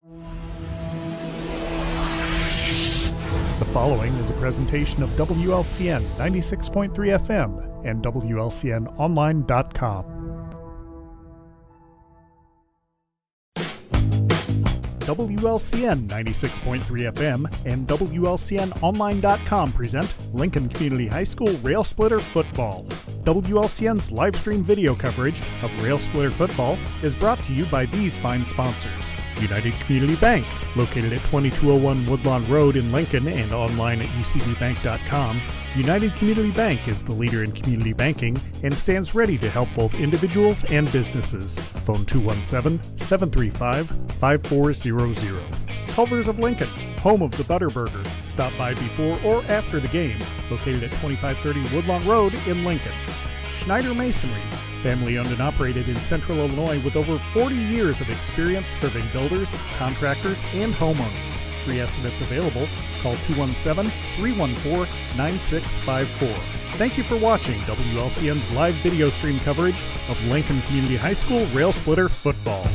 The following is a presentation of WLCN 96.3 FM and WLCNonline.com. WLCN 96.3 FM and WLCNonline.com present Lincoln Community High School Rail Splitter Football. WLCN's live stream video coverage of Rail Splitter Football is brought to you by these fine sponsors. United Community Bank, located at 2201 Woodlawn Road in Lincoln and online at ucbbank.com. United Community Bank is the leader in community banking and stands ready to help both individuals and businesses. Phone 217-735-5400. Culver's of Lincoln, home of the Butterburger. Stop by before or after the game, located at 2530 Woodlawn Road in Lincoln. Schneider Masonry, family owned and operated in Central Illinois with over 40 years of experience serving builders, contractors, and homeowners. Free estimates available. Call 217-314-9654. Thank you for watching WLCN's live video stream coverage of Lincoln Community High School Rail Splitter Football.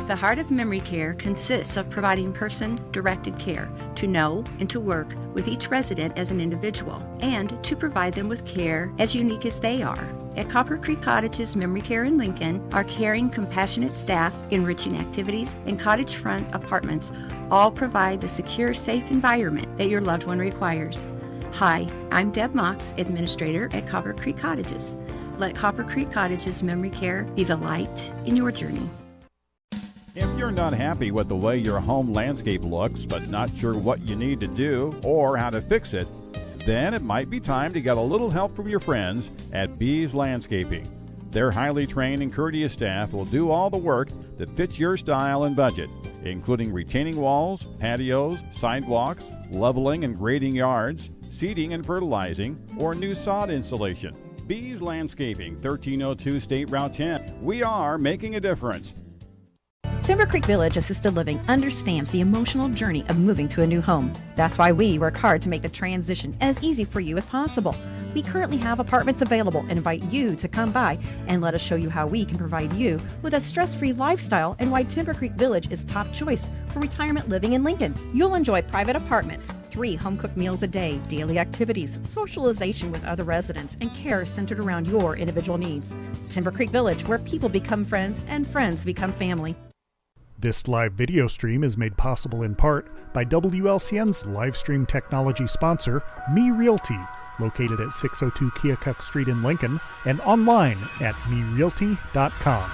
The heart of memory care consists of providing person-directed care to know and to work with each resident as an individual and to provide them with care as unique as they are. At Copper Creek Cottages Memory Care in Lincoln, our caring, compassionate staff, enriching activities, and cottage front apartments all provide the secure, safe environment that your loved one requires. Hi, I'm Deb Mox, Administrator at Copper Creek Cottages. Let Copper Creek Cottages Memory Care be the light in your journey. If you're not happy with the way your home landscape looks, but not sure what you need to do or how to fix it, then it might be time to get a little help from your friends at Bees Landscaping. Their highly trained and courteous staff will do all the work that fits your style and budget, including retaining walls, patios, sidewalks, leveling and grading yards, seeding and fertilizing, or new sod installation. Bees Landscaping, 1302 State Route 10. We are making a difference. Timber Creek Village Assisted Living understands the emotional journey of moving to a new home. That's why we work hard to make the transition as easy for you as possible. We currently have apartments available and invite you to come by and let us show you how we can provide you with a stress-free lifestyle and why Timber Creek Village is top choice for retirement living in Lincoln. You'll enjoy private apartments, 3 home-cooked meals a day, daily activities, socialization with other residents, and care centered around your individual needs. Timber Creek Village, where people become friends and friends become family. This live video stream is made possible in part by WLCN's live stream technology sponsor, Me Realty, located at 602 Keokuk Street in Lincoln and online at merealty.com.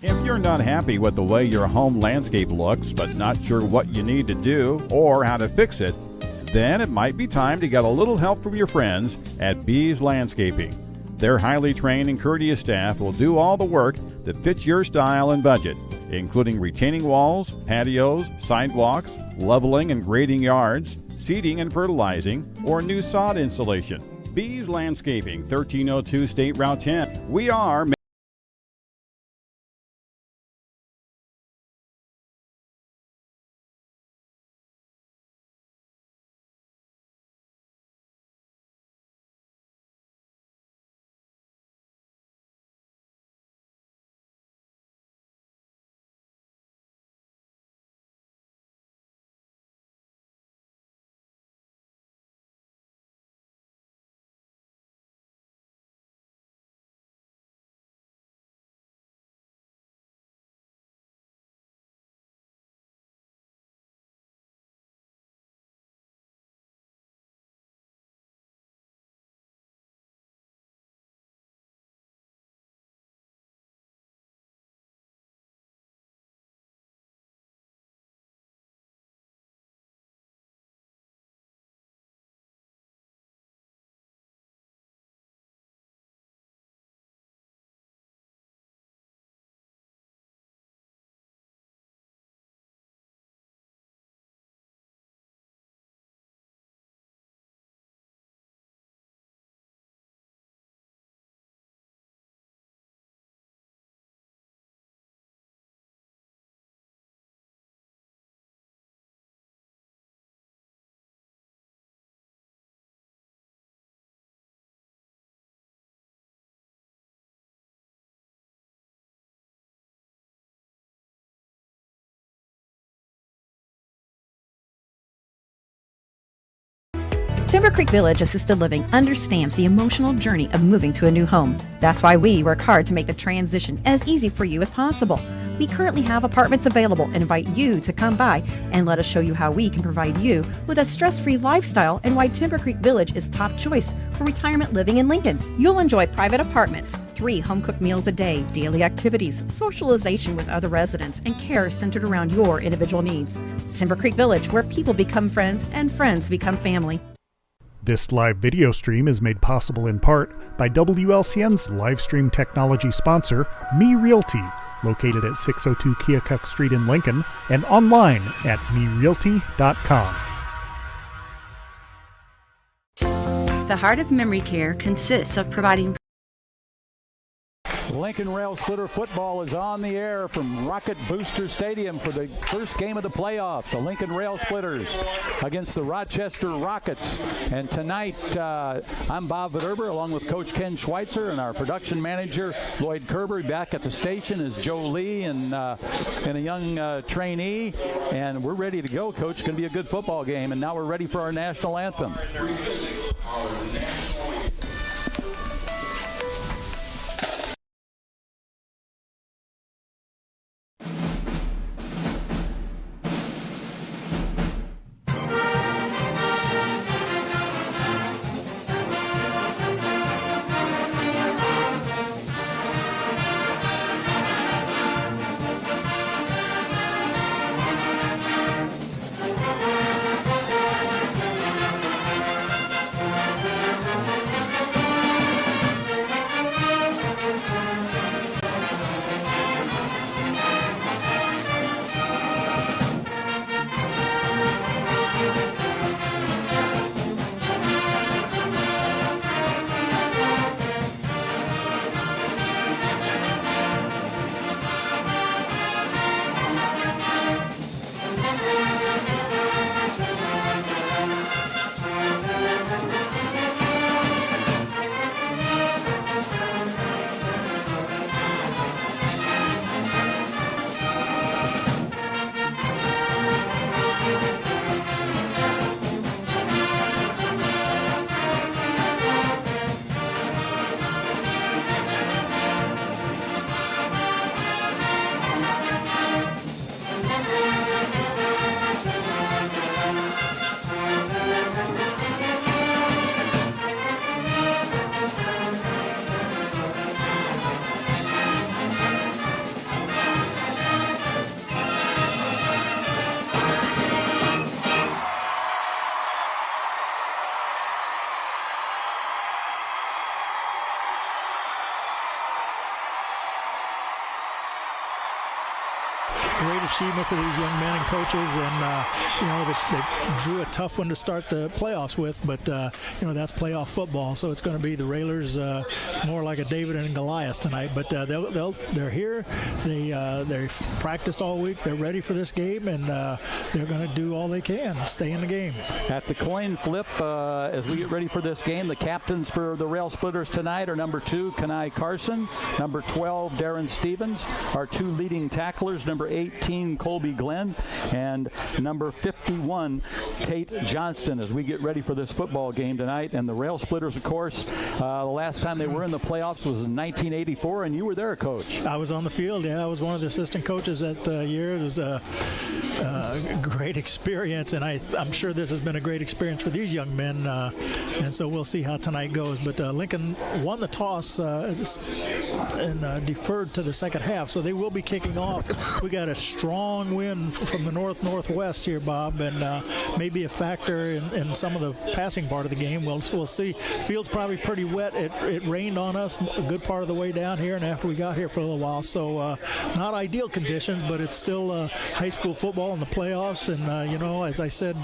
If you're not happy with the way your home landscape looks, but not sure what you need to do or how to fix it, then it might be time to get a little help from your friends at Bees Landscaping. Their highly trained and courteous staff will do all the work that fits your style and budget, including retaining walls, patios, sidewalks, leveling and grading yards, seeding and fertilizing, or new sod installation. Bees Landscaping, 1302 State Route 10. We are Timber Creek Village Assisted Living understands the emotional journey of moving to a new home. That's why we work hard to make the transition as easy for you as possible. We currently have apartments available and invite you to come by and let us show you how we can provide you with a stress-free lifestyle and why Timber Creek Village is top choice for retirement living in Lincoln. You'll enjoy private apartments, 3 home-cooked meals a day, daily activities, socialization with other residents, and care centered around your individual needs. Timber Creek Village, where people become friends and friends become family. This live video stream is made possible in part by WLCN's live stream technology sponsor, Me Realty, located at 602 Keokuk Street in Lincoln and online at merealty.com. The Heart of Memory Care consists of providing Lincoln Rail Splitter football is on the air from Rocket Booster Stadium for the first game of the playoffs. The Lincoln Rail Splitters against the Rochester Rockets. And tonight, I'm Bob Viterber along with Coach Ken Schweitzer and our production manager, Lloyd Kerber. Back at the station is Joe Lee and a young trainee. And we're ready to go, Coach. It's going to be a good football game. And now we're ready for our national anthem. Great achievement for these young men and coaches, and they drew a tough one to start the playoffs with, but that's playoff football, so it's going to be the Railers. It's more like a David and Goliath tonight, but they're here. They practiced all week. They're ready for this game, and they're going to do all they can stay in the game. At the coin flip, as we get ready for this game, the captains for the Rail Splitters tonight are number 2, Kenai Carson, number 12, Darren Stevens, our 2 leading tacklers, number 18, Colby Glenn, and number 51, Tate Johnston, as we get ready for this football game tonight. And the Rail Splitters, of course, the last time they were in the playoffs was in 1984, and you were there, Coach. I was on the field, yeah. I was one of the assistant coaches that year. It was a great experience, and I'm sure this has been a great experience for these young men, and so we'll see how tonight goes. But Lincoln won the toss and deferred to the second half, so they will be kicking off. We got a strong wind from the northwest here, Bob, and maybe a factor in some of the passing part of the game. We'll see. Field's probably pretty wet. It rained on us a good part of the way down here, and after we got here for a little while, so not ideal conditions, but it's still high school football in the playoffs. And as I said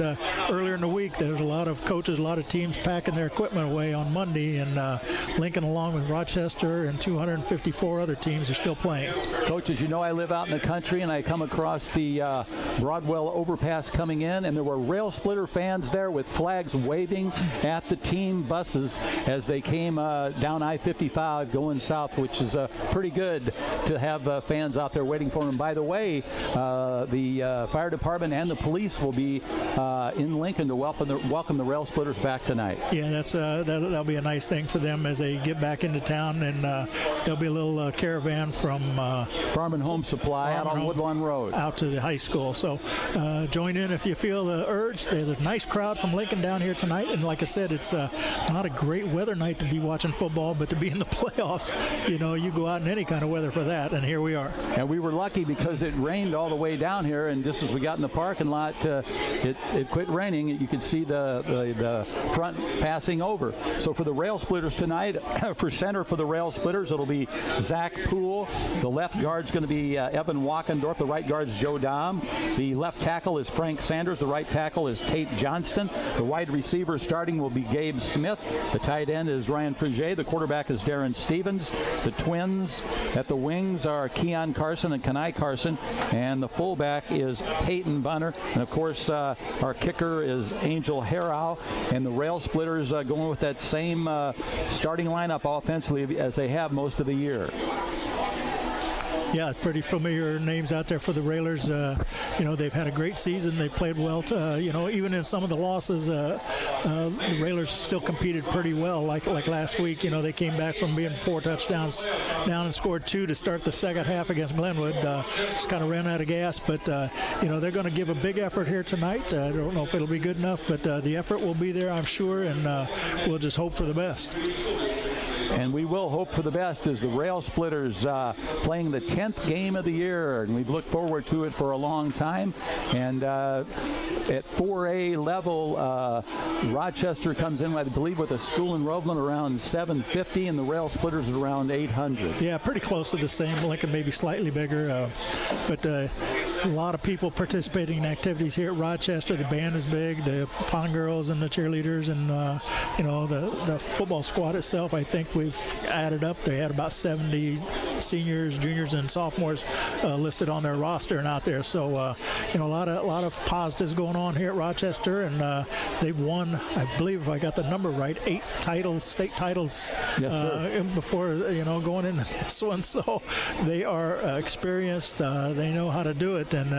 earlier in the week, there's a lot of coaches, a lot of teams packing their equipment away on Monday, and Lincoln, along with Rochester and 254 other teams, are still playing. Coach, as you know, I live out in the country. entry, and I come across the Broadwell overpass coming in, and there were Rail Splitter fans there with flags waving at the team buses as they came down I-55 going south, which is pretty good to have fans out there waiting for them. By the way, the fire department and the police will be in Lincoln to welcome the Rail Splitters back tonight. Yeah, that'll be a nice thing for them as they get back into town, and there'll be a little caravan from Farm and Home Supply out on Woodlawn Road out to the high school. So join in if you feel the urge. There's a nice crowd from Lincoln down here tonight, and like I said, it's not a great weather night to be watching football, but to be in the playoffs, you go out in any kind of weather for that, and here we are. And we were lucky because it rained all the way down here, and just as we got in the parking lot, it quit raining. You could see the front passing over. So for the Rail Splitters tonight, for center for the Rail Splitters, it'll be Zach Poole. The left guard's going to be Evan Walkendorf. The right guard's Joe Dom. The left tackle is Frank Sanders. The right tackle is Tate Johnston. The wide receiver starting will be Gabe Smith. The tight end is Ryan Pringet. The quarterback is Darren Stevens. The twins at the wings are Keon Carson and Kenai Carson. And the fullback is Peyton Bunner. And, of course, our kicker is Angel Harrow. And the Rail Splitters going with that same starting lineup offensively as they have most of the year. Yeah, it's pretty familiar names out there for the Railers. They've had a great season. They played well. Even in some of the losses, the Railers still competed pretty well. Like last week, they came back from being 4 touchdowns down and scored 2 to start the second half against Glenwood. Just kind of ran out of gas, but they're going to give a big effort here tonight. I don't know if it'll be good enough, but the effort will be there, I'm sure, and we'll just hope for the best. And we will hope for the best as the Rail Splitters playing the 10th game of the year, and we've looked forward to it for a long time. And at 4A level, Rochester comes in, I believe, with a school enrollment around 750, and the Rail Splitters around 800. Yeah, pretty close to the same. Lincoln maybe slightly bigger, but a lot of people participating in activities here at Rochester. The band is big, the pond girls and the cheerleaders, and the football squad itself. I think we've added up. They had about 70 seniors, juniors, and sophomores listed on their roster and out there. So a lot of positives going on here at Rochester, and they've won, I believe, if I got the number right, 8 titles, state titles. Yes, sir. Before going into this one. So they are experienced. They know how to do it, and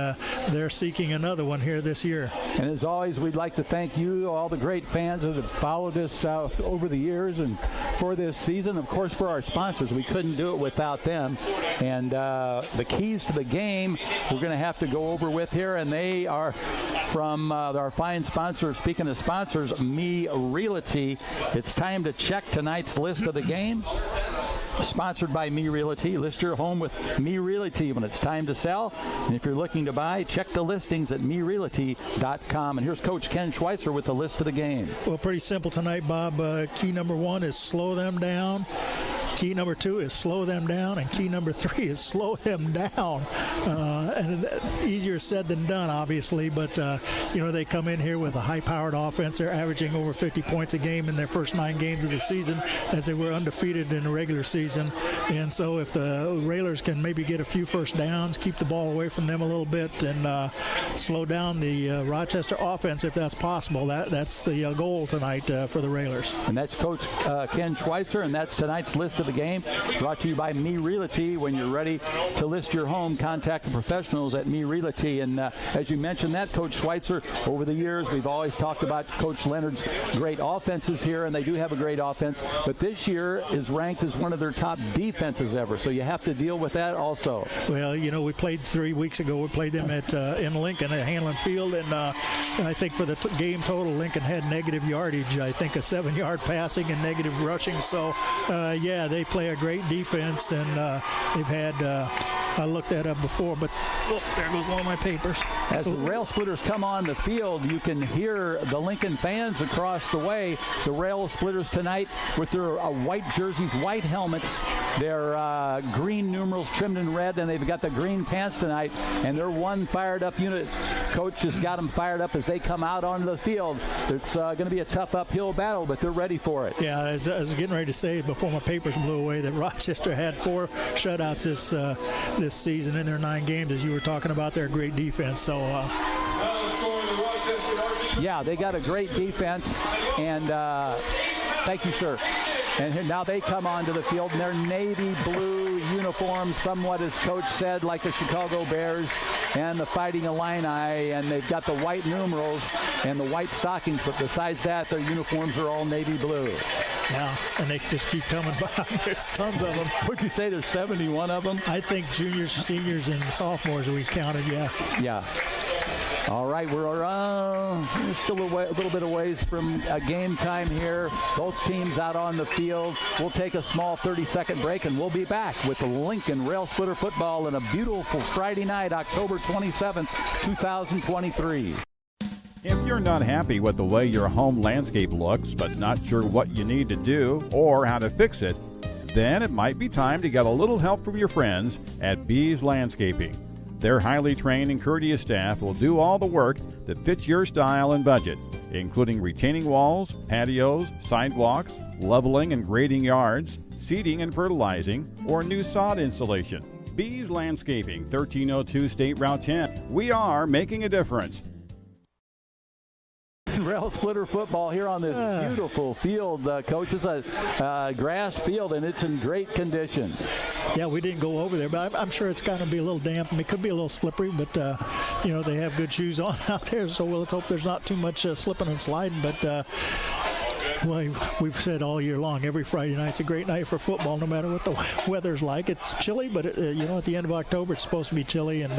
they're seeking another one here this year. And as always, we'd like to thank you, all the great fans that have followed us over the years and for this season. Of course, for our sponsors, we couldn't do it without them. And the keys to the game we're going to have to go over with here, and they are from our fine sponsor. Speaking of sponsors, Me Realty. It's time to check tonight's list of the game. Sponsored by Me Realty. List your home with Me Realty when it's time to sell. And if you're looking to buy, check the listings at merealty.com. And here's Coach Ken Schweitzer with the list of the game. Well, pretty simple tonight, Bob. Key number 1 is slow them down. Key number 2 is slow them down, and key number 3 is slow them down. And easier said than done, obviously, but they come in here with a high-powered offense. They're averaging over 50 points a game in their first 9 games of the season, as they were undefeated in the regular season. And so if the Railers can maybe get a few first downs, keep the ball away from them a little bit, and slow down the Rochester offense if that's possible, that's the goal tonight for the Railers. And that's Coach Ken Schweitzer, and that's tonight's list of the game, brought to you by Me Realty. When you're ready to list your home, contact the professionals at Me Realty. And as you mentioned that, Coach Schweitzer, over the years, we've always talked about Coach Leonard's great offenses here, and they do have a great offense, but this year is ranked as one of their top defenses ever, so you have to deal with that also. Well, we played 3 weeks ago. We played them in Lincoln at Hanlon Field, and I think for the game total, Lincoln had negative yardage. I think a 7-yard passing and negative rushing. So, they play a great defense, and they've had I looked that up before, but there goes one of my papers. As the Rail Splitters come on the field, you can hear the Lincoln fans across the way. The Rail Splitters tonight with their white jerseys, white helmets, their green numerals trimmed in red, and they've got the green pants tonight, and they're one fired up unit. Coach just got them fired up as they come out onto the field. It's going to be a tough uphill battle, but they're ready for it. Yeah, I was getting ready to say before my papers blew away that Rochester had 4 shutouts this season in their 9 games, as you were talking about their great defense. So. Yeah, they got a great defense, and thank you, sir. And now they come onto the field in their navy blue uniforms, somewhat, as Coach said, like the Chicago Bears and the Fighting Illini, and they've got the white numerals and the white stockings, but besides that, their uniforms are all navy blue. Yeah, and they just keep coming by. There's tons of them. Would you say there's 71 of them? I think juniors, seniors, and sophomores we've counted, yeah. Yeah. All right, we're still a little bit of ways from game time here. Both teams out on the field. We'll take a small 30-second break, and we'll be back with the Lincoln Rail Splitter football on a beautiful Friday night, October 27th, 2023. If you're not happy with the way your home landscape looks, but not sure what you need to do or how to fix it, then it might be time to get a little help from your friends at Bees Landscaping. Their highly trained and courteous staff will do all the work that fits your style and budget, including retaining walls, patios, sidewalks, leveling and grading yards, seeding and fertilizing, or new sod installation. Bees Landscaping, 1302 State Route 10. We are making a difference. Rail Splitter football here on this beautiful field, Coach. It's a grass field, and it's in great condition. Yeah, we didn't go over there, but I'm sure it's going to be a little damp. I mean, it could be a little slippery, but, they have good shoes on out there, so let's hope there's not too much slipping and sliding. But we've said all year long, every Friday night's a great night for football, no matter what the weather's like. It's chilly, but at the end of October, it's supposed to be chilly, and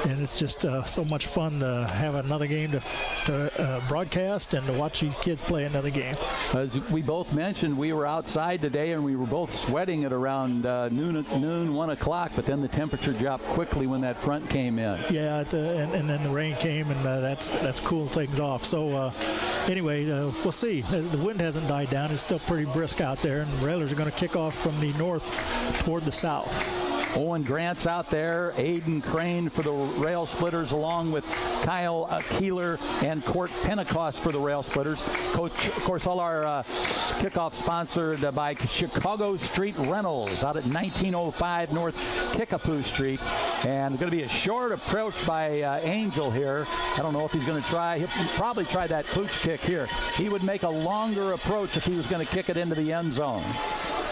it's just so much fun to have another game to broadcast and to watch these kids play another game. As we both mentioned, we were outside today, and we were both sweating at around noon, 1 o'clock, but then the temperature dropped quickly when that front came in. Yeah, and then the rain came, and that's cooled things off. So anyway, we'll see. The wind hasn't died down. It's still pretty brisk out there, and the Railers are going to kick off from the north toward the south. Owen Grant's out there, Aiden Crane for the Rail Splitters, along with Kyle Keeler and Court Pentecost for the Rail Splitters. Coach, of course, all our kickoff sponsored by Chicago Street Rentals out at 1905 North Kickapoo Street. And going to be a short approach by Angel here. I don't know if he's going to try. He'll probably try that pooch kick here. He would make a longer approach if he was going to kick it into the end zone.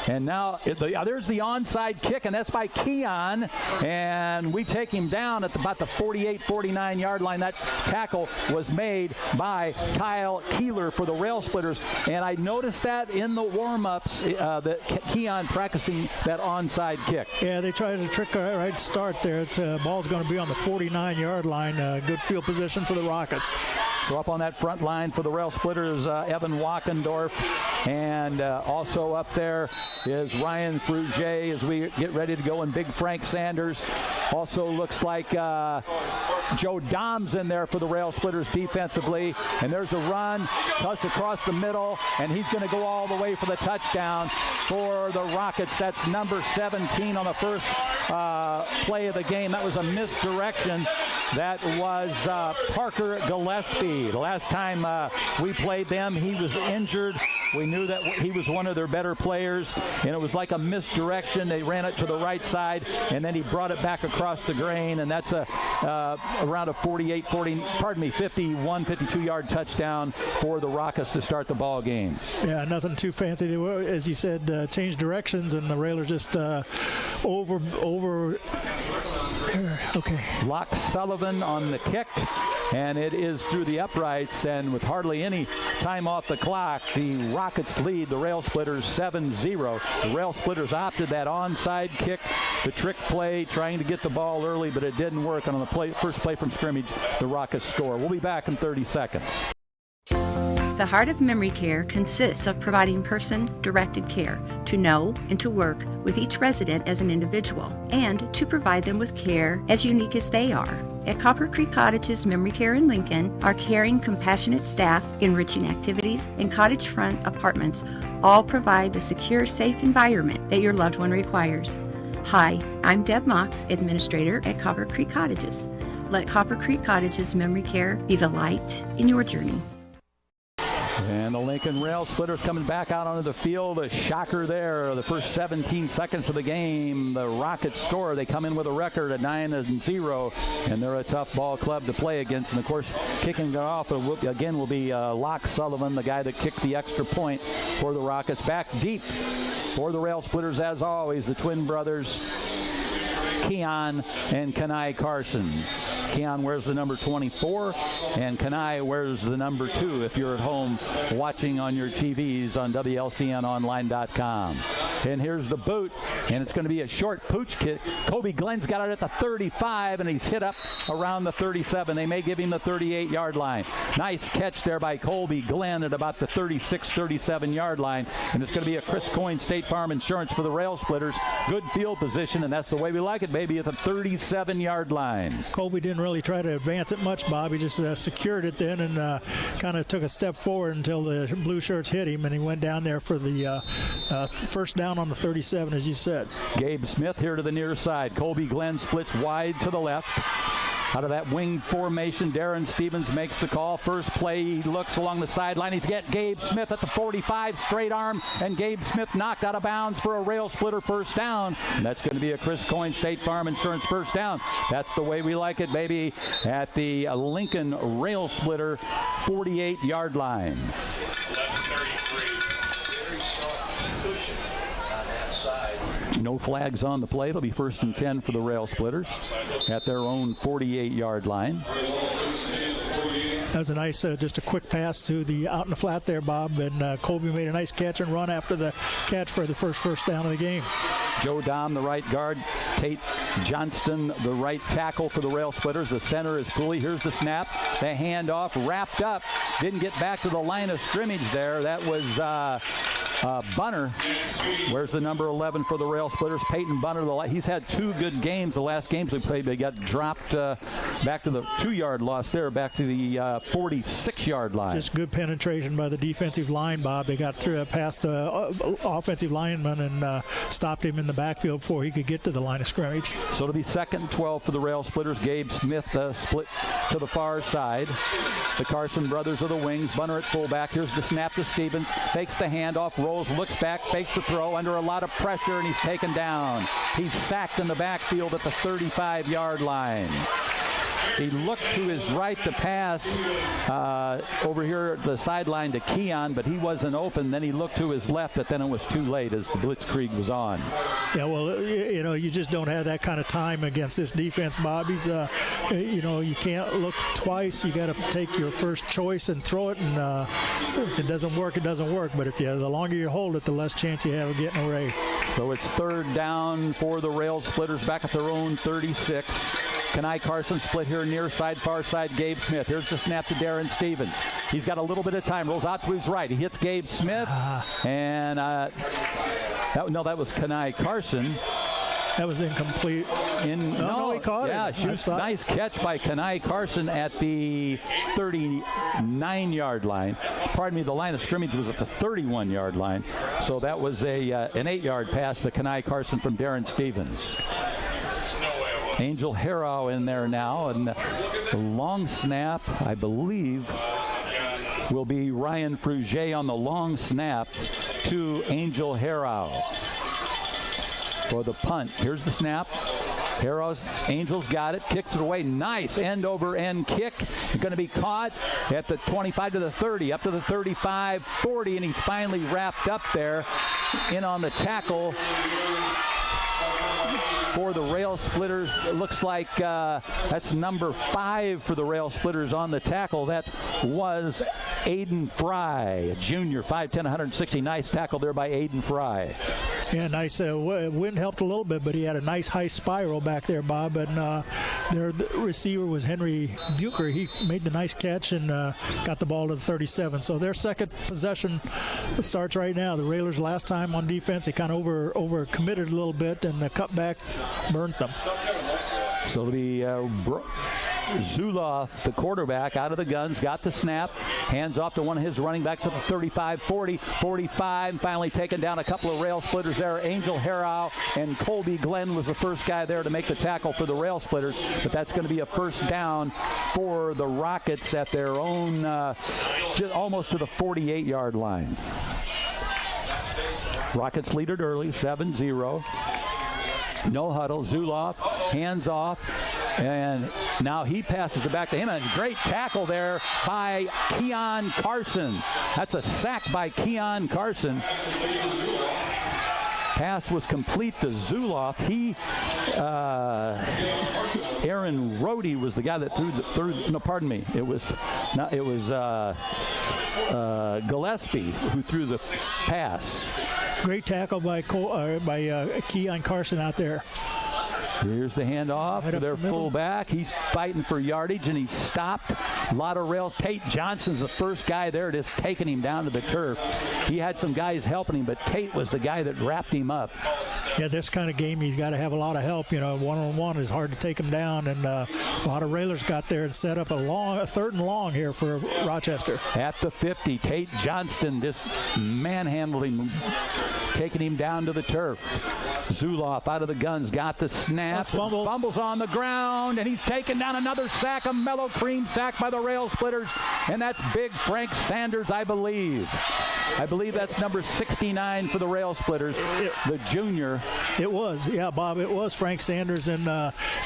And now there's the onside kick, and that's by Keon. And we take him down at about the 48-49 yard line. That tackle was made by Kyle Keeler for the Rail Splitters. And I noticed that in the warm-ups, that Keon practicing that onside kick. Yeah, they tried to trick a right start there. Ball's going to be on the 49 yard line. Good field position for the Rockets. So up on that front line for the Rail Splitters, Evan Walkendorf. And also up there is Ryan Frugier as we get ready to go, and Big Frank Sanders. Also looks like Joe Dom's in there for the Rail Splitters defensively. And there's a run, cuts across the middle, and he's going to go all the way for the touchdown for the Rockets. That's number 17 on the first play of the game. That was a misdirection. That was Parker Gillespie. The last time we played them, he was injured. We knew that he was one of their better players, and it was like a misdirection. They ran it to the right side, and then he brought it back across the grain, and that's around a 51, 52-yard touchdown for the Rockets to start the ball game. Yeah, nothing too fancy. They were, as you said, changed directions, and the Railers just over. Okay. Locke Sullivan on the kick, and it is through the uprights, and with hardly any time off the clock, the Rockets lead the Rail Splitters 7-0. The Rail Splitters opted that onside kick, the trick play, trying to get the ball early, but it didn't work. And on the first play from scrimmage, the Rockets score. We'll be back in 30 seconds. The Heart of Memory Care consists of providing person-directed care to know and to work with each resident as an individual, and to provide them with care as unique as they are. At Copper Creek Cottages Memory Care in Lincoln, our caring, compassionate staff, enriching activities, and cottage front apartments all provide the secure, safe environment that your loved one requires. Hi, I'm Deb Mox, Administrator at Copper Creek Cottages. Let Copper Creek Cottages Memory Care be the light in your journey. And the Lincoln Rail Splitters coming back out onto the field. A shocker there. The first 17 seconds of the game, the Rockets score. They come in with a record at 9-0, and they're a tough ball club to play against. And, of course, kicking it off again will be Locke Sullivan, the guy that kicked the extra point for the Rockets. Back deep for the Rail Splitters, as always, the twin brothers, Keon and Kenai Carson. Keon wears the number 24, and Kenai wears the number 2 if you're at home watching on your TVs on WLCNonline.com. And here's the boot, and it's going to be a short pooch kick. Kobe Glenn's got it at the 35, and he's hit up around the 37. They may give him the 38-yard line. Nice catch there by Colby Glenn at about the 36, 37-yard line. And it's going to be a Chris Coyne State Farm Insurance for the Rail Splitters. Good field position, and that's the way we like it, baby, at the 37-yard line. Colby didn't really try to advance it much, Bob. He just secured it then and kind of took a step forward until the blue shirts hit him, and he went down there for the first down on the 37, as you said. Gabe Smith here to the near side. Colby Glenn splits wide to the left. Out of that wing formation, Darren Stevens makes the call. First play, he looks along the sideline. He's got Gabe Smith at the 45, straight arm, and Gabe Smith knocked out of bounds for a Rail Splitter first down. And that's going to be a Chris Coyne State Farm Insurance first down. That's the way we like it, baby, at the Lincoln Rail Splitter 48-yard line. 11:33. No flags on the play. It'll be 1st and 10 for the Rail Splitters at their own 48-yard line. That was a nice, just a quick pass to the out in the flat there, Bob, and Colby made a nice catch and run after the catch for the first down of the game. Joe Dom, the right guard. Tate Johnston, the right tackle for the Rail Splitters. The center is Cooley. Here's the snap. The handoff wrapped up. Didn't get back to the line of scrimmage there. That was Bunner. Where's the number 11 for the Rail Splitters? Peyton Bunner. He's had 2 good games. The last games we played, they got dropped back to the 2-yard loss there, back to the 46-yard line. Just good penetration by the defensive line, Bob. They got through past the offensive lineman and stopped him in the backfield before he could get to the line of scrimmage. So it'll be 2nd and 12 for the Rail Splitters. Gabe Smith split to the far side. The Carson brothers are the wings. Bunner at fullback. Here's the snap to Stevens. Fakes the handoff, rolls, looks back, fakes the throw under a lot of pressure, and he's taken down. He's sacked in the backfield at the 35-yard line. He looked to his right to pass over here at the sideline to Keon, but he wasn't open. Then he looked to his left, but then it was too late as the blitzkrieg was on. Yeah, well, you just don't have that kind of time against this defense, Bob. He's, you can't look twice. You got to take your first choice and throw it, and if it doesn't work, it doesn't work. But the longer you hold it, the less chance you have of getting away. So it's 3rd down for the Rail Splitters back at their own 36. Kenai Carson split here near side, far side, Gabe Smith. Here's the snap to Darren Stevens. He's got a little bit of time, rolls out to his right. He hits Gabe Smith, and that was Kenai Carson. That was incomplete. No, he caught it. Yeah, nice catch by Kenai Carson at the 39-yard line. Pardon me, the line of scrimmage was at the 31-yard line. So that was an 8-yard pass to Kenai Carson from Darren Stevens. Angel Harrow in there now, and the long snap, I believe, will be Ryan Frugier on the long snap to Angel Harrow for the punt. Here's the snap. Angels got it, kicks it away. Nice end-over-end kick. Going to be caught at the 25 to the 30, up to the 35, 40, and he's finally wrapped up there in on the tackle for the Rail Splitters. It looks like that's number 5 for the Rail Splitters on the tackle. That was Aiden Fry, a junior, 5'10", 160. Nice tackle there by Aiden Fry. Yeah, nice. Wind helped a little bit, but he had a nice high spiral back there, Bob. And their receiver was Henry Bucher. He made the nice catch and got the ball to the 37. So their second possession starts right now. The Railers last time on defense, they kind of over committed a little bit, and the cutback burnt them. So it'll be Zuloff, the quarterback, out of the guns, got the snap, hands off to one of his running backs at the 35, 40, 45, finally taken down a couple of rail splitters there. Angel Harrow and Colby Glenn was the first guy there to make the tackle for the rail splitters, but that's going to be a first down for the Rockets at their own, just almost to the 48-yard line. Rockets lead it early, 7-0. No huddle. Zuloff, hands off, and now he passes it back to him. And great tackle there by Keon Carson. That's a sack by Keon Carson. Pass was complete to Zuloff. Aaron Rohde was the guy that it was Gillespie who threw the pass. Great tackle by Keon Carson out there. Here's the handoff to their fullback. He's fighting for yardage, and he's stopped. A lot of rails. Tate Johnson's the first guy there just taking him down to the turf. He had some guys helping him, but Tate was the guy that wrapped him up. Yeah, this kind of game, he's got to have a lot of help. One-on-one is hard to take him down, and a lot of railers got there and set up a third and long here for Rochester. At the 50, Tate Johnston just manhandling, taking him down to the turf. Zuloff out of the guns, got the snap. Fumbles on the ground, and he's taken down another sack, a mellow cream sack by the rail splitters, and that's big Frank Sanders, I believe. I believe that's number 69 for the rail splitters, the junior. It was, yeah, Bob, it was Frank Sanders, and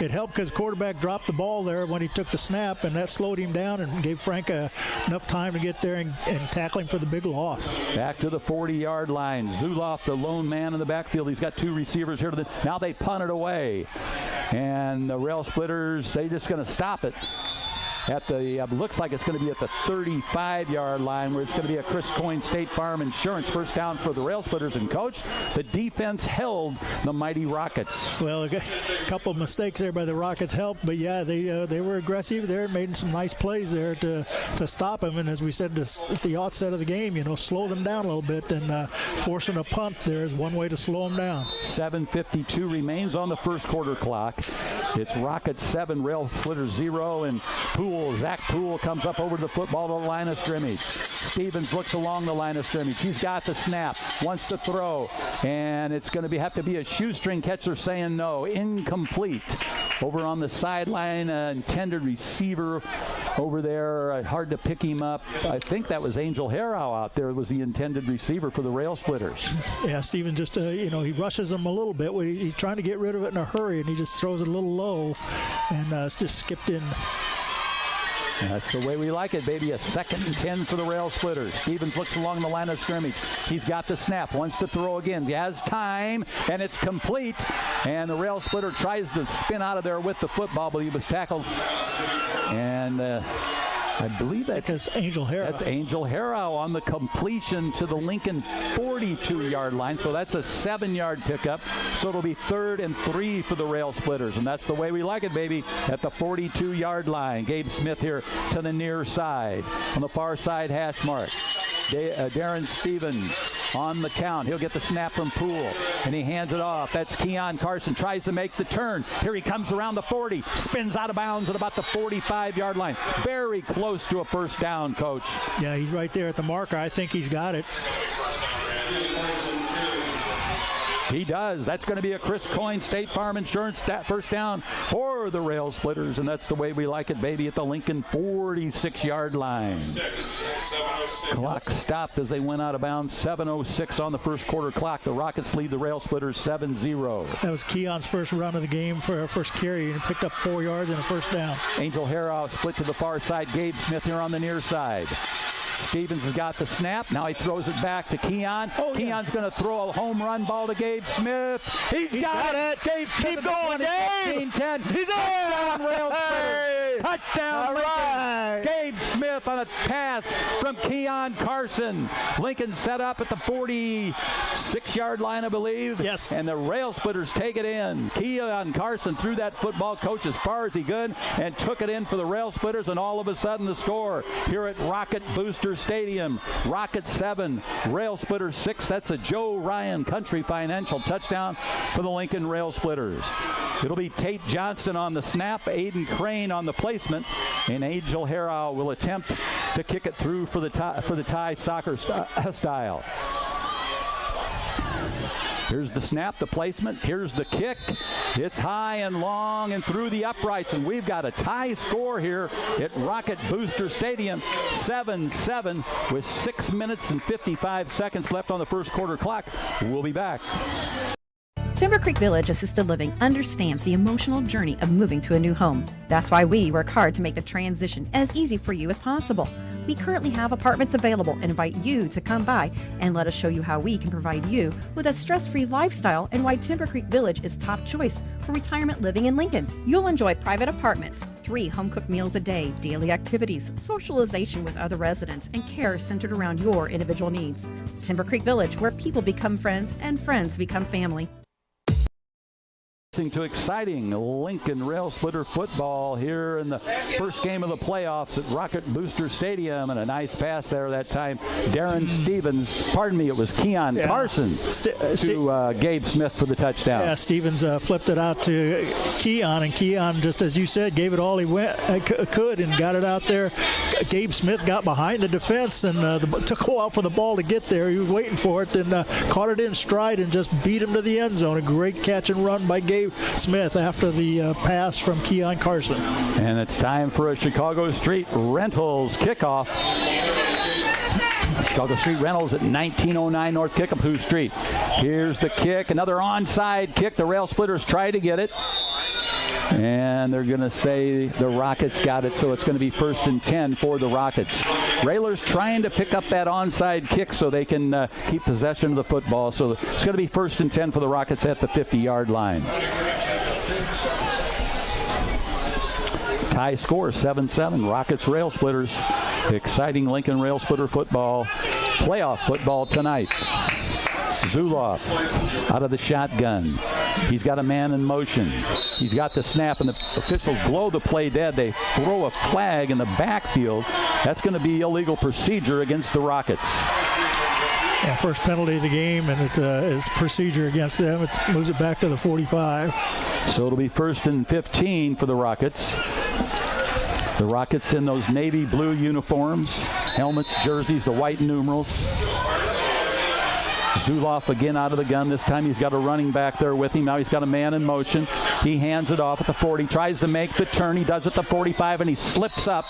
it helped because the quarterback dropped the ball there when he took the snap, and that slowed him down and gave Frank enough time to get there and tackle him for the big loss. Back to the 40-yard line. Zuloff, the lone man in the backfield. He's got two receivers here. Now they punt it away. And the rail splitters, they just going to stop it at the, looks like it's going to be at the 35-yard line, where it's going to be a Chris Coyne State Farm Insurance first down for the rail splitters. And coach, the defense held the mighty Rockets. Well, a couple of mistakes there by the Rockets helped, but yeah, they were aggressive there, made some nice plays there to stop them. And as we said at the outset of the game, slow them down a little bit, and forcing a punt there is one way to slow them down. 7:52 remains on the first quarter clock. It's Rockets 7, rail splitters 0, and Zach Poole comes up over to the football to the line of scrimmage. Stevens looks along the line of scrimmage. He's got the snap, wants to throw, and it's going to have to be a shoestring catcher saying no. Incomplete. Over on the sideline, intended receiver over there. Hard to pick him up. I think that was Angel Harrow out there was the intended receiver for the rail splitters. Yeah, Stevens just, he rushes him a little bit. He's trying to get rid of it in a hurry, and he just throws it a little low and just skipped in. That's the way we like it, baby. A 2nd and 10 for the rail splitters. Stevens looks along the line of scrimmage. He's got the snap, wants to throw again. He has time, and it's complete. And the rail splitter tries to spin out of there with the football, but he was tackled. And I believe that's Angel Harrow. That's Angel Harrow on the completion to the Lincoln 42-yard line. So that's a 7-yard pickup. So it'll be 3rd and 3 for the rail splitters. And that's the way we like it, baby, at the 42-yard line. Gabe Smith here to the near side. On the far side hash mark. Darren Stevens on the count. He'll get the snap from Poole, and he hands it off. That's Keon Carson. Tries to make the turn. Here he comes around the 40. Spins out of bounds at about the 45-yard line. Very close to a first down, Coach. Yeah, he's right there at the marker. I think he's got it. He does. That's going to be a Chris Coyne State Farm Insurance first down for the rail splitters, and that's the way we like it, baby, at the Lincoln 46-yard line. Clock stopped as they went out of bounds. 7:06 on the first quarter clock. The Rockets lead the rail splitters 7-0. That was Keon's first run of the game for a first carry, and picked up 4 yards and a first down. Angel Harrow split to the far side. Gabe Smith here on the near side. Stevens has got the snap. Now he throws it back to Keon. Keon's going to throw a home run ball to Gabe Smith. He's got it. Gabe Keep going, Gabe. 10. He's touchdown, rail hey. Touchdown, right. Gabe Smith on a pass from Keon Carson. Lincoln set up at the 46-yard line, I believe. Yes. And the rail splitters take it in. Keon Carson threw that football, coach, as far as he could, and took it in for the rail splitters, and all of a sudden the score here at Rocket Booster Stadium. Rocket 7, rail splitters 6. That's a Joe Ryan Country Financial touchdown for the Lincoln rail splitters. It'll be Tate Johnston on the snap, Aiden Crane on the place placement, and Angel Harrell will attempt to kick it through for the tie soccer style. Here's the snap, the placement. Here's the kick. It's high and long and through the uprights, and we've got a tie score here at Rocket Booster Stadium, 7-7 with 6 minutes and 55 seconds left on the first quarter clock. We'll be back. Timber Creek Village Assisted Living understands the emotional journey of moving to a new home. That's why we work hard to make the transition as easy for you as possible. We currently have apartments available and invite you to come by and let us show you how we can provide you with a stress-free lifestyle and why Timber Creek Village is top choice for retirement living in Lincoln. You'll enjoy private apartments, 3 home-cooked meals a day, daily activities, socialization with other residents, and care centered around your individual needs. Timber Creek Village, where people become friends and friends become family. To exciting Lincoln Rail Splitter football here in the first game of the playoffs at Rocket Booster Stadium, and a nice pass there that time. Darren Stevens, pardon me, it was Keon Carson to Gabe Smith for the touchdown. Yeah, Stevens flipped it out to Keon, and Keon, just as you said, gave it all he could and got it out there. Gabe Smith got behind the defense and took a while for the ball to get there. He was waiting for it and caught it in stride and just beat him to the end zone. A great catch and run by Gabe Smith after the pass from Keon Carson. And it's time for a Chicago Street Rentals kickoff. Chicago Street Rentals at 1909 North Kickapoo Street. Here's the kick, another onside kick. The Rail Splitters try to get it. And they're going to say the Rockets got it, so it's going to be 1st and 10 for the Rockets. Railers trying to pick up that onside kick so they can keep possession of the football. So it's going to be 1st and 10 for the Rockets at the 50-yard line. Tie score 7-7. Rockets Rail Splitters. Exciting Lincoln Rail Splitter football. Playoff football tonight. Zuloff out of the shotgun. He's got a man in motion. He's got the snap, and the officials blow the play dead. They throw a flag in the backfield. That's going to be illegal procedure against the Rockets. Yeah, first penalty of the game, and it's procedure against them. It moves it back to the 45. So it'll be 1st and 15 for the Rockets. The Rockets in those navy blue uniforms, helmets, jerseys, the white numerals. Zuloff again out of the gun. This time he's got a running back there with him. Now he's got a man in motion. He hands it off at the 40, tries to make the turn. He does at the 45, and he slips up.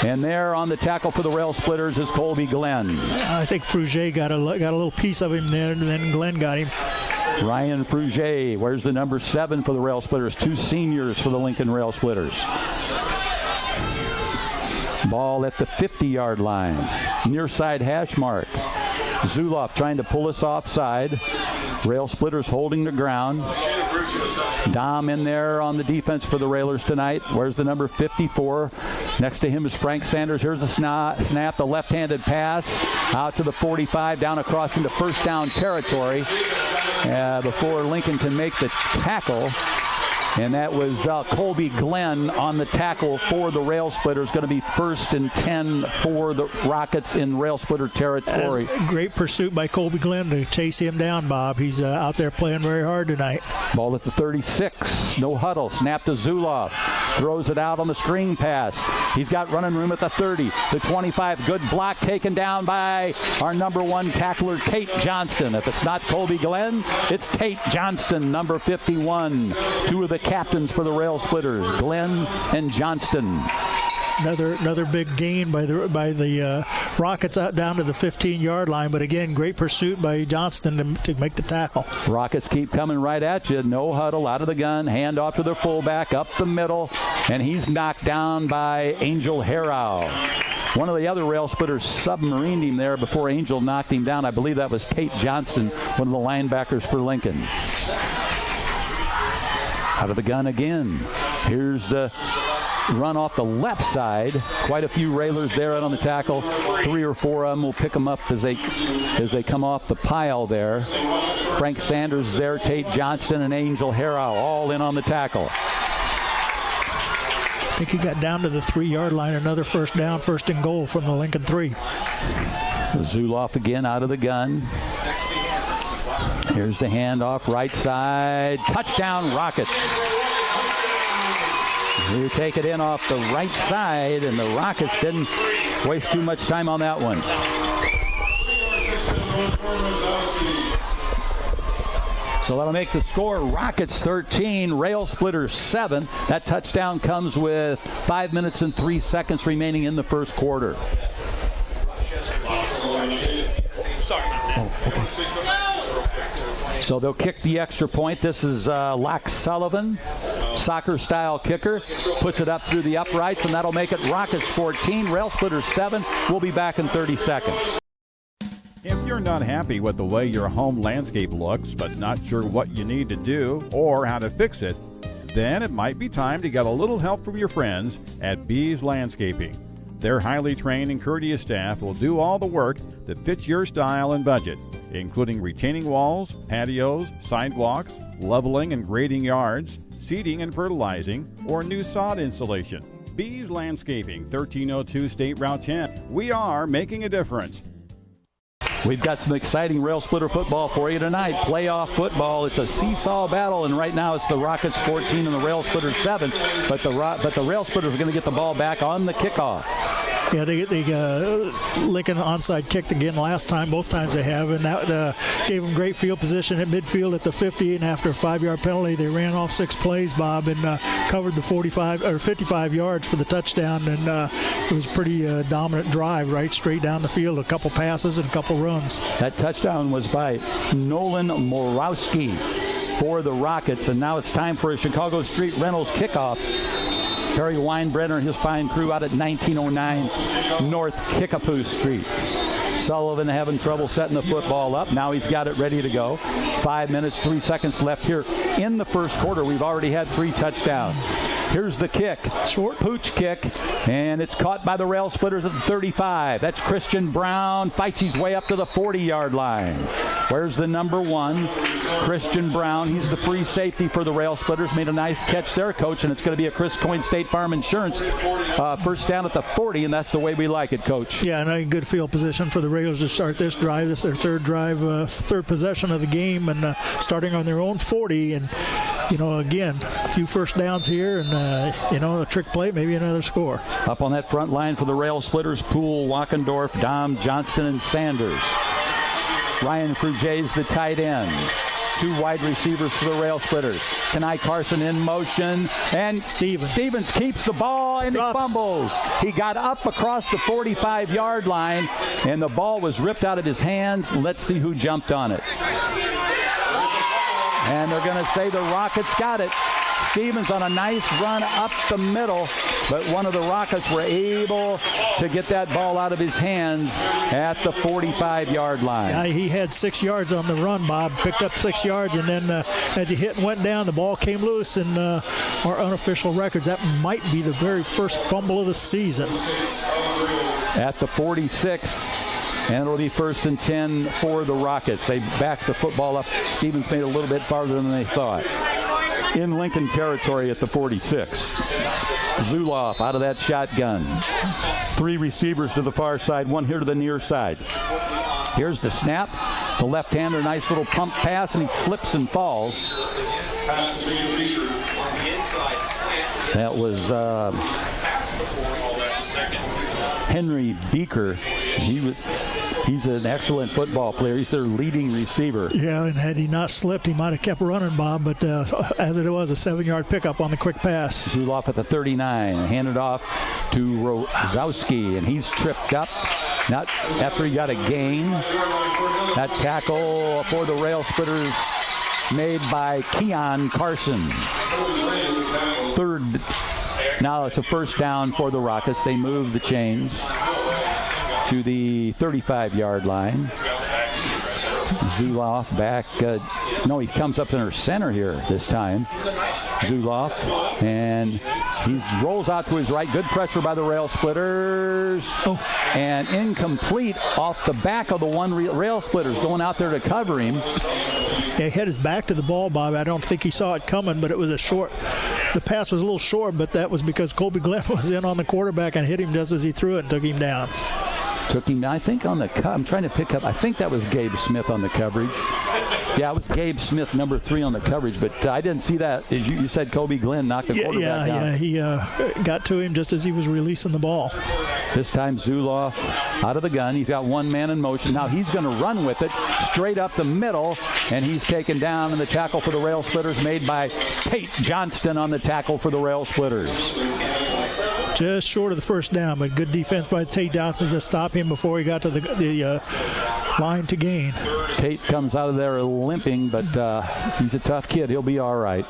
And there on the tackle for the Rail Splitters is Colby Glenn. I think Frugier got a little piece of him there, and then Glenn got him. Ryan Frugier wears the number 7 for the Rail Splitters. 2 seniors for the Lincoln Rail Splitters. Ball at the 50-yard line. Near side hash mark. Zuloff trying to pull us offside. Rail Splitters holding the ground. Dom in there on the defense for the Railers tonight. Where's the number 54? Next to him is Frank Sanders. Here's the snap, the left-handed pass out to the 45, down across into first down territory before Lincoln can make the tackle. And that was Colby Glenn on the tackle for the Rail Splitters. Going to be 1st and 10 for the Rockets in Rail Splitter territory. Great pursuit by Colby Glenn to chase him down, Bob. He's out there playing very hard tonight. Ball at the 36. No huddle. Snap to Zuloff. Throws it out on the screen pass. He's got running room at the 30. The 25. Good block taken down by our number 1 tackler, Tate Johnston. If it's not Colby Glenn, it's Tate Johnston, number 51. 2 of the captains for the Rail Splitters, Glenn and Johnston. Another big gain by the Rockets out down to the 15-yard line, but again, great pursuit by Johnston to make the tackle. Rockets keep coming right at you. No huddle, out of the gun, hand off to the fullback, up the middle, and he's knocked down by Angel Harrell. One of the other Rail Splitters submarined him there before Angel knocked him down. I believe that was Tate Johnston, one of the linebackers for Lincoln. Out of the gun again. Here's the run off the left side. Quite a few Railers there out on the tackle. 3 or 4 of them will pick them up as they come off the pile there. Frank Sanders is there, Tate Johnston and Angel Harrell all in on the tackle. I think he got down to the 3-yard line. Another first down, 1st and goal from the Lincoln 3. Zuloff again out of the gun. Here's the handoff, right side. Touchdown, Rockets. You take it in off the right side, and the Rockets didn't waste too much time on that one. So that'll make the score Rockets 13, Rail Splitters 7. That touchdown comes with 5 minutes and 3 seconds remaining in the first quarter. So they'll kick the extra point. This is Lack Sullivan, soccer-style kicker. Puts it up through the uprights, and that'll make it Rockets 14, Rail Splitters 7. We'll be back in 30 seconds. If you're not happy with the way your home landscape looks, but not sure what you need to do or how to fix it, then it might be time to get a little help from your friends at Bees Landscaping. Their highly trained and courteous staff will do all the work that fits your style and budget, including retaining walls, patios, sidewalks, leveling and grading yards, seeding and fertilizing, or new sod installation. Bees Landscaping, 1302 State Route 10. We are making a difference. We've got some exciting Rail Splitter football for you tonight. Playoff football. It's a seesaw battle, and right now it's the Rockets 14 and the Rail Splitters 7. But the Rail Splitters are going to get the ball back on the kickoff. Yeah, they lick an onside kick again last time. Both times they have, and that gave them great field position at midfield at the 50. And after a 5-yard penalty, they ran off 6 plays, Bob, and covered the 45 or 55 yards for the touchdown. And it was a pretty dominant drive, right straight down the field. A couple passes and a couple runs. That touchdown was by Nolan Morowski for the Rockets, and now it's time for a Chicago Street Rentals kickoff. Terry Weinbrenner and his fine crew out at 1909 North Kickapoo Street. Sullivan having trouble setting the football up. Now he's got it ready to go. 5 minutes, 3 seconds left here in the first quarter. We've already had 3 touchdowns. Here's the kick. Short pooch kick, and it's caught by the Rail Splitters at the 35. That's Christian Brown. Fights his way up to the 40-yard line. Where's the number 1? Christian Brown. He's the free safety for the Rail Splitters. Made a nice catch there, Coach, and it's going to be a Chris Coyne State Farm Insurance first down at the 40, and that's the way we like it, Coach. Yeah, and a good field position for the Rails to start this drive. This is their third drive, third possession of the game, and starting on their own 40. And, again, a few first downs here, and, a trick play, maybe another score. Up on that front line for the Rail Splitters, Poole, Wackendorf, Dom, Johnston, and Sanders. Ryan Fruget's the tight end. 2 wide receivers for the Rail Splitters. Kenai Carson in motion, and Stevens keeps the ball, and he fumbles. He got up across the 45-yard line, and the ball was ripped out of his hands. Let's see who jumped on it. And they're going to say the Rockets got it. Stevens on a nice run up the middle, but one of the Rockets were able to get that ball out of his hands at the 45-yard line. Yeah, he had 6 yards on the run, Bob. Picked up 6 yards, and then as he hit and went down, the ball came loose. And our unofficial records, that might be the very first fumble of the season. At the 46. And it'll be 1st and 10 for the Rockets. They backed the football up. Stevens made it a little bit farther than they thought. In Lincoln territory at the 46. Zuloff out of that shotgun. 3 receivers to the far side, 1 here to the near side. Here's the snap. The left-hander, nice little pump pass, and he slips and falls. That was Henry Beaker. He's an excellent football player. He's their leading receiver. Yeah, and had he not slipped, he might have kept running, Bob. But as it was, a 7-yard pickup on the quick pass. Zuloff at the 39, handed off to Rozowski, and he's tripped up. Not after he got a gain. That tackle for the Rail Splitters made by Keon Carson. Third. Now it's a first down for the Rockets. They move the chains to the 35-yard line. Zuloff back. No, he comes up in her center here this time. Zuloff. And he rolls out to his right. Good pressure by the Rail Splitters. And incomplete off the back of the one Rail Splitters going out there to cover him. Yeah, he had his back to the ball, Bob. I don't think he saw it coming, but it was the pass was a little short, but that was because Colby Glenn was in on the quarterback and hit him just as he threw it and took him down. I think, on the I'm trying to pick up. I think that was Gabe Smith on the coverage. Yeah, it was Gabe Smith, number 3 on the coverage, but I didn't see that. As you said, Kobe Glenn knocked the quarterback down. Yeah, he got to him just as he was releasing the ball. This time Zuloff out of the gun. He's got one man in motion. Now he's going to run with it straight up the middle, and he's taken down, and the tackle for the Rail Splitters made by Tate Johnston on the tackle for the Rail Splitters. Just short of the first down, but good defense by Tate Johnston to stop him before he got to the line to gain. Tate comes out of there limping, but he's a tough kid. He'll be all right.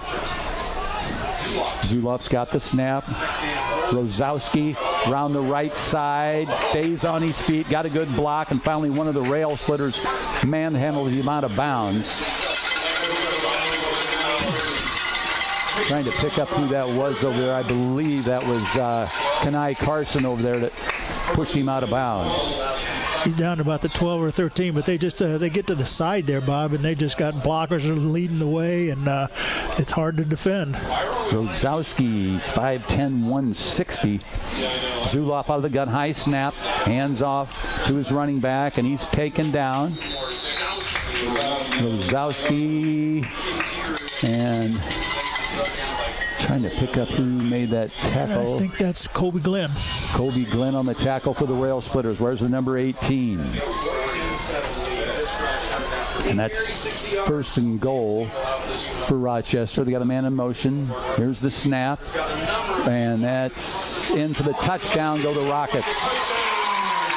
Zuloff's got the snap. Rosowski around the right side, stays on his feet, got a good block, and finally one of the Rail Splitters manhandled him out of bounds. Trying to pick up who that was over there. I believe that was Kenai Carson over there that pushed him out of bounds. He's down to about the 12 or 13, but they just they get to the side there, Bob, and they just got blockers leading the way, and it's hard to defend. Rosowski's 5'10", 160. Zuloff out of the gun, high snap, hands off to his running back, and he's taken down. Rosowski and trying to pick up who made that tackle. I think that's Kobe Glenn. Kobe Glenn on the tackle for the Rail Splitters. Where's the number 18? And that's first and goal for Rochester. They got a man in motion. Here's the snap. And that's in for the touchdown. Go the Rockets.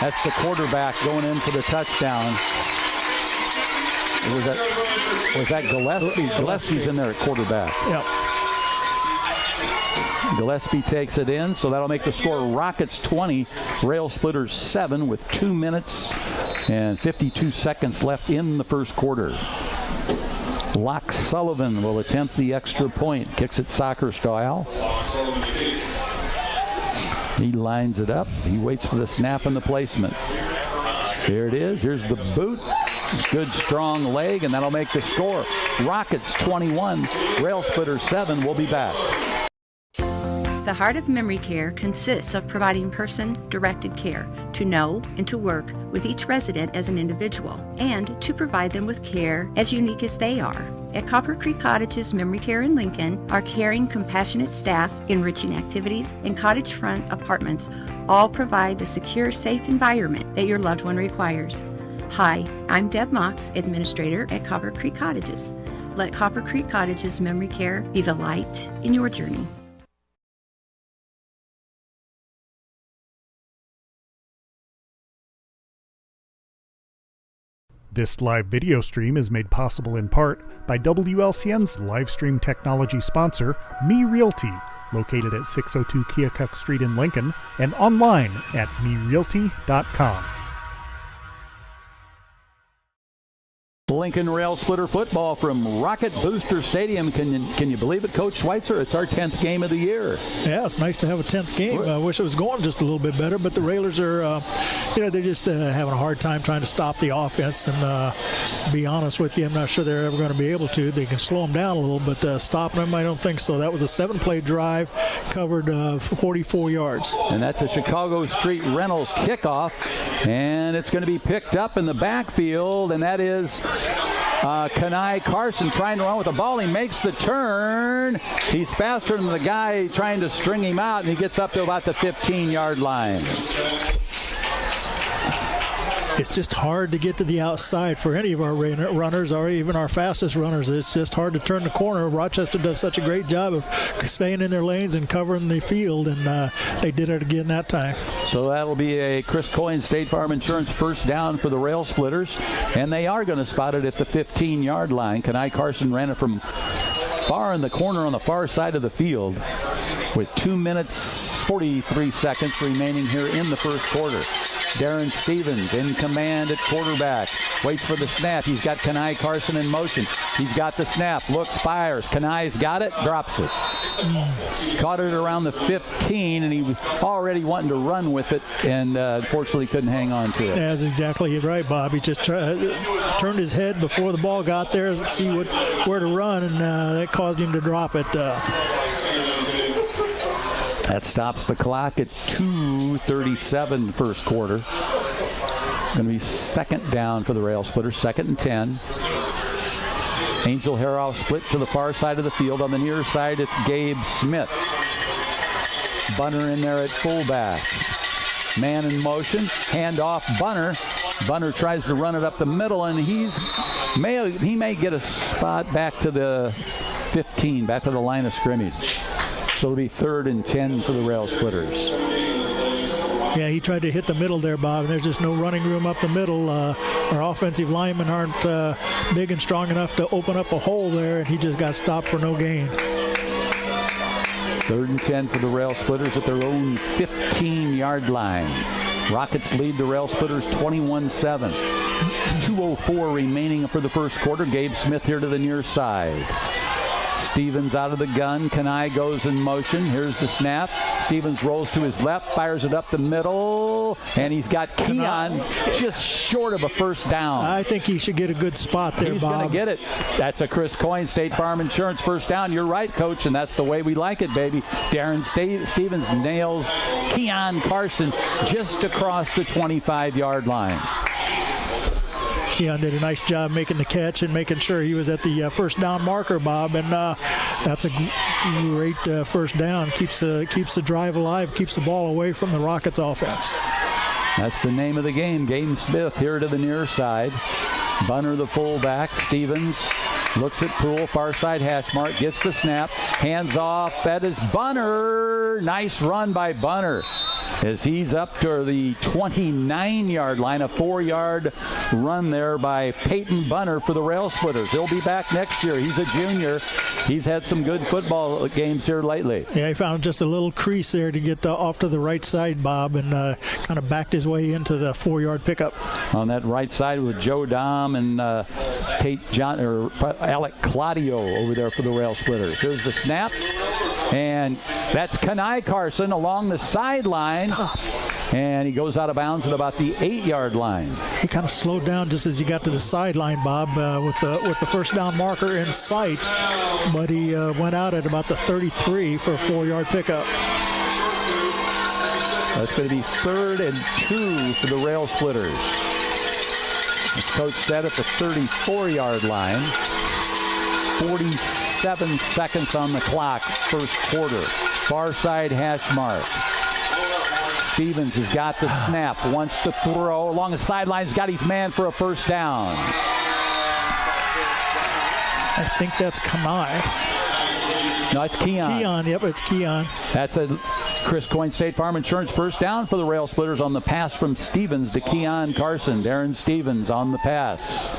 That's the quarterback going in for the touchdown. Was that Gillespie? Gillespie's in there at quarterback. Yep. Gillespie takes it in, so that'll make the score Rockets 20, Rail Splitters 7 with 2 minutes and 52 seconds left in the first quarter. Locke Sullivan will attempt the extra point. Kicks it soccer style. He lines it up. He waits for the snap and the placement. Here it is. Here's the boot. Good strong leg, and that'll make the score Rockets 21, Rail Splitters 7. We'll be back. The Heart of Memory Care consists of providing person-directed care to know and to work with each resident as an individual, and to provide them with care as unique as they are. At Copper Creek Cottages Memory Care in Lincoln, our caring, compassionate staff, enriching activities, and cottage front apartments all provide the secure, safe environment that your loved one requires. Hi, I'm Deb Mox, Administrator at Copper Creek Cottages. Let Copper Creek Cottages Memory Care be the light in your journey. This live video stream is made possible in part by WLCN's live stream technology sponsor, Me Realty, located at 602 Keokuk Street in Lincoln, and online at merealty.com. Lincoln Rail Splitter football from Rocket Booster Stadium. Can you believe it, Coach Schweitzer? It's our 10th game of the year. Yeah, it's nice to have a 10th game. I wish it was going just a little bit better, but the Railers are, they're just having a hard time trying to stop the offense. And to be honest with you, I'm not sure they're ever going to be able to. They can slow them down a little, but stopping them, I don't think so. That was a 7-play drive, covered 44 yards. And that's a Chicago Street Rentals kickoff, and it's going to be picked up in the backfield, and that is Kenai Carson trying to run with the ball. He makes the turn. He's faster than the guy trying to string him out, and he gets up to about the 15-yard line. It's just hard to get to the outside for any of our runners or even our fastest runners. It's just hard to turn the corner. Rochester does such a great job of staying in their lanes and covering the field, and they did it again that time. So that'll be a Chris Coyne State Farm Insurance first down for the Rail Splitters, and they are going to spot it at the 15-yard line. Kenai Carson ran it from far in the corner on the far side of the field with 2 minutes, 43 seconds remaining here in the first quarter. Darren Stevens in command at quarterback. Waits for the snap. He's got Kenai Carson in motion. He's got the snap. Looks, fires. Kenai's got it. Drops it. Caught it around the 15, and he was already wanting to run with it, and unfortunately couldn't hang on to it. That's exactly right, Bob. He just turned his head before the ball got there to see where to run, and that caused him to drop it. That stops the clock at 2:37 first quarter. Going to be second down for the Rail Splitters, 2nd and 10. Angel Harrell split to the far side of the field. On the near side, it's Gabe Smith. Bunner in there at fullback. Man in motion, hand off Bunner. Bunner tries to run it up the middle, and he may get a spot back to the 15, back to the line of scrimmage. So it'll be 3rd and 10 for the Rail Splitters. Yeah, he tried to hit the middle there, Bob, and there's just no running room up the middle. Our offensive linemen aren't big and strong enough to open up a hole there, and he just got stopped for no gain. 3rd and 10 for the Rail Splitters at their own 15-yard line. Rockets lead the Rail Splitters 21-7. 2:04 remaining for the first quarter. Gabe Smith here to the near side. Stevens out of the gun. Kanai goes in motion. Here's the snap. Stevens rolls to his left, fires it up the middle, and he's got Keon just short of a first down. I think he should get a good spot there, He's Bob. going to get it. That's a Chris Coyne, State Farm Insurance first down. You're right, Coach, and that's the way we like it, baby. Darren Stevens nails Keon Carson just across the 25-yard line. Keon did a nice job making the catch and making sure he was at the first down marker, Bob, and that's a great first down. Keeps the drive alive, keeps the ball away from the Rockets offense. That's the name of the game. Gabe Smith here to the near side. Bunner the fullback. Stevens looks at Poole, far side hash mark, gets the snap, hands off. That is Bunner. Nice run by Bunner as he's up to the 29-yard line. A 4-yard run there by Peyton Bunner for the Rail Splitters. He'll be back next year. He's a junior. He's had some good football games here lately. Yeah, he found just a little crease there to get off to the right side, Bob, and kind of backed his way into the 4-yard pickup. On that right side with Joe Dom and Alec Claudio over there for the Rail Splitters. Here's the snap, and that's Kanai Carson along the sideline. And he goes out of bounds at about the 8-yard line. He kind of slowed down just as he got to the sideline, Bob, with the first down marker in sight. But he went out at about the 33 for a 4-yard pickup. That's going to be 3rd and 2 for the Rail Splitters. As Coach said, at the 34-yard line. 47 seconds on the clock, first quarter. Far side hash mark. Stevens has got the snap, wants to throw along the sidelines, got his man for a first down. I think that's Kanai. No, it's Keon. Keon, yep, it's Keon. That's a Chris Coyne State Farm Insurance first down for the Rail Splitters on the pass from Stevens to Keon Carson. Darren Stevens on the pass.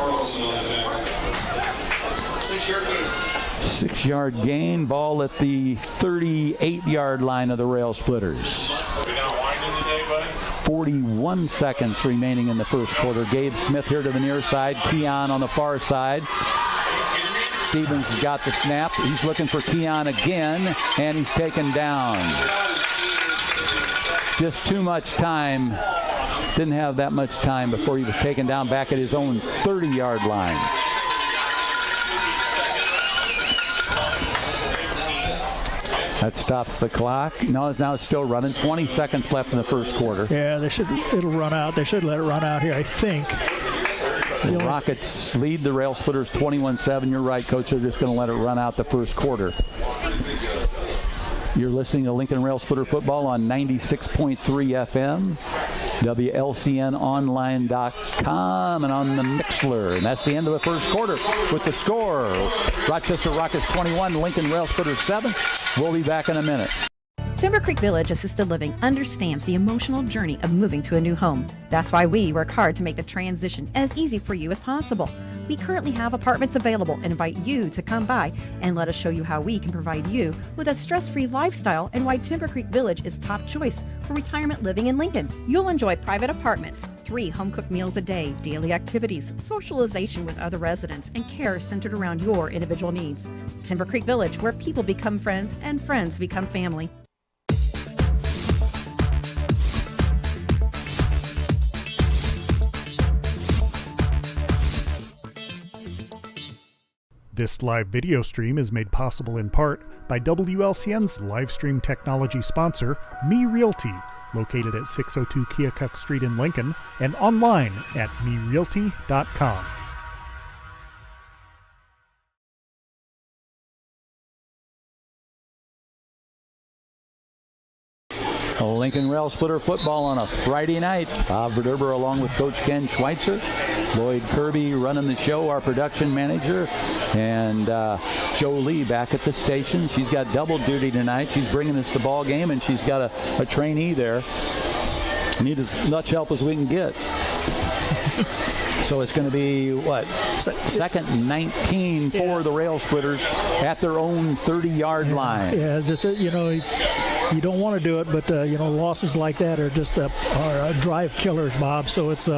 6-yard gain, ball at the 38-yard line of the Rail Splitters. 41 seconds remaining in the first quarter. Gabe Smith here to the near side. Keon on the far side. Stevens has got the snap. He's looking for Keon again, and he's taken down. Just too much time. Didn't have that much time before he was taken down back at his own 30-yard line. That stops the clock. No, now it's still running. 20 seconds left in the first quarter. Yeah, it'll run out. They should let it run out here, I think. The Rockets lead the Rail Splitters 21-7. You're right, Coach. They're just going to let it run out the first quarter. You're listening to Lincoln Rail Splitter Football on 96.3 FM, WLCNonline.com, and on the Mixler. And that's the end of the first quarter with the score. Rochester Rockets 21, Lincoln Rail Splitters 7. We'll be back in a minute. Timber Creek Village Assisted Living understands the emotional journey of moving to a new home. That's why we work hard to make the transition as easy for you as possible. We currently have apartments available and invite you to come by and let us show you how we can provide you with a stress-free lifestyle and why Timber Creek Village is top choice for retirement living in Lincoln. You'll enjoy private apartments, 3 home-cooked meals a day, daily activities, socialization with other residents, and care centered around your individual needs. Timber Creek Village, where people become friends and friends become family. This live video stream is made possible in part by WLCN's live stream technology sponsor, Me Realty, located at 602 Keokuk Street in Lincoln, and online at merealty.com. Lincoln Rail Splitter football on a Friday night. Bob Verderber along with Coach Ken Schweitzer. Lloyd Kirby running the show, our production manager. And Joe Lee back at the station. She's got double duty tonight. She's bringing us the ball game, and she's got a trainee there. Need as much help as we can get. So it's going to be, what, second and 19 for the Rail Splitters at their own 30-yard line. Yeah, just, you don't want to do it, but, losses like that are just are drive killers, Bob. So it's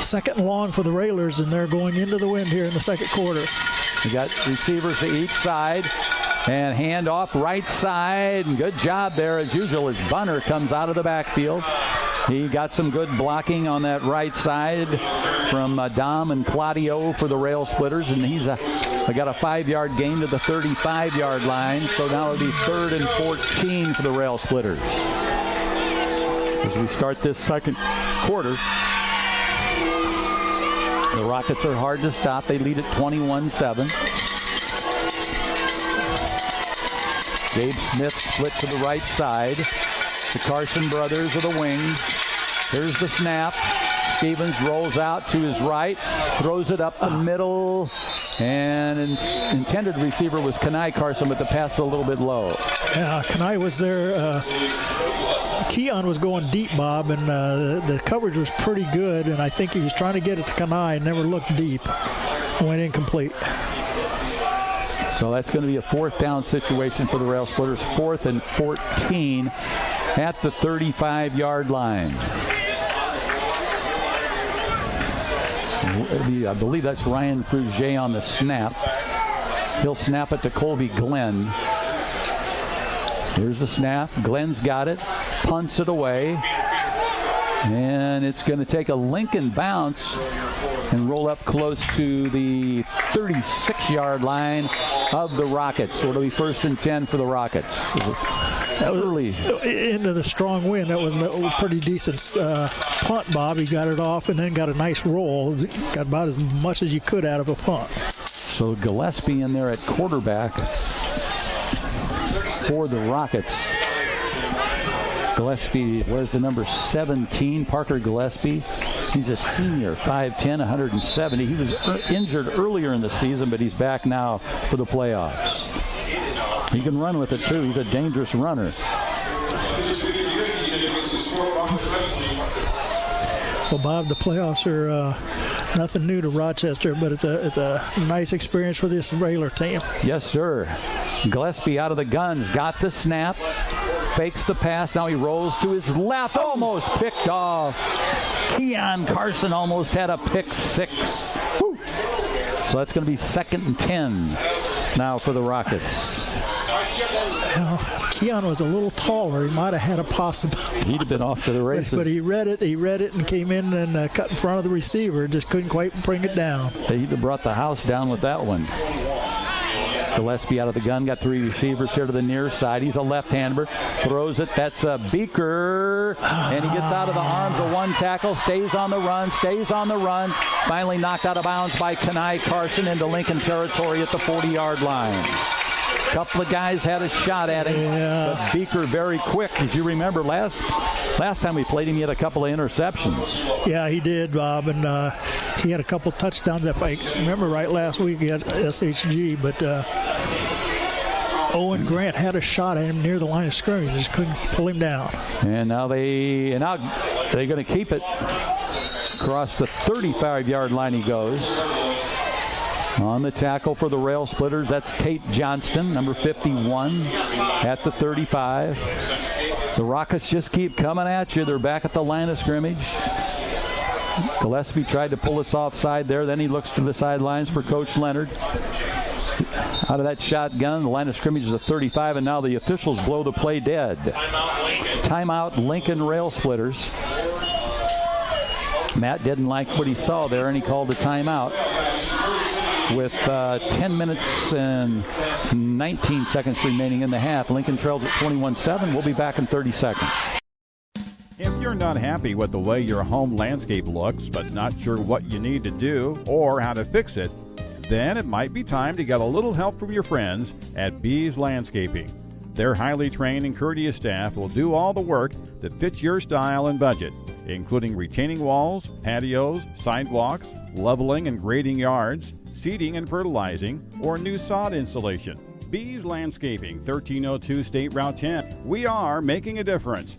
second and long for the Railers, and they're going into the wind here in the second quarter. We got receivers to each side. And handoff right side. And good job there, as usual, as Bunner comes out of the backfield. He got some good blocking on that right side from Dom and Claudio for the Rail Splitters. And he's got a 5-yard gain to the 35-yard line. So now it'll be 3rd and 14 for the Rail Splitters. As we start this second quarter, the Rockets are hard to stop. They lead at 21-7. Gabe Smith split to the right side. The Carson brothers are the wings. Here's the snap. Stevens rolls out to his right, throws it up the middle, and intended receiver was Kenai Carson, but the pass is a little bit low. Yeah, Kenai was there. Keon was going deep, Bob, and the coverage was pretty good, and I think he was trying to get it to Kenai and never looked deep. Went incomplete. So that's going to be a 4th down situation for the Rail Splitters. 4th and 14 at the 35-yard line. I believe that's Ryan Frugier on the snap. He'll snap it to Colby Glenn. Here's the snap. Glenn's got it. Punts it away. And it's going to take a Lincoln bounce and roll up close to the 36-yard line of the Rockets. So it'll be 1st and 10 for the Rockets. That was early. Into the strong wind. That was a pretty decent punt, Bob. He got it off and then got a nice roll. Got about as much as you could out of a punt. So Gillespie in there at quarterback for the Rockets. Gillespie wears the number 17, Parker Gillespie. He's a senior, 5'10", 170. He was injured earlier in the season, but he's back now for the playoffs. He can run with it, too. He's a dangerous runner. Well, Bob, the playoffs are nothing new to Rochester, but it's a nice experience for this Railer team. Yes, sir. Gillespie out of the guns, got the snap, fakes the pass. Now he rolls to his left, almost picked off. Keon Carson almost had a pick 6. Woo. So that's going to be 2nd and 10 now for the Rockets. Well, Keon was a little taller. He might have had a possibility. He'd have been off to the races. But he read it and came in and cut in front of the receiver. Just couldn't quite bring it down. He'd have brought the house down with that one. Gillespie out of the gun, got 3 receivers here to the near side. He's a left-hander, throws it. That's Beaker, and he gets out of the arms of one tackle, stays on the run. Finally knocked out of bounds by Kenai Carson into Lincoln territory at the 40-yard line. A couple of guys had a shot at him, but Beaker very quick. As you remember, last time we played him, he had a couple of interceptions. Yeah, he did, Bob, and he had a couple touchdowns. If I remember right, last week he had SHG, but Owen Grant had a shot at him near the line of scrimmage. Just couldn't pull him down. And now they're going to keep it. Across the 35-yard line he goes. On the tackle for the Rail Splitters, that's Tate Johnston, number 51, at the 35. The Rockets just keep coming at you. They're back at the line of scrimmage. Gillespie tried to pull us offside there. Then he looks to the sidelines for Coach Leonard. Out of that shotgun, the line of scrimmage is a 35, and now the officials blow the play dead. Timeout, Lincoln Rail Splitters. Matt didn't like what he saw there, and he called a timeout. With 10 minutes and 19 seconds remaining in the half, Lincoln trails at 21-7. We'll be back in 30 seconds. If you're not happy with the way your home landscape looks, but not sure what you need to do or how to fix it, then it might be time to get a little help from your friends at Bees Landscaping. Their highly trained and courteous staff will do all the work that fits your style and budget, including retaining walls, patios, sidewalks, leveling and grading yards, seeding and fertilizing, or new sod installation. Bees Landscaping, 1302 State Route 10. We are making a difference.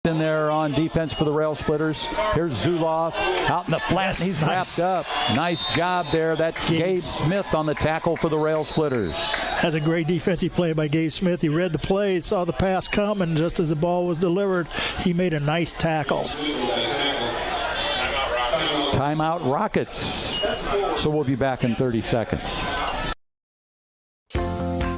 In there on defense for the Rail Splitters. Here's Zuloff out in the flat, and he's wrapped up. Nice job there. That's Gabe Smith on the tackle for the Rail Splitters. Has a great defensive play by Gabe Smith. He read the play, saw the pass come, and just as the ball was delivered, he made a nice tackle. Timeout Rockets. So we'll be back in 30 seconds.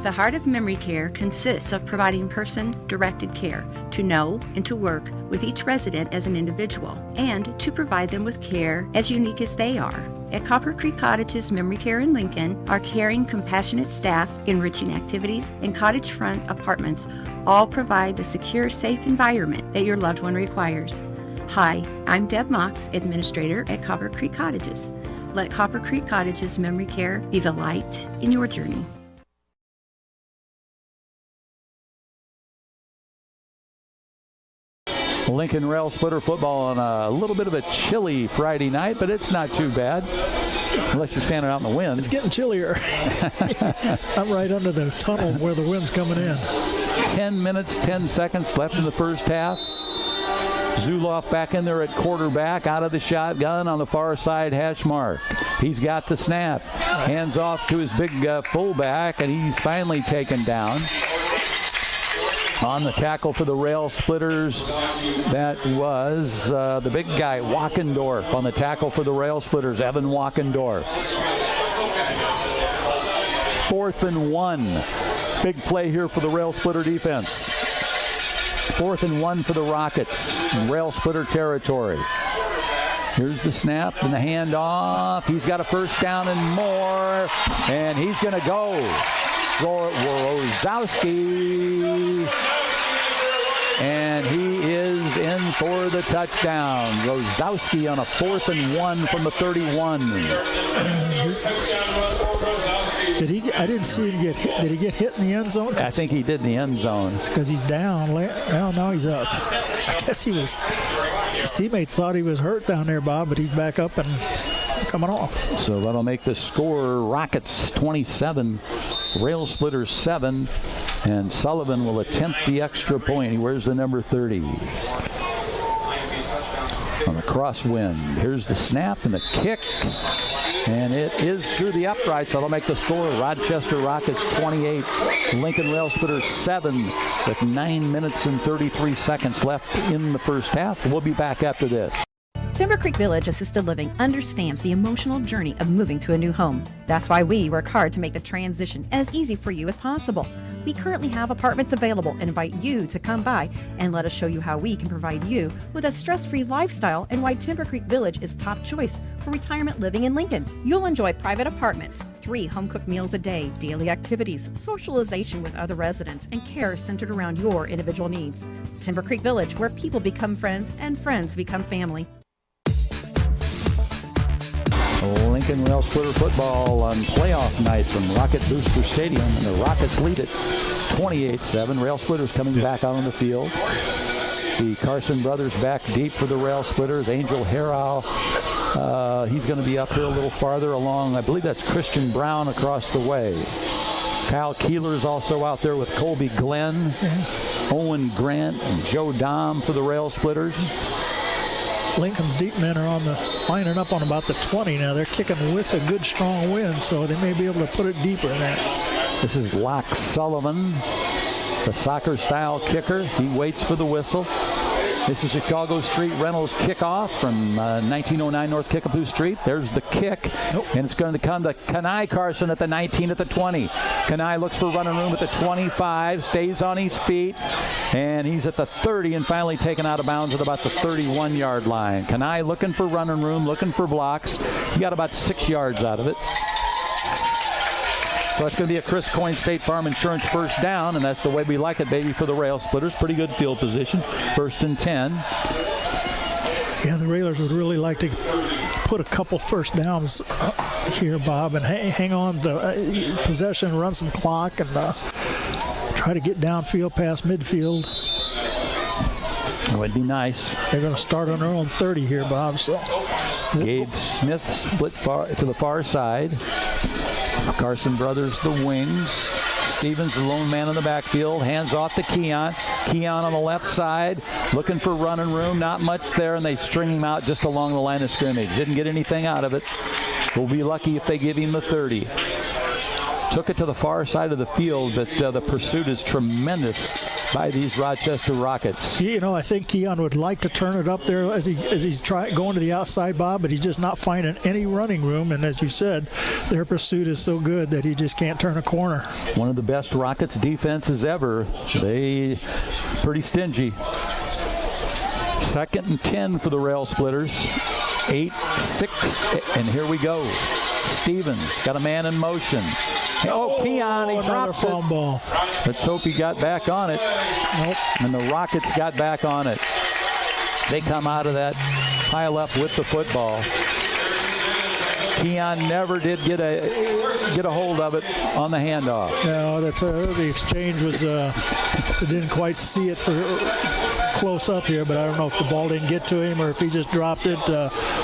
The Heart of Memory Care consists of providing person-directed care to know and to work with each resident as an individual and to provide them with care as unique as they are. At Copper Creek Cottages Memory Care in Lincoln, our caring, compassionate staff, enriching activities, and cottage front apartments all provide the secure, safe environment that your loved one requires. Hi, I'm Deb Mox, Administrator at Copper Creek Cottages. Let Copper Creek Cottages Memory Care be the light in your journey. Lincoln Rail Splitter football on a little bit of a chilly Friday night, but it's not too bad unless you're standing out in the wind. It's getting chillier. I'm right under the tunnel where the wind's coming in. 10 minutes, 10 seconds left in the first half. Zuloff back in there at quarterback, out of the shotgun on the far side hash mark. He's got the snap. Hands off to his big fullback, and he's finally taken down. On the tackle for the Rail Splitters, that was the big guy, Walkendorf. On the tackle for the Rail Splitters, Evan Walkendorf. 4th and 1. Big play here for the Rail Splitter defense. 4th and 1 for the Rockets in Rail Splitter territory. Here's the snap and the handoff. He's got a first down and more, and he's going to go. Rosowski, and he is in for the touchdown. Rosowski on a 4th and 1 from the 31. I didn't see him get hit. Did he get hit in the end zone? I think he did in the end zone. It's because he's down. Well, now he's up. I guess his teammate thought he was hurt down there, Bob, but he's back up and coming off. So that'll make the score Rockets 27, Rail Splitters 7, and Sullivan will attempt the extra point. He wears the number 30. On the crosswind, here's the snap and the kick, and it is through the uprights. That'll make the score Rochester Rockets 28, Lincoln Rail Splitters 7, with 9 minutes and 33 seconds left in the first half. We'll be back after this. Timber Creek Village Assisted Living understands the emotional journey of moving to a new home. That's why we work hard to make the transition as easy for you as possible. We currently have apartments available and invite you to come by and let us show you how we can provide you with a stress-free lifestyle and why Timber Creek Village is top choice for retirement living in Lincoln. You'll enjoy private apartments, 3 home-cooked meals a day, daily activities, socialization with other residents, and care centered around your individual needs. Timber Creek Village, where people become friends and friends become family. Lincoln Rail Splitter football on playoff night from Rocket Booster Stadium, and the Rockets lead it 28-7. Rail Splitters coming back out on the field. The Carson brothers back deep for the Rail Splitters. Angel Harrow, he's going to be up here a little farther along. I believe that's Christian Brown across the way. Kyle Keeler's also out there with Colby Glenn, Owen Grant, and Joe Dom for the Rail Splitters. Lincoln's deep men are lining up on about the 20 now. They're kicking with a good, strong wind, so they may be able to put it deeper than that. This is Locke Sullivan, the soccer-style kicker. He waits for the whistle. This is Chicago Street Rentals Kickoff from 1909 North Kickapoo Street. There's the kick, and it's going to come to Kenai Carson at the 19, at the 20. Kenai looks for running room at the 25, stays on his feet, and he's at the 30 and finally taken out of bounds at about the 31-yard line. Kenai looking for running room, looking for blocks. He got about 6 yards out of it. So it's going to be a Chris Coyne State Farm Insurance first down, and that's the way we like it, baby, for the Rail Splitters. Pretty good field position. 1st and 10. Yeah, the Railers would really like to put a couple first downs here, Bob, and hang on the possession, run some clock, and try to get downfield past midfield. It would be nice. They're going to start on their own 30 here, Bob. So Gabe Smith split to the far side. Carson Brothers, the wings. Stevens, the lone man in the backfield. Hands off to Keon. Keon on the left side, looking for running room. Not much there, and they string him out just along the line of scrimmage. Didn't get anything out of it. We'll be lucky if they give him the 30. Took it to the far side of the field, but the pursuit is tremendous by these Rochester Rockets. You know, I think Keon would like to turn it up there as he's going to the outside, Bob, but he's just not finding any running room. And as you said, their pursuit is so good that he just can't turn a corner. One of the best Rockets defenses ever. They pretty stingy. 2nd and 10 for the Rail Splitters. 8-6, and here we go. Stevens got a man in motion. Oh, Keon, he drops it. Fumble. Let's hope he got back on it. Nope. And the Rockets got back on it. They come out of that pile up with the football. Keon never did get a hold of it on the handoff. No, that's the exchange was. I didn't quite see it for close up here, but I don't know if the ball didn't get to him or if he just dropped it.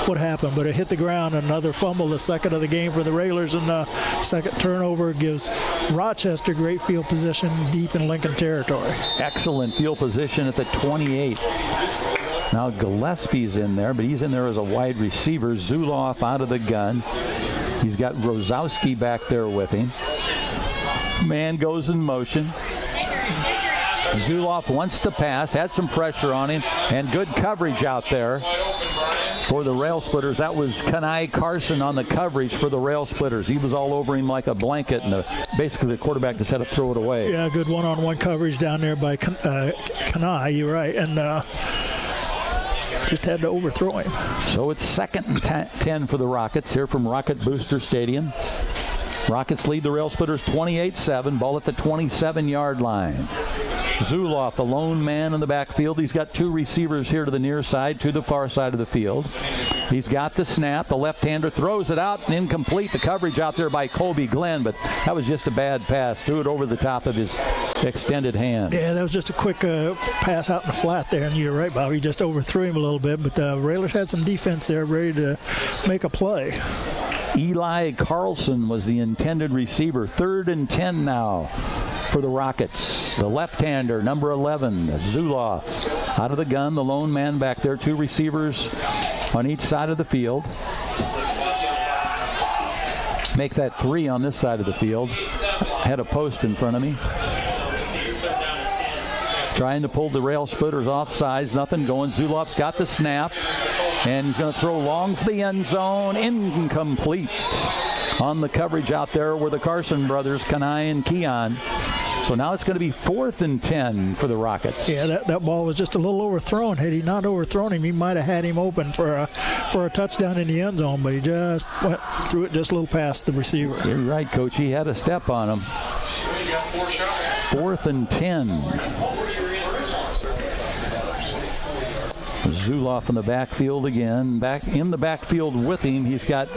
What happened? But it hit the ground. Another fumble, the second of the game for the Railers, and the second turnover gives Rochester great field position deep in Lincoln territory. Excellent field position at the 28. Now Gillespie's in there, but he's in there as a wide receiver. Zuloff out of the gun. He's got Rosowski back there with him. Man goes in motion. Zuloff wants to pass, had some pressure on him, and good coverage out there for the Rail Splitters. That was Kenai Carson on the coverage for the Rail Splitters. He was all over him like a blanket, and basically the quarterback just had to throw it away. Yeah, good one-on-one coverage down there by Kenai, you're right, and just had to overthrow him. So it's 2nd and 10 for the Rockets here from Rocket Booster Stadium. Rockets lead the Rail Splitters 28-7, ball at the 27-yard line. Zuloff, the lone man in the backfield. He's got 2 receivers here to the near side, to the far side of the field. He's got the snap. The left-hander throws it out and incomplete. The coverage out there by Colby Glenn, but that was just a bad pass. Threw it over the top of his extended hand. Yeah, that was just a quick pass out in the flat there, and you're right, Bob. He just overthrew him a little bit, but the Railers had some defense there ready to make a play. Eli Carlson was the intended receiver. 3rd and 10 now for the Rockets. The left-hander, number 11, Zuloff. Out of the gun, the lone man back there. 2 receivers on each side of the field. Make that 3 on this side of the field. Had a post in front of me. Trying to pull the Rail Splitters off sides. Nothing going. Zuloff's got the snap. And he's going to throw long for the end zone. Incomplete. On the coverage out there were the Carson brothers, Kenai and Keon. So now it's going to be 4th and 10 for the Rockets. Yeah, that ball was just a little overthrown. Had he not overthrown him, he might have had him open for a touchdown in the end zone, but he just threw it just a little past the receiver. You're right, Coach. He had a step on him. 4th and 10. Zuloff in the backfield again. Back in the backfield with him, he's got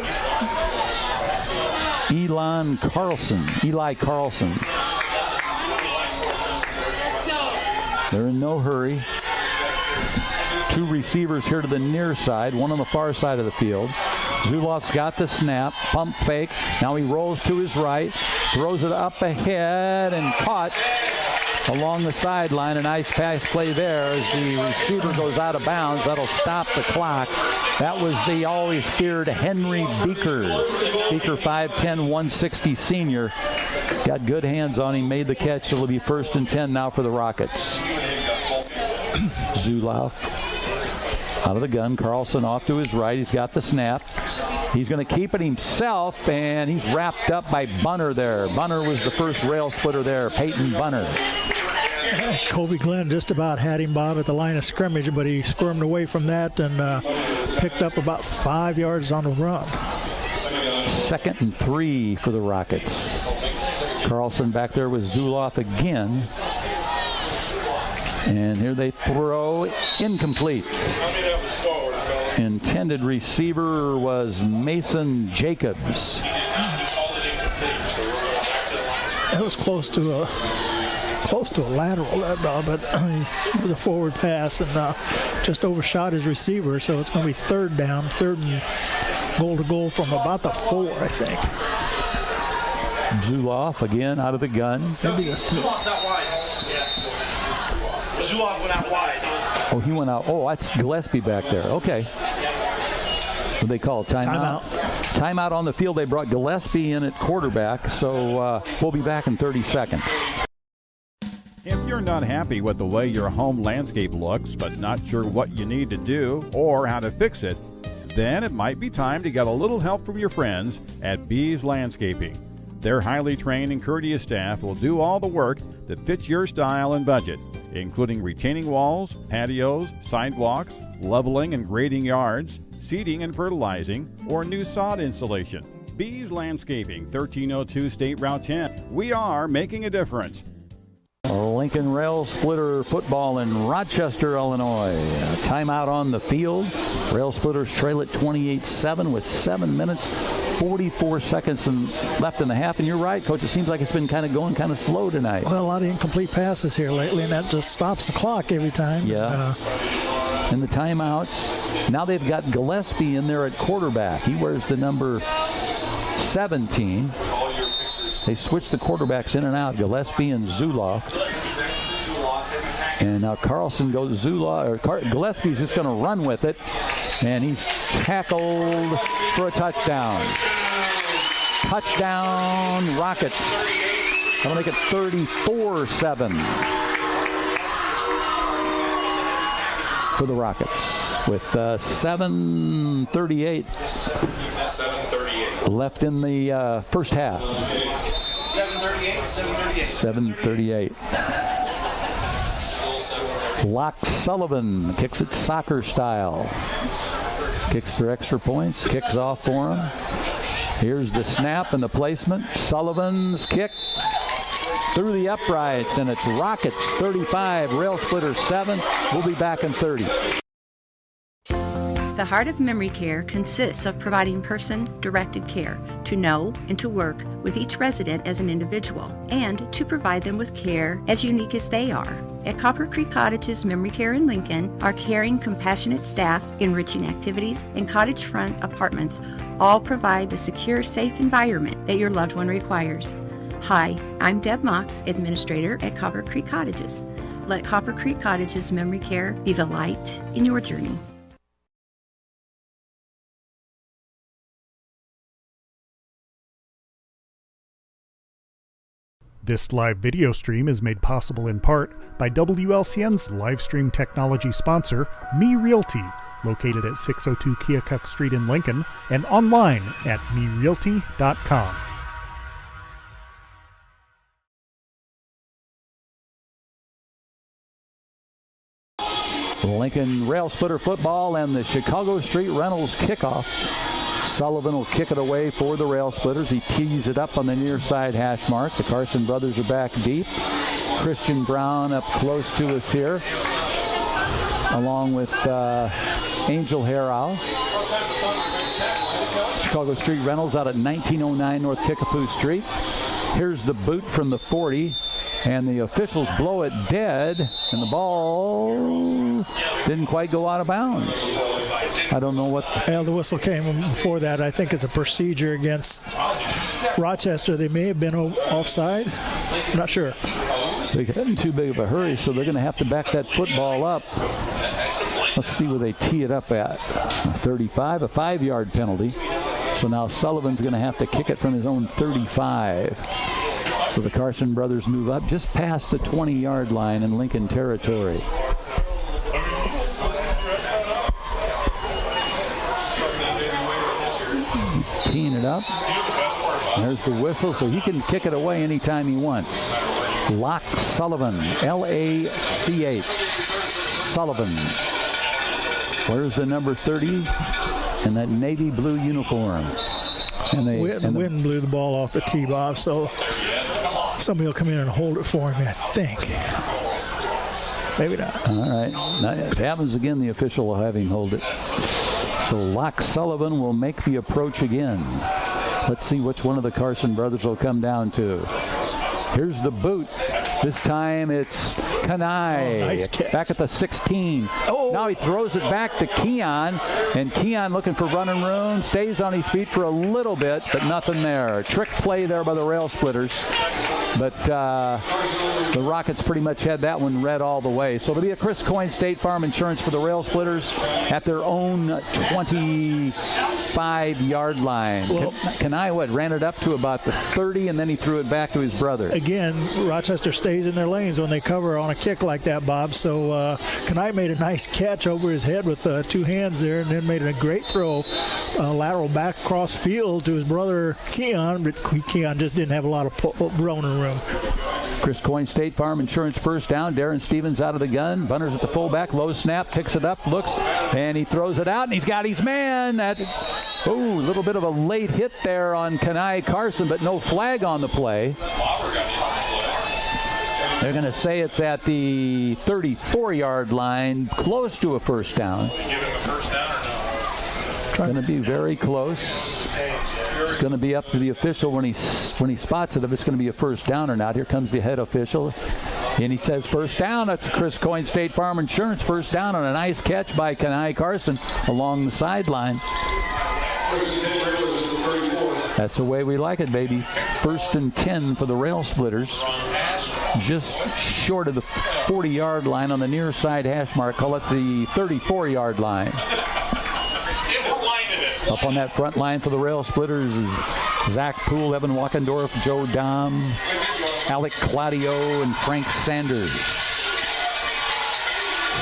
Eli Carlson. They're in no hurry. 2 receivers here to the near side, one on the far side of the field. Zuloff's got the snap, pump fake. Now he rolls to his right, throws it up ahead and caught along the sideline. A nice pass play there as the receiver goes out of bounds. That'll stop the clock. That was the always feared Henry Beaker. Beaker 5'10", 160 senior. Got good hands on him, made the catch. It'll be 1st and 10 now for the Rockets. Zuloff Out of the gun, Carlson off to his right. He's got the snap. He's going to keep it himself, and he's wrapped up by Bunner there. Bunner was the first rail splitter there, Peyton Bunner. Kobe Glenn just about had him, Bob, at the line of scrimmage, but he squirmed away from that and picked up about 5 yards on the run. 2nd and 3 for the Rockets. Carlson back there with Zuloff again. And here they throw, incomplete. Intended receiver was Mason Jacobs. That was close to a lateral, but it was a forward pass and just overshot his receiver. So it's going to be 3rd down, 3rd and goal to goal from about the 4, I think. Zuloff again out of the gun. Zuloff's out wide. Zuloff went out wide. Oh, he went out. Oh, that's Gillespie back there. Okay. What they call it? Timeout. Timeout on the field. They brought Gillespie in at quarterback. So we'll be back in 30 seconds. If you're not happy with the way your home landscape looks, but not sure what you need to do or how to fix it, then it might be time to get a little help from your friends at Bees Landscaping. Their highly trained and courteous staff will do all the work that fits your style and budget, including retaining walls, patios, sidewalks, leveling and grading yards, seeding and fertilizing, or new sod installation. Bees Landscaping, 1302 State Route 10. We are making a difference. Lincoln Rail Splitter football in Rochester, Illinois. Timeout on the field. Rail Splitters trail at 28-7 with 7 minutes, 44 seconds left in the half. And you're right, Coach. It seems like it's been going kind of slow tonight. Well, a lot of incomplete passes here lately, and that just stops the clock every time. Yeah. And the timeouts. Now they've got Gillespie in there at quarterback. He wears the number 17. They switch the quarterbacks in and out, Gillespie and Zuloff. And now Carlson goes Gillespie's just going to run with it. And he's tackled for a touchdown. Touchdown, Rockets. That'll make it 34-7 for the Rockets with 7:38 left in the first half. 7:38. Locke Sullivan kicks it soccer style. Kicks for extra points. Kicks off for him. Here's the snap and the placement. Sullivan's kick through the uprights, and it's Rockets 35, Rail Splitters 7. We'll be back in 30. The Heart of Memory Care consists of providing person-directed care to know and to work with each resident as an individual and to provide them with care as unique as they are. At Copper Creek Cottages Memory Care in Lincoln, our caring, compassionate staff, enriching activities, and cottage front apartments all provide the secure, safe environment that your loved one requires. Hi, I'm Deb Mox, Administrator at Copper Creek Cottages. Let Copper Creek Cottages Memory Care be the light in your journey. This live video stream is made possible in part by WLCN's live stream technology sponsor, Me Realty, located at 602 Keokuk Street in Lincoln and online at merealty.com. Lincoln Rail Splitter football and the Chicago Street Rentals kickoff. Sullivan will kick it away for the Rail Splitters. He tees it up on the near side hash mark. The Carson brothers are back deep. Christian Brown up close to us here, along with Angel Harrell. Chicago Street Rentals out at 1909 North Kickapoo Street. Here's the boot from the 40. And the officials blow it dead, and the ball didn't quite go out of bounds. I don't know what. Well, the whistle came before that. I think it's a procedure against Rochester. They may have been offside. I'm not sure. They got in too big of a hurry, so they're going to have to back that football up. Let's see where they tee it up at. 35, a 5-yard penalty. So now Sullivan's going to have to kick it from his own 35. So the Carson brothers move up just past the 20-yard line in Lincoln territory. Teeing it up. There's the whistle, so he can kick it away anytime he wants. Locke Sullivan, L-A-C-H. Sullivan. Where's the number 30 in that navy blue uniform? And the wind blew the ball off the tee, Bob, so somebody will come in and hold it for me, I think. Maybe not. All right. Now, it happens again, the official will have him hold it. So Locke Sullivan will make the approach again. Let's see which one of the Carson brothers will come down to. Here's the boot. This time it's Kanai. Nice catch. Back at the 16. Now he throws it back to Keon. And Keon looking for running room. Stays on his feet for a little bit, but nothing there. Trick play there by the Rail Splitters. But the Rockets pretty much had that one read all the way. So it'll be a Chris Coyne State Farm Insurance for the Rail Splitters at their own 25-yard line. Well, Kanai ran it up to about the 30, and then he threw it back to his brother. Again, Rochester stays in their lanes when they cover on a kick like that, Bob. So Kanai made a nice catch over his head with two hands there, and then made a great throw, lateral back cross field to his brother Keon, but Keon just didn't have a lot of running room. Chris Coyne State Farm Insurance first down. Darren Stevens out of the gun. Bunner's at the fullback. Low snap. Picks it up. Looks. And he throws it out. And he's got his man. A little bit of a late hit there on Kanai Carson, but no flag on the play. They're going to say it's at the 34-yard line, close to a first down. Going to be very close. It's going to be up to the official when he spots it if it's going to be a first down or not. Here comes the head official, and he says first down. That's Chris Coyne State Farm Insurance. First down on a nice catch by Kanai Carson along the sideline. That's the way we like it, baby. First and 10 for the Rail Splitters. Just short of the 40-yard line on the near side hash mark. Call it the 34-yard line. Up on that front line for the Rail Splitters is Zach Poole, Evan Walkendorf, Joe Dom, Alec Claudio, and Frank Sanders.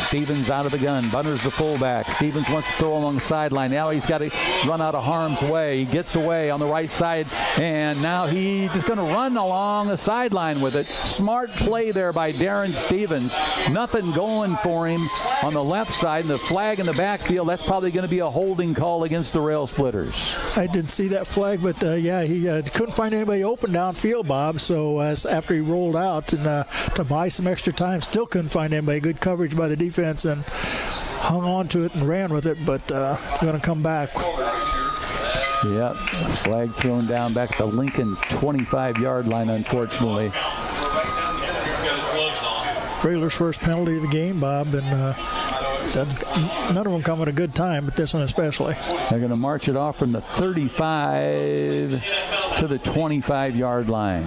Stevens out of the gun. Bunner's the fullback. Stevens wants to throw along the sideline. Now he's got to run out of harm's way. He gets away on the right side, and now he's just going to run along the sideline with it. Smart play there by Darren Stevens. Nothing going for him on the left side, and the flag in the backfield. That's probably going to be a holding call against the Rail Splitters. I didn't see that flag, but he couldn't find anybody open downfield, Bob. So after he rolled out and to buy some extra time, still couldn't find anybody. Good coverage by the defense and hung on to it and ran with it, but it's going to come back. Yep, flag thrown down back at the Lincoln 25-yard line, unfortunately. Brailer's first penalty of the game, Bob, and none of them come at a good time, but this one especially. They're going to march it off from the 35 to the 25-yard line.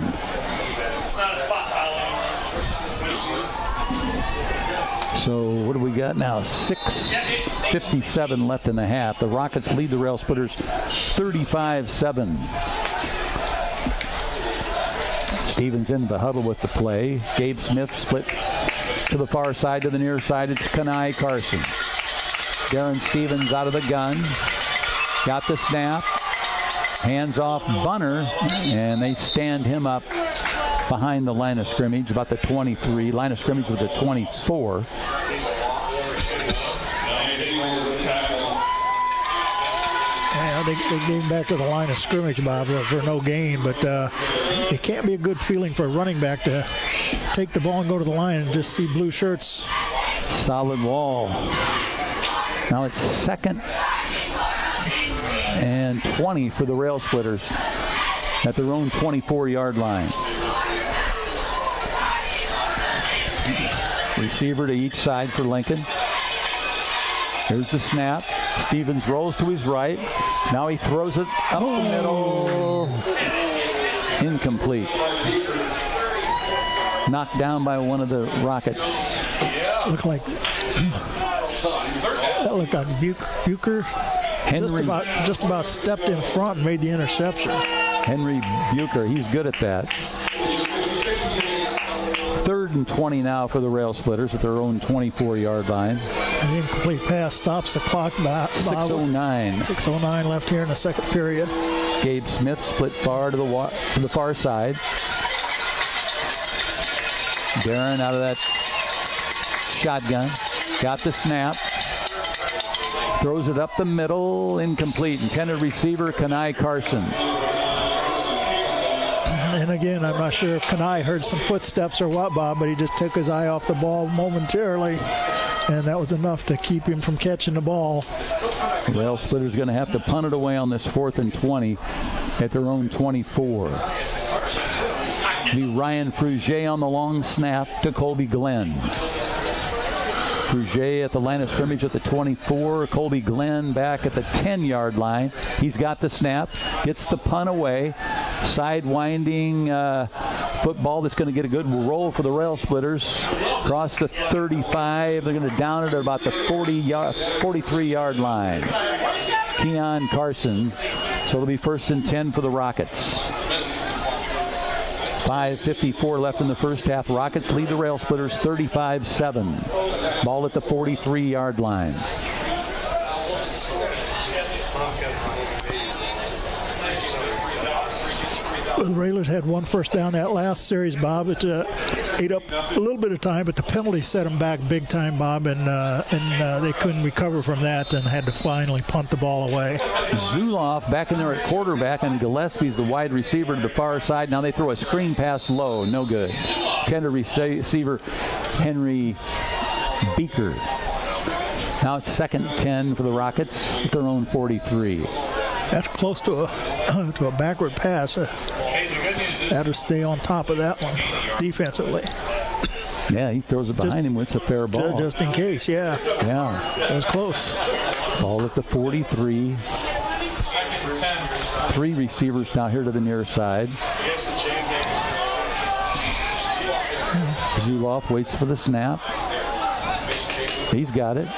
So what do we got now? 6:57 left in the half. The Rockets lead the Rail Splitters 35-7. Stevens into the huddle with the play. Gabe Smith split to the far side, to the near side. It's Kanai Carson. Darren Stevens out of the gun. Got the snap. Hands off Bunner, and they stand him up behind the line of scrimmage, about the 23. Line of scrimmage with the 24. They gave him back to the line of scrimmage, Bob, for no gain, but it can't be a good feeling for a running back to take the ball and go to the line and just see blue shirts. Solid wall. Now it's 2nd and 20 for the Rail Splitters at their own 24-yard line. Receiver to each side for Lincoln. Here's the snap. Stevens rolls to his right. Now he throws it up the middle. Incomplete. Knocked down by one of the Rockets. Looked like Bucher. Henry, just about stepped in front and made the interception. Henry Bucher, he's good at that. 3rd and 20 now for the Rail Splitters at their own 24-yard line. An incomplete pass stops the clock. 6:09. 6:09 left here in the second period. Gabe Smith split far to the far side. Darren out of that shotgun. Got the snap. Throws it up the middle. Incomplete. Intended receiver, Kenai Carson. And again, I'm not sure if Kenai heard some footsteps or what, Bob, but he just took his eye off the ball momentarily, and that was enough to keep him from catching the ball. Rail Splitter's going to have to punt it away on this 4th and 20 at their own 24. It'll be Ryan Frugier on the long snap to Colby Glenn. Frugier at the line of scrimmage at the 24. Colby Glenn back at the 10-yard line. He's got the snap, gets the punt away. Side-winding football that's going to get a good roll for the Rail Splitters. Across the 35. They're going to down it at about the 43-yard line. Keon Carson. So it'll be 1st and 10 for the Rockets. 5:54 left in the first half. Rockets lead the Rail Splitters 35-7. Ball at the 43-yard line. The Railers had one first down that last series, Bob. It ate up a little bit of time, but the penalty set them back big time, Bob, and they couldn't recover from that and had to finally punt the ball away. Zuloff back in there at quarterback, and Gillespie's the wide receiver to the far side. Now they throw a screen pass low. No good. Tender receiver Henry Beaker. Now it's 2nd 10 for the Rockets at their own 43. That's close to a backward pass. Had to stay on top of that one defensively. Yeah, he throws it behind him. It's a fair ball. Just in case, yeah. Yeah. It was close. Ball at the 43. 3 receivers now here to the near side. Zuloff waits for the snap. He's got it.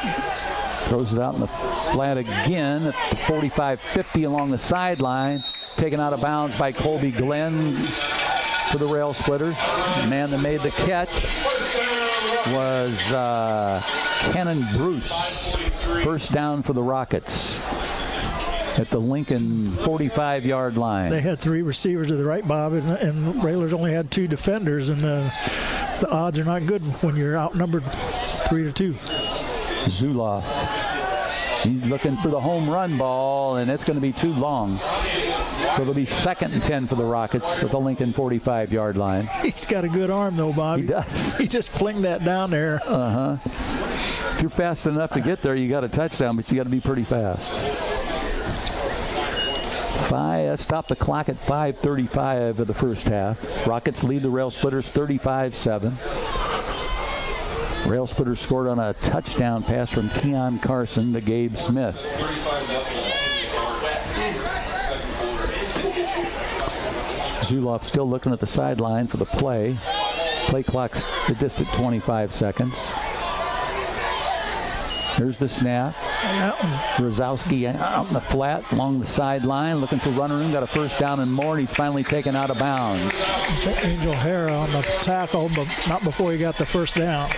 Throws it out in the flat again at the 45-50 along the sideline. Taken out of bounds by Colby Glenn for the Rail Splitters. The man that made the catch was Cannon Bruce. First down for the Rockets at the Lincoln 45-yard line. They had 3 receivers to the right, Bob, and Railers only had 2 defenders, and the odds are not good when you're outnumbered 3-2. Zuloff. He's looking for the home run ball, and it's going to be too long. So it'll be 2nd and 10 for the Rockets at the Lincoln 45-yard line. He's got a good arm, though, Bob. He does. He just flinged that down there. Uh-huh. If you're fast enough to get there, you got a touchdown, but you got to be pretty fast. Stop the clock at 5:35 of the first half. Rockets lead the Rail Splitters 35-7. Rail Splitters scored on a touchdown pass from Keon Carson to Gabe Smith. Zuloff still looking at the sideline for the play. Play clock's just at 25 seconds. Here's the snap. Rosowski out in the flat along the sideline, looking for running room. Got a first down and more, and he's finally taken out of bounds. Angel Hara on the tackle, but not before he got the first down.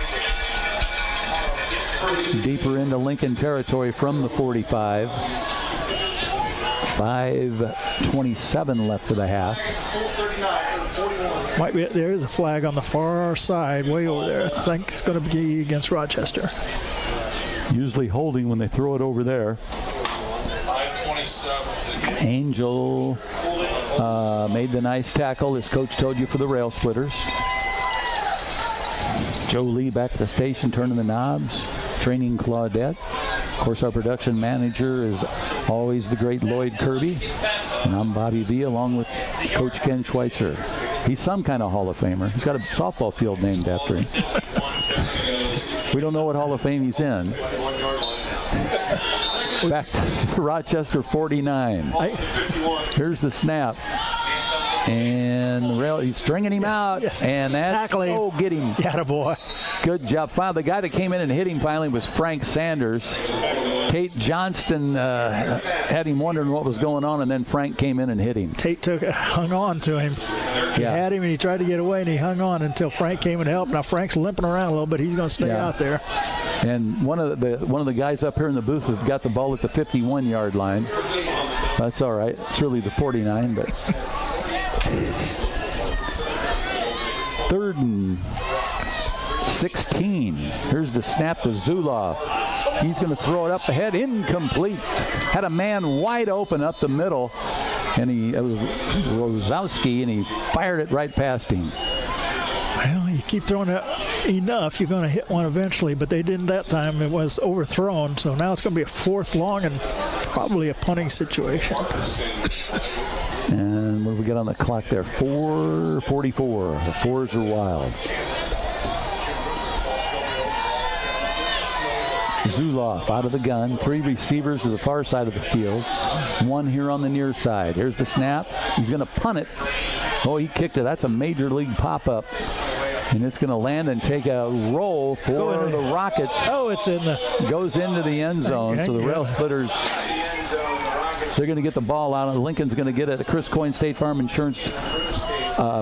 Deeper into Lincoln territory from the 45. 5:27 left for the half. Might be, there is a flag on the far side, way over there. I think it's going to be against Rochester. Usually holding when they throw it over there. 5:27. Angel made the nice tackle, as Coach told you, for the Rail Splitters. Joe Lee back at the station turning the knobs, training Claudette. Of course, our production manager is always the great Lloyd Kirby. And I'm Bobby V, along with Coach Ken Schweitzer. He's some kind of Hall of Famer. He's got a softball field named after him. We don't know what Hall of Fame he's in. Back to Rochester 49. Here's the snap. And he's stringing him out. Yes. And that, tackling. Oh, get him. Attaboy. Good job. Finally, the guy that came in and hit him finally was Frank Sanders. Tate Johnston had him wondering what was going on, and then Frank came in and hit him. Tate hung on to him. He had him, and he tried to get away, and he hung on until Frank came and helped. Now Frank's limping around a little bit. He's going to stay out there. And one of the guys up here in the booth has got the ball at the 51-yard line. That's all right. It's really the 49, but 3rd and 16. Here's the snap to Zuloff. He's going to throw it up ahead. Incomplete. Had a man wide open up the middle, and it was Rosowski, and he fired it right past him. Well, you keep throwing it enough, you're going to hit one eventually, but they didn't that time. It was overthrown, so now it's going to be a 4th long and probably a punting situation. And what do we get on the clock there? 4:44. The 4s are wild. Zuloff out of the gun. 3 receivers to the far side of the field. 1 here on the near side. Here's the snap. He's going to punt it. Oh, he kicked it. That's a major league pop-up. And it's going to land and take a roll for the Rockets. Oh, it's in the... Goes into the end zone. So the Rail Splitters, they're going to get the ball out. Lincoln's going to get it. The Chris Coyne State Farm Insurance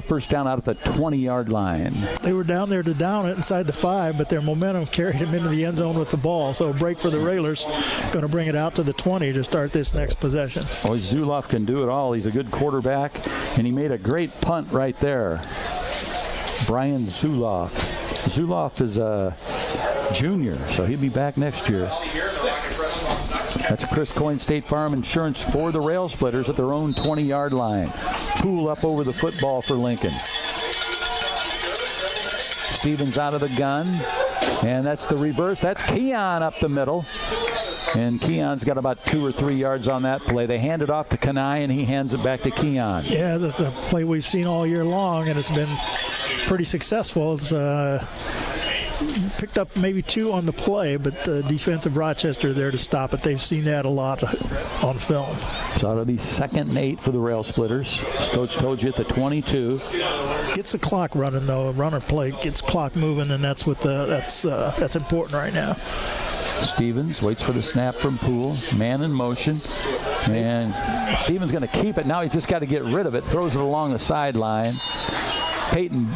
first down out at the 20-yard line. They were down there to down it inside the 5, but their momentum carried them into the end zone with the ball. So a break for the Railers. Going to bring it out to the 20 to start this next possession. Oh, Zuloff can do it all. He's a good quarterback, and he made a great punt right there. Brian Zuloff. Zuloff is a junior, so he'll be back next year. That's Chris Coyne State Farm Insurance for the Rail Splitters at their own 20-yard line. Pool up over the football for Lincoln. Stevens out of the gun, and that's the reverse. That's Keon up the middle, and Keon's got about 2 or 3 yards on that play. They hand it off to Kanai, and he hands it back to Keon. Yeah, that's a play we've seen all year long, and it's been pretty successful. It's picked up maybe 2 on the play, but the defensive Rochester there to stop it. They've seen that a lot on film. So it'll be 2nd and 8 for the Rail Splitters. Coach told you at the 22. Gets the clock running though. A runner play gets clock moving, and that's what that's important right now. Stevens waits for the snap from Poole. Man in motion. And Stevens going to keep it. Now he's just got to get rid of it. Throws it along the sideline. Peyton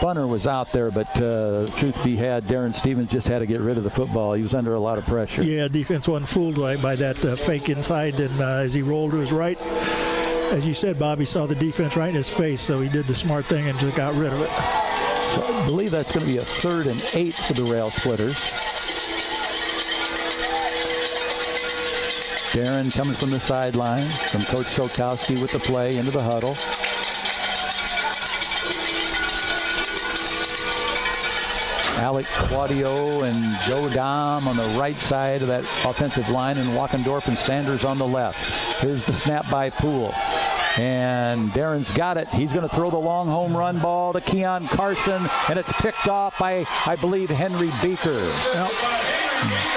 Bunner was out there, but truth be had, Darren Stevens just had to get rid of the football. He was under a lot of pressure. Yeah, defense wasn't fooled by that fake inside, and as he rolled to his right, as you said, Bob, he saw the defense right in his face, so he did the smart thing and just got rid of it. So I believe that's going to be a 3rd and 8 for the Rail Splitters. Darren coming from the sideline, from Coach Solkowski with the play into the huddle. Alec Claudio and Joe Dom on the right side of that offensive line, and Walkendorf and Sanders on the left. Here's the snap by Poole. And Darren's got it. He's going to throw the long home run ball to Keon Carson, and it's picked off by, I believe, Henry Beaker. Yep.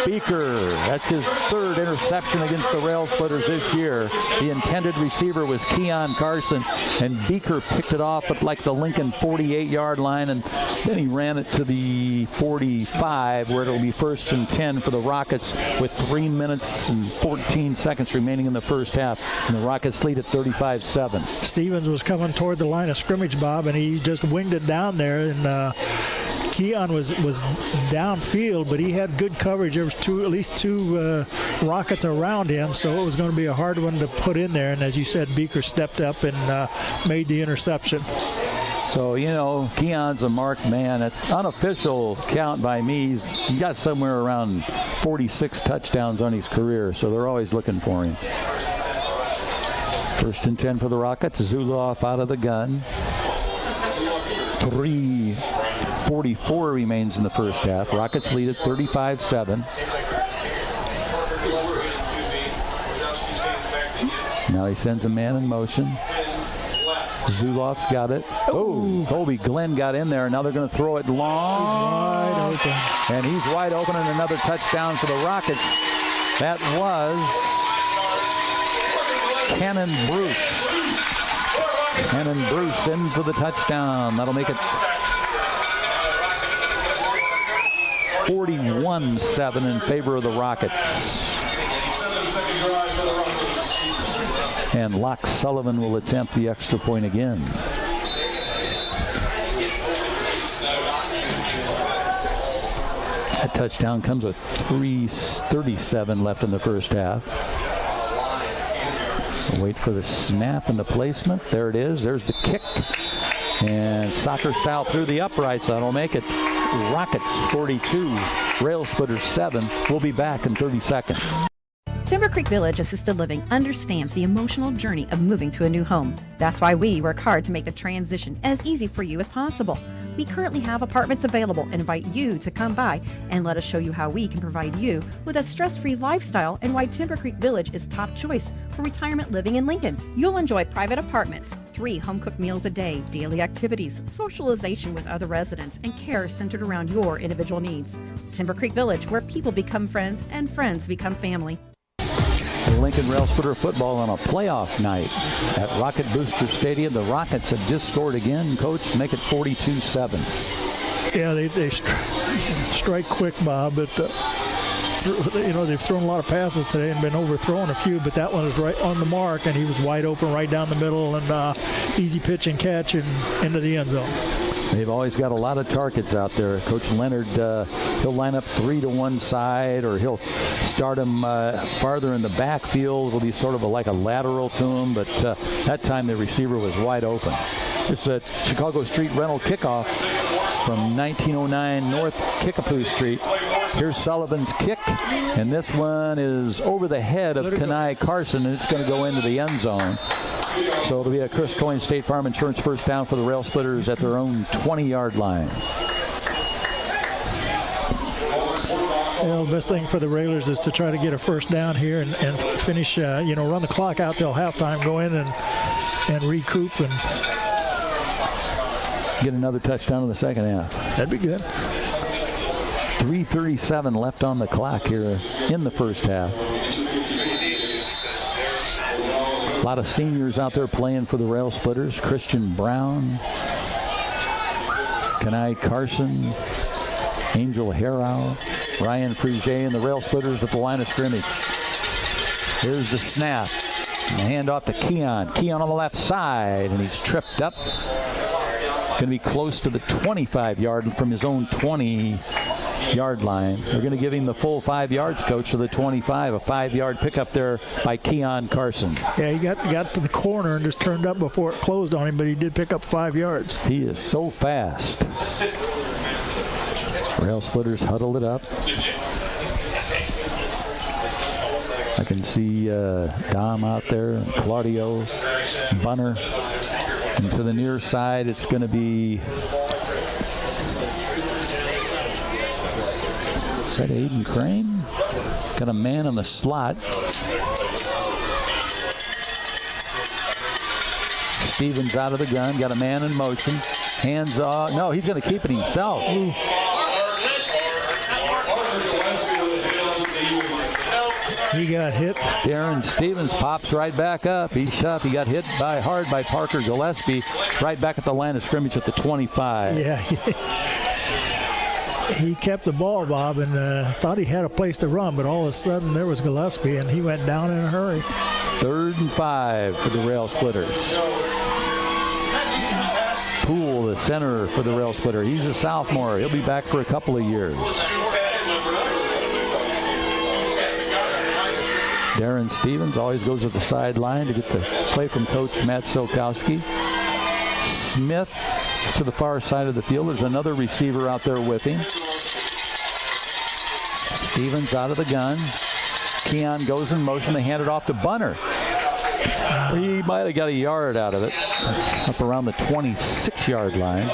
Beaker, that's his 3rd interception against the Rail Splitters this year. The intended receiver was Keon Carson, and Beaker picked it off at like the Lincoln 48-yard line, and then he ran it to the 45, where it'll be 1st and 10 for the Rockets with 3 minutes and 14 seconds remaining in the first half, and the Rockets lead at 35-7. Stevens was coming toward the line of scrimmage, Bob, and he just winged it down there, and Keon was downfield, but he had good coverage. There was at least two Rockets around him, so it was going to be a hard one to put in there. And as you said, Beaker stepped up and made the interception. So, you know, Keon's a marked man. It's unofficial count by me. He's got somewhere around 46 touchdowns on his career, so they're always looking for him. 1st and 10 for the Rockets. Zuloff out of the gun. 3:44 remains in the first half. Rockets lead at 35-7. Now he sends a man in motion. Zuloff's got it. Oh, Colby Glenn got in there. Now they're going to throw it long. He's wide open. And he's wide open, and another touchdown for the Rockets. That was Cannon Bruce. Cannon Bruce in for the touchdown. That'll make it 41-7 in favor of the Rockets. And Locke Sullivan will attempt the extra point again. That touchdown comes with 3:37 left in the first half. We'll wait for the snap and the placement. There it is. There's the kick. And soccer style through the uprights. That'll make it Rockets 42, Rail Splitters 7. We'll be back in 30 seconds. Timber Creek Village Assisted Living understands the emotional journey of moving to a new home. That's why we work hard to make the transition as easy for you as possible. We currently have apartments available and invite you to come by and let us show you how we can provide you with a stress-free lifestyle and why Timber Creek Village is top choice for retirement living in Lincoln. You'll enjoy private apartments, 3 home-cooked meals a day, daily activities, socialization with other residents, and care centered around your individual needs. Timber Creek Village, where people become friends and friends become family. Lincoln Rail Splitter football on a playoff night at Rocket Booster Stadium. The Rockets have just scored again, Coach, make it 42-7. Yeah, they strike quick, Bob, but they've thrown a lot of passes today and been overthrown a few, but that one was right on the mark, and he was wide open right down the middle, and easy pitch and catch and into the end zone. They've always got a lot of targets out there. Coach Leonard, he'll line up 3 to one side, or he'll start him farther in the backfield. It'll be sort of like a lateral to him, but that time the receiver was wide open. It's a Chicago Street rental kickoff from 1909 North Kickapoo Street. Here's Sullivan's kick, and this one is over the head of Kenai Carson, and it's going to go into the end zone. So it'll be a Chris Coyne State Farm Insurance first down for the Rail Splitters at their own 20-yard line. Well, the best thing for the Railers is to try to get a first down here and finish, run the clock out till halftime, go in and recoup and get another touchdown in the second half. That'd be good. 3:37 left on the clock here in the first half. A lot of seniors out there playing for the Rail Splitters. Christian Brown, Kenai Carson, Angel Harrow, Ryan Frege, and the Rail Splitters at the line of scrimmage. Here's the snap. And the handoff to Keon. Keon on the left side, and he's tripped up. Going to be close to the 25-yard from his own 20-yard line. They're going to give him the full 5 yards, Coach, to the 25. A 5-yard pickup there by Keon Carson. Yeah, he got to the corner and just turned up before it closed on him, but he did pick up 5 yards. He is so fast. Rail Splitters huddled it up. I can see Dom out there, and Claudio, Bunner. And to the near side, it's going to be, is that Aiden Crane? Got a man in the slot. Stevens out of the gun, got a man in motion. Hands off. No, he's going to keep it himself. Ooh. He got hit. Darren Stevens pops right back up. He's up. He got hit hard by Parker Gillespie. Right back at the line of scrimmage at the 25. Yeah. He kept the ball, Bob, and thought he had a place to run, but all of a sudden there was Gillespie, and he went down in a hurry. 3rd and 5 for the Rail Splitters. Poole, the center for the Rail Splitter. He's a sophomore. He'll be back for a couple of years. Darren Stevens always goes to the sideline to get the play from Coach Matt Silkowski. Smith to the far side of the field. There's another receiver out there with him. Stevens out of the gun. Keon goes in motion. They hand it off to Bunner. He might have got a yard out of it. Up around the 26-yard line.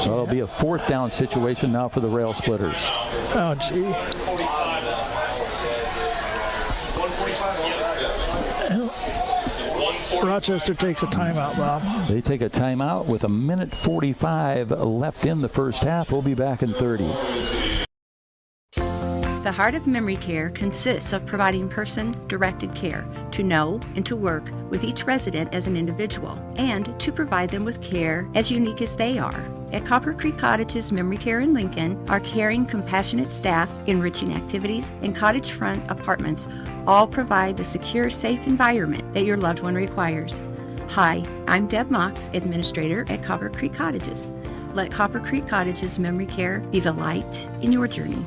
So it'll be a 4th down situation now for the Rail Splitters. Oh, gee. Rochester takes a timeout, Bob. They take a timeout with 1:45 left in the first half. We'll be back in 30. The Heart of Memory Care consists of providing person-directed care to know and to work with each resident as an individual and to provide them with care as unique as they are. At Copper Creek Cottages Memory Care in Lincoln, our caring, compassionate staff, enriching activities, and cottage-front apartments all provide the secure, safe environment that your loved one requires. Hi, I'm Deb Mox, Administrator at Copper Creek Cottages. Let Copper Creek Cottages Memory Care be the light in your journey.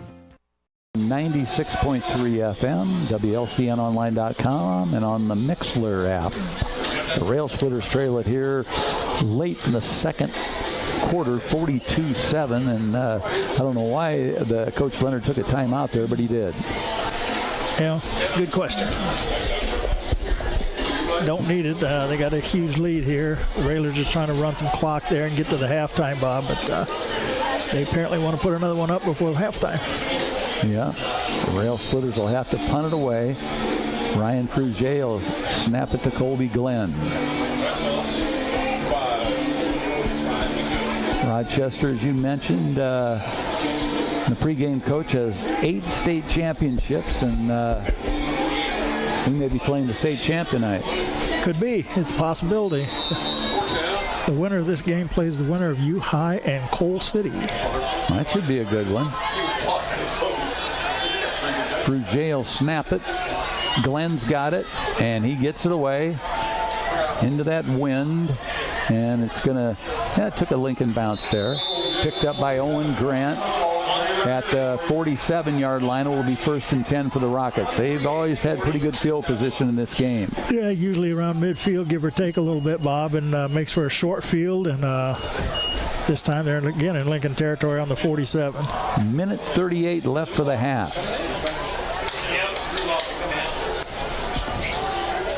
96.3 FM, WLCNonline.com, and on the Mixler app. The Rail Splitters trail it here late in the second quarter, 42-7, and I don't know why the Coach Leonard took a timeout there, but he did. Yeah, good question. Don't need it. They got a huge lead here. The Railers are trying to run some clock there and get to the halftime, Bob, but they apparently want to put another one up before halftime. Yeah, the Rail Splitters will have to punt it away. Ryan Frugier will snap it to Colby Glenn. Rochester, as you mentioned, the pregame coach has 8 state championships, and we may be playing the state champ tonight. Could be. It's a possibility. The winner of this game plays the winner of U High and Coal City. That should be a good one. Frugier will snap it. Glenn's got it, and he gets it away into that wind, and it's going to, it took a Lincoln bounce there. Picked up by Owen Grant at the 47-yard line. It will be 1st and 10 for the Rockets. They've always had pretty good field position in this game. Yeah, usually around midfield, give or take a little bit, Bob, and makes for a short field, and this time they're again in Lincoln territory on the 47. Minute 38 left for the half.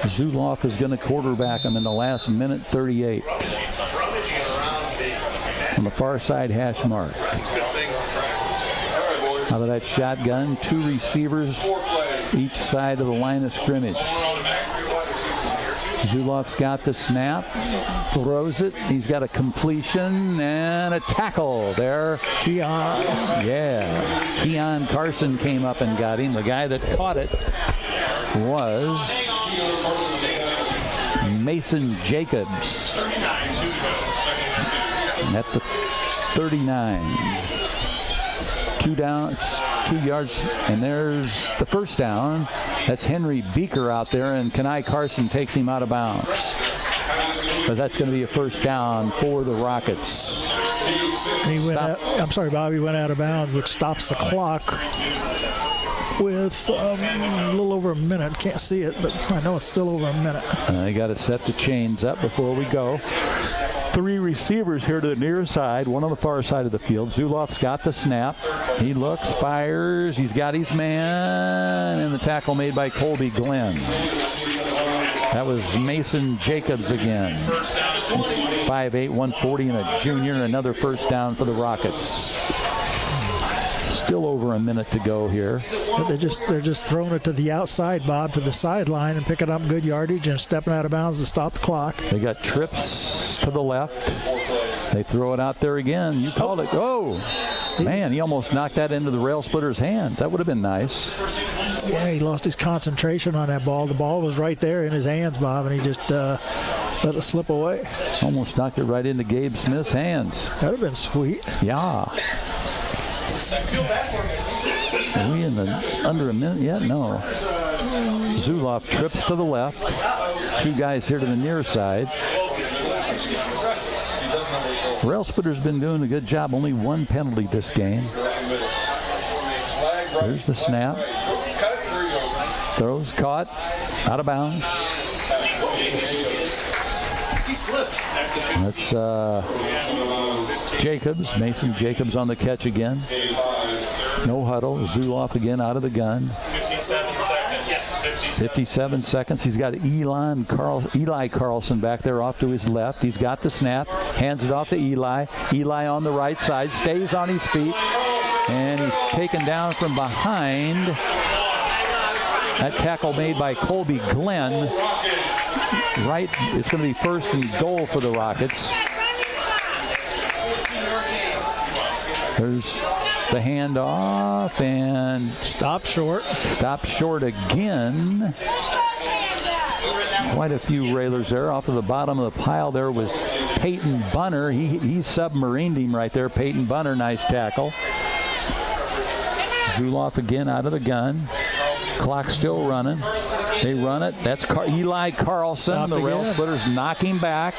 Zuloff is going to quarterback him in the last minute 38. On the far side hash mark. Out of that shotgun, 2 receivers each side of the line of scrimmage. Zuloff's got the snap, throws it. He's got a completion and a tackle there. Keon. Yeah. Keon Carson came up and got him. The guy that caught it was Mason Jacobs at the 39. 2 down, 2 yards, and there's the first down. That's Henry Beaker out there, and Kenai Carson takes him out of bounds. But that's going to be a first down for the Rockets. He went out, I'm sorry, Bob, he went out of bounds, which stops the clock with a little over a minute. Can't see it, but I know it's still over a minute. They got to set the chains up before we go. 3 receivers here to the near side, 1 on the far side of the field. Zuloff's got the snap. He looks, fires. He's got his man, and the tackle made by Colby Glenn. That was Mason Jacobs again. 5'8", 140, and a junior. Another first down for the Rockets. Still over a minute to go here. But they're just throwing it to the outside, Bob, to the sideline and picking up good yardage and stepping out of bounds to stop the clock. They got trips to the left. They throw it out there again. You called it. Oh, man, he almost knocked that into the Rail Splitter's hands. That would have been nice. Yeah, he lost his concentration on that ball. The ball was right there in his hands, Bob, and he just let it slip away. Almost knocked it right into Gabe Smith's hands. That would have been sweet. Yeah. Are we in the under a minute yet? No. Zuloff trips to the left. 2 guys here to the near side. Rail Splitter's been doing a good job. Only 1 penalty this game. There's the snap. Throws caught. Out of bounds. That's Jacobs. Mason Jacobs on the catch again. No huddle. Zuloff again out of the gun. 57 seconds. He's got Eli Carlson back there off to his left. He's got the snap. Hands it off to Eli. Eli on the right side. Stays on his feet. And he's taken down from behind. That tackle made by Colby Glenn. Right, it's going to be 1st and goal for the Rockets. There's the handoff and stop short again. Quite a few Railers there. Off of the bottom of the pile there was Peyton Bunner. He submarined him right there. Peyton Bunner, nice tackle. Zuloff again out of the gun. Clock still running. They run it. That's Eli Carlson. Stop the Rail again. Splitters knock him back.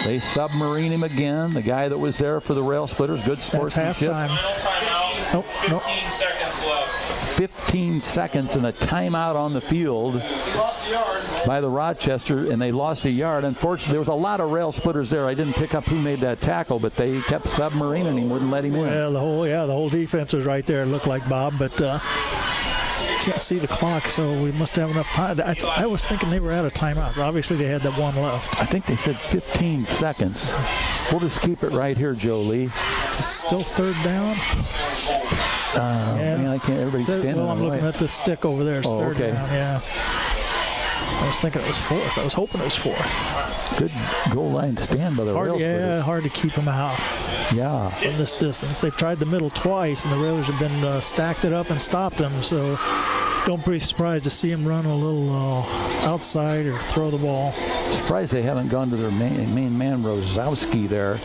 They submarine him again. The guy that was there for the Rail Splitters. Good That's sportsmanship. halftime. Timeout. Nope. 15 seconds left. 15 seconds and a timeout on the field Lost the yard. by the Rochester, and they lost a yard. Unfortunately, there was a lot of Rail Splitters there. I didn't pick up who made that tackle, but they kept submarining him, wouldn't let him in. Well, the whole defense was right there. It looked like Bob, but can't see the clock, so we must have enough time. I was thinking they were out of timeouts. Obviously, they had that one left. I think they said 15 seconds. We'll just keep it right here, Jolie. It's still third down. Man, I can't. Everybody's standing Well, on I'm the looking way. at the stick over there. It's third okay. down. Yeah. I was thinking it was fourth. I was hoping it was fourth. Good goal line stand by the Rail Splitters. Hard to keep them out Yeah. from this distance. They've tried the middle twice, and the Railers have been stacked it up and stopped them. So don't be surprised to see them run a little outside or throw the ball. Surprised they haven't gone to their main man, Rosowski, there.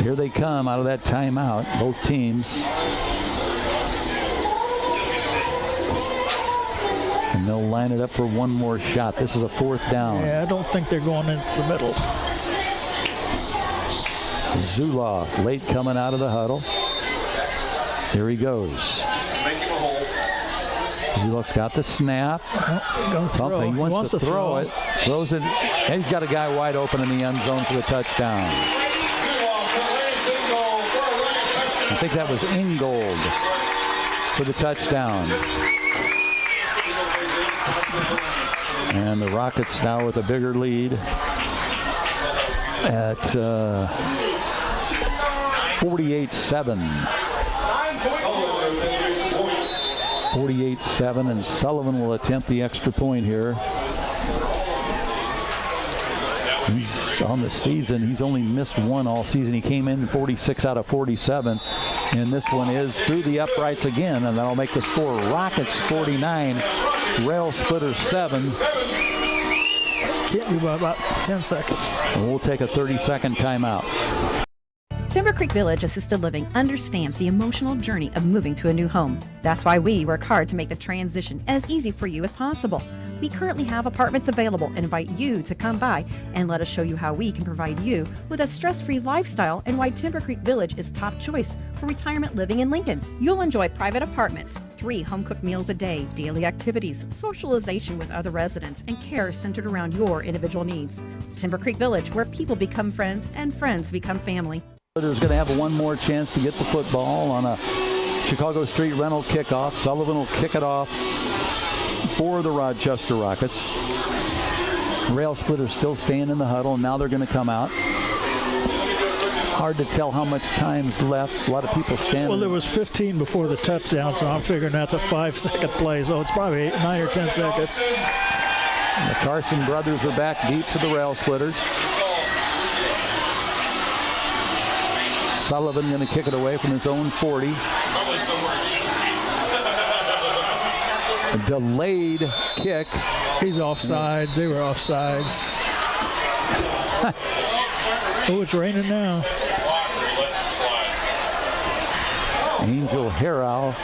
Here they come out of that timeout, both teams. And they'll line it up for one more shot. This is a fourth down. Yeah, I don't think they're going into the middle. Zuloff late coming out of the huddle. Here he goes. Zuloff's got the snap. Gonna throw. Something. He wants to throw it. Throws it. And he's got a guy wide open in the end zone for the touchdown. I think that was Ingold for the touchdown. And the Rockets now with a bigger lead at 48-7. 48-7, and Sullivan will attempt the extra point here. He's on the season. He's only missed one all season. He came in 46 out of 47. And this one is through the uprights again, and that'll make the score Rockets 49, Rail Splitters 7. Can't be by about 10 seconds. And we'll take a 30-second timeout. Timber Creek Village Assisted Living understands the emotional journey of moving to a new home. That's why we work hard to make the transition as easy for you as possible. We currently have apartments available and invite you to come by and let us show you how we can provide you with a stress-free lifestyle and why Timber Creek Village is top choice for retirement living in Lincoln. You'll enjoy private apartments, 3 home-cooked meals a day, daily activities, socialization with other residents, and care centered around your individual needs. Timber Creek Village, where people become friends and friends become family. There's going to have one more chance to get the football on a Chicago Street rental kickoff. Sullivan will kick it off for the Rochester Rockets. Rail Splitters still staying in the huddle, and now they're going to come out. Hard to tell how much time's left. A lot of people standing. Well, there was 15 before the touchdown, so I'm figuring that's a 5-second play. So it's probably 9 or 10 seconds. The Carson brothers are back deep for the Rail Splitters. Sullivan going to kick it away from his own 40. A delayed kick. He's offsides. They were offsides. Oh, it's raining now. Angel Harrow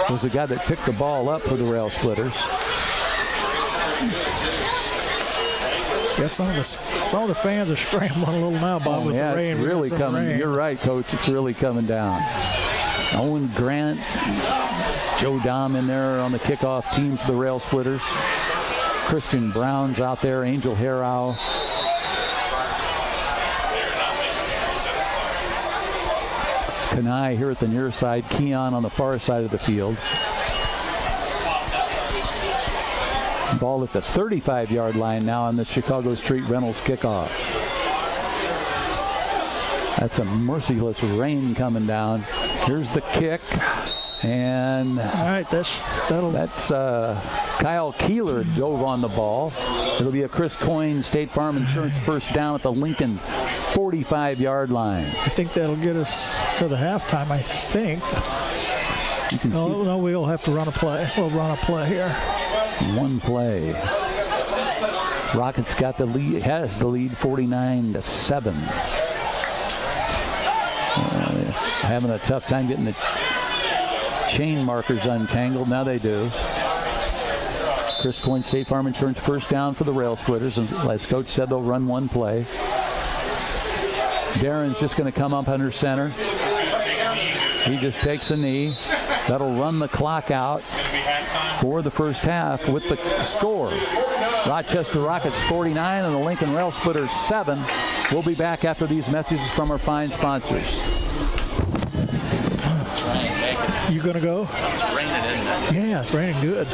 was the guy that picked the ball up for the Rail Splitters. Yeah, some of the fans are scrambling a little now, Bob, with the rain. It's really coming. Rain. You're right, Coach. It's really coming down. Owen Grant, Joe Dom in there on the kickoff team for the Rail Splitters. Christian Brown's out there. Angel Harrow. Kanai here at the near side. Keon on the far side of the field. Ball at the 35-yard line now on the Chicago Street Rentals kickoff. That's a merciless rain coming down. Here's the kick. And all right, that's Kyle Keeler dove on the ball. It'll be a Chris Coyne State Farm Insurance first down at the Lincoln 45-yard line. I think that'll get us to the halftime, I think. You can see No, we'll have to run a play. We'll run a play here. one play. Rockets got the lead, has the lead 49-7. Having a tough time getting the chain markers untangled. Now they do. Chris Coyne, State Farm Insurance, first down for the Rail Splitters. And as Coach said, they'll run one play. Darren's just going to come up under center. He just takes a knee. That'll run the clock out for the first half with the score. Rochester Rockets 49 and the Lincoln Rail Splitters 7. We'll be back after these messages from our fine sponsors. You gonna go? It's raining, isn't it? Yeah, it's raining good.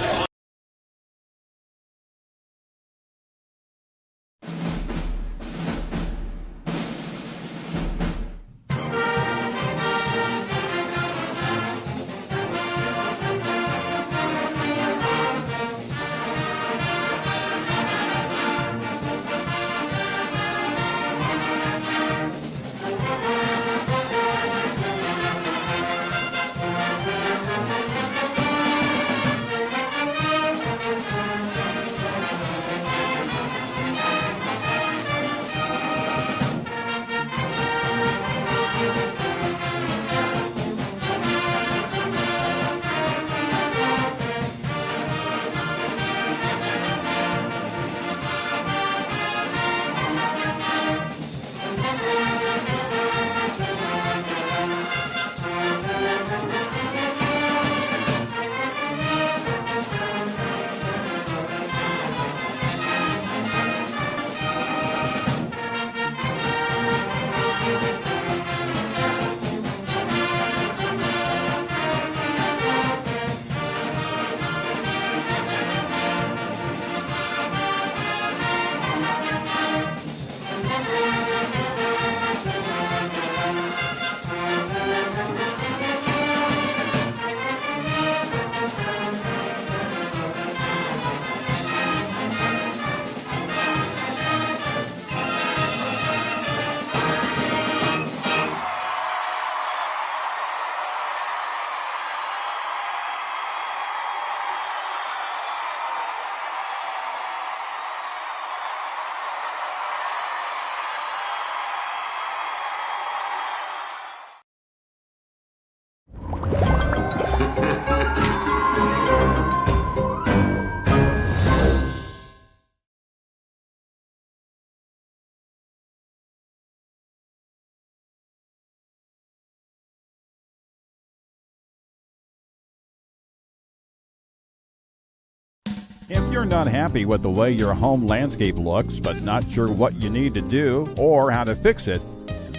If you're not happy with the way your home landscape looks, but not sure what you need to do or how to fix it,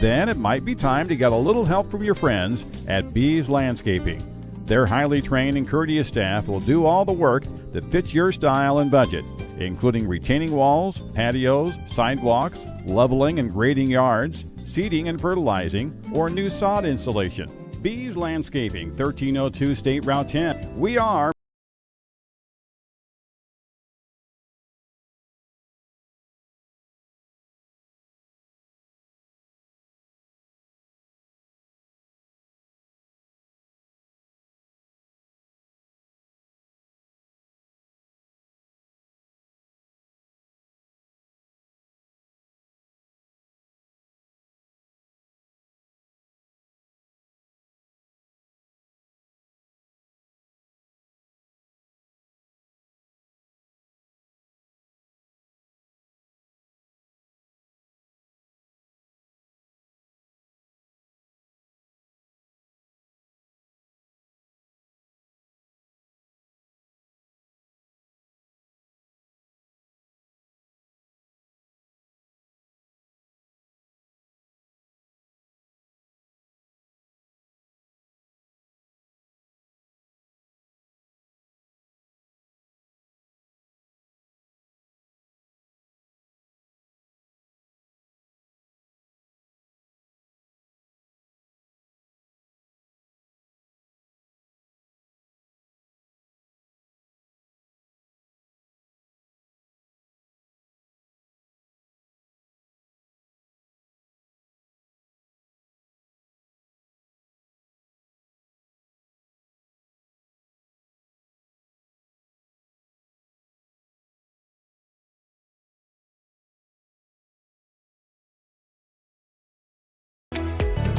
then it might be time to get a little help from your friends at Bees Landscaping. Their highly trained and courteous staff will do all the work that fits your style and budget, including retaining walls, patios, sidewalks, leveling and grading yards, seeding and fertilizing, or new sod installation. Bees Landscaping, 1302 State Route 10. We are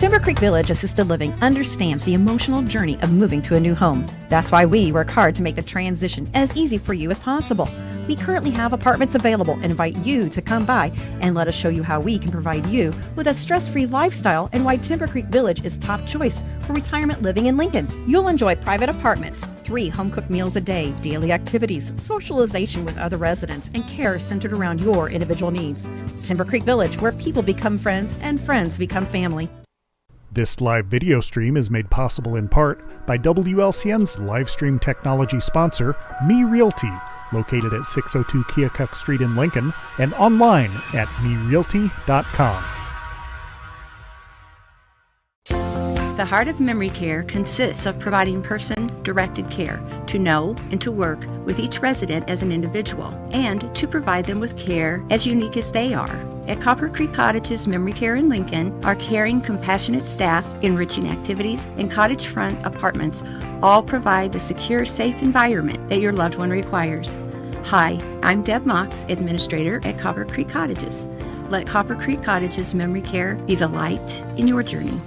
Timber Creek Village Assisted Living understands the emotional journey of moving to a new home. That's why we work hard to make the transition as easy for you as possible. We currently have apartments available and invite you to come by and let us show you how we can provide you with a stress-free lifestyle and why Timber Creek Village is top choice for retirement living in Lincoln. You'll enjoy private apartments, 3 home-cooked meals a day, daily activities, socialization with other residents, and care centered around your individual needs. Timber Creek Village, where people become friends and friends become family. This live video stream is made possible in part by WLCN's live stream technology sponsor, Me Realty, located at 602 Keokuk Street in Lincoln, and online at merealty.com. The Heart of Memory Care consists of providing person-directed care to know and to work with each resident as an individual and to provide them with care as unique as they are. At Copper Creek Cottages Memory Care in Lincoln, our caring, compassionate staff, enriching activities, and cottage front apartments all provide the secure, safe environment that your loved one requires. Hi, I'm Deb Mox, Administrator at Copper Creek Cottages. Let Copper Creek Cottages Memory Care be the light in your journey.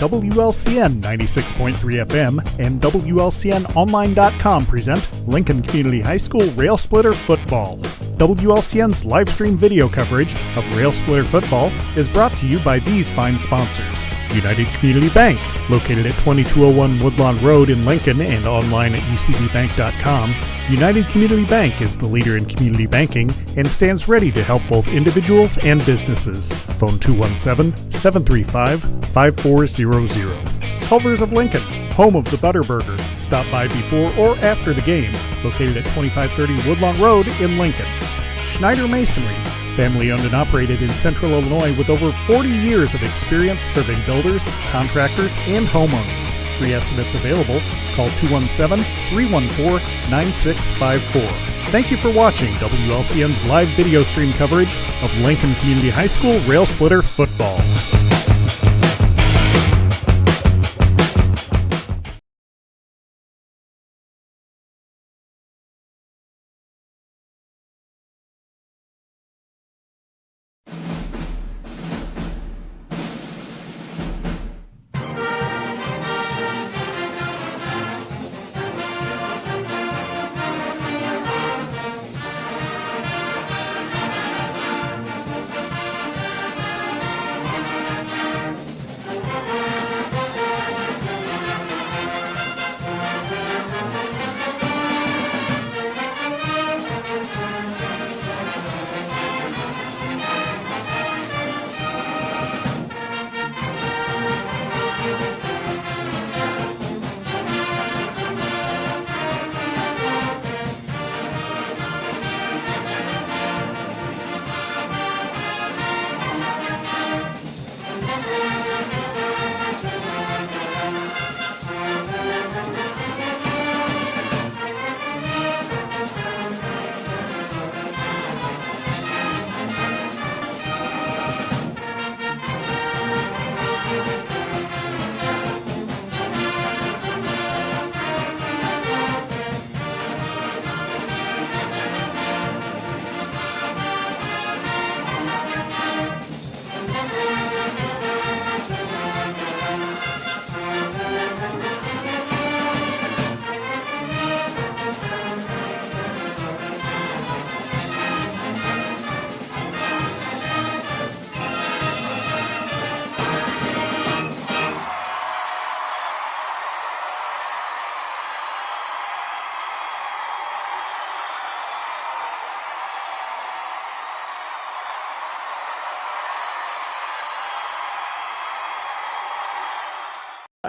WLCN 96.3 FM and WLCNonline.com present Lincoln Community High School Rail Splitter Football. WLCN's live stream video coverage of Rail Splitter Football is brought to you by these fine sponsors. United Community Bank, located at 2201 Woodlawn Road in Lincoln and online at ucbbank.com. United Community Bank is the leader in community banking and stands ready to help both individuals and businesses. Phone 217-735-5400. Culver's of Lincoln, home of the Butterburger. Stop by before or after the game, located at 2530 Woodlawn Road in Lincoln. Schneider Masonry, family owned and operated in Central Illinois with over 40 years of experience serving builders, contractors, and homeowners. Free estimates available. Call 217-314-9654. Thank you for watching WLCN's live video stream coverage of Lincoln Community High School Rail Splitter Football.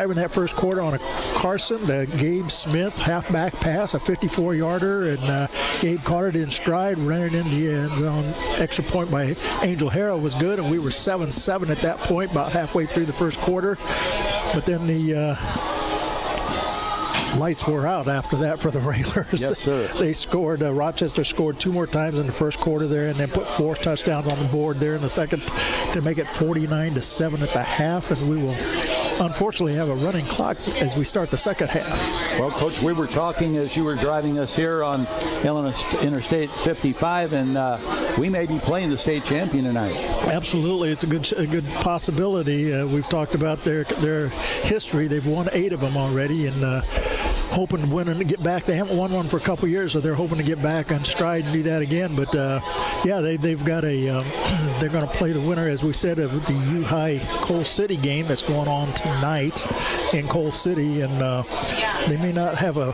In that first quarter on a Carson, the Gabe Smith halfback pass, a 54-yarder, and Gabe caught it in stride, ran it in the end zone. Extra point by Angel Harrell was good, and we were 7-7 at that point, about halfway through the first quarter. But then the lights were out after that for the Railers. Yes, sir. They scored. Rochester scored 2 more times in the first quarter there, and then put 4 touchdowns on the board there in the second to make it 49-7 at the half. And we will unfortunately have a running clock as we start the second half. Well, Coach, we were talking as you were driving us here on Interstate 55, and we may be playing the state champion tonight. Absolutely, it's a good possibility. We've talked about their history. They've won 8 of them already, and hoping to win and get back. They haven't won one for a couple years, so they're hoping to get back on stride and do that again. But yeah, they've got they're going to play the winner, as we said, of the U-High Coal City game that's going on tonight in Coal City, and they may not have a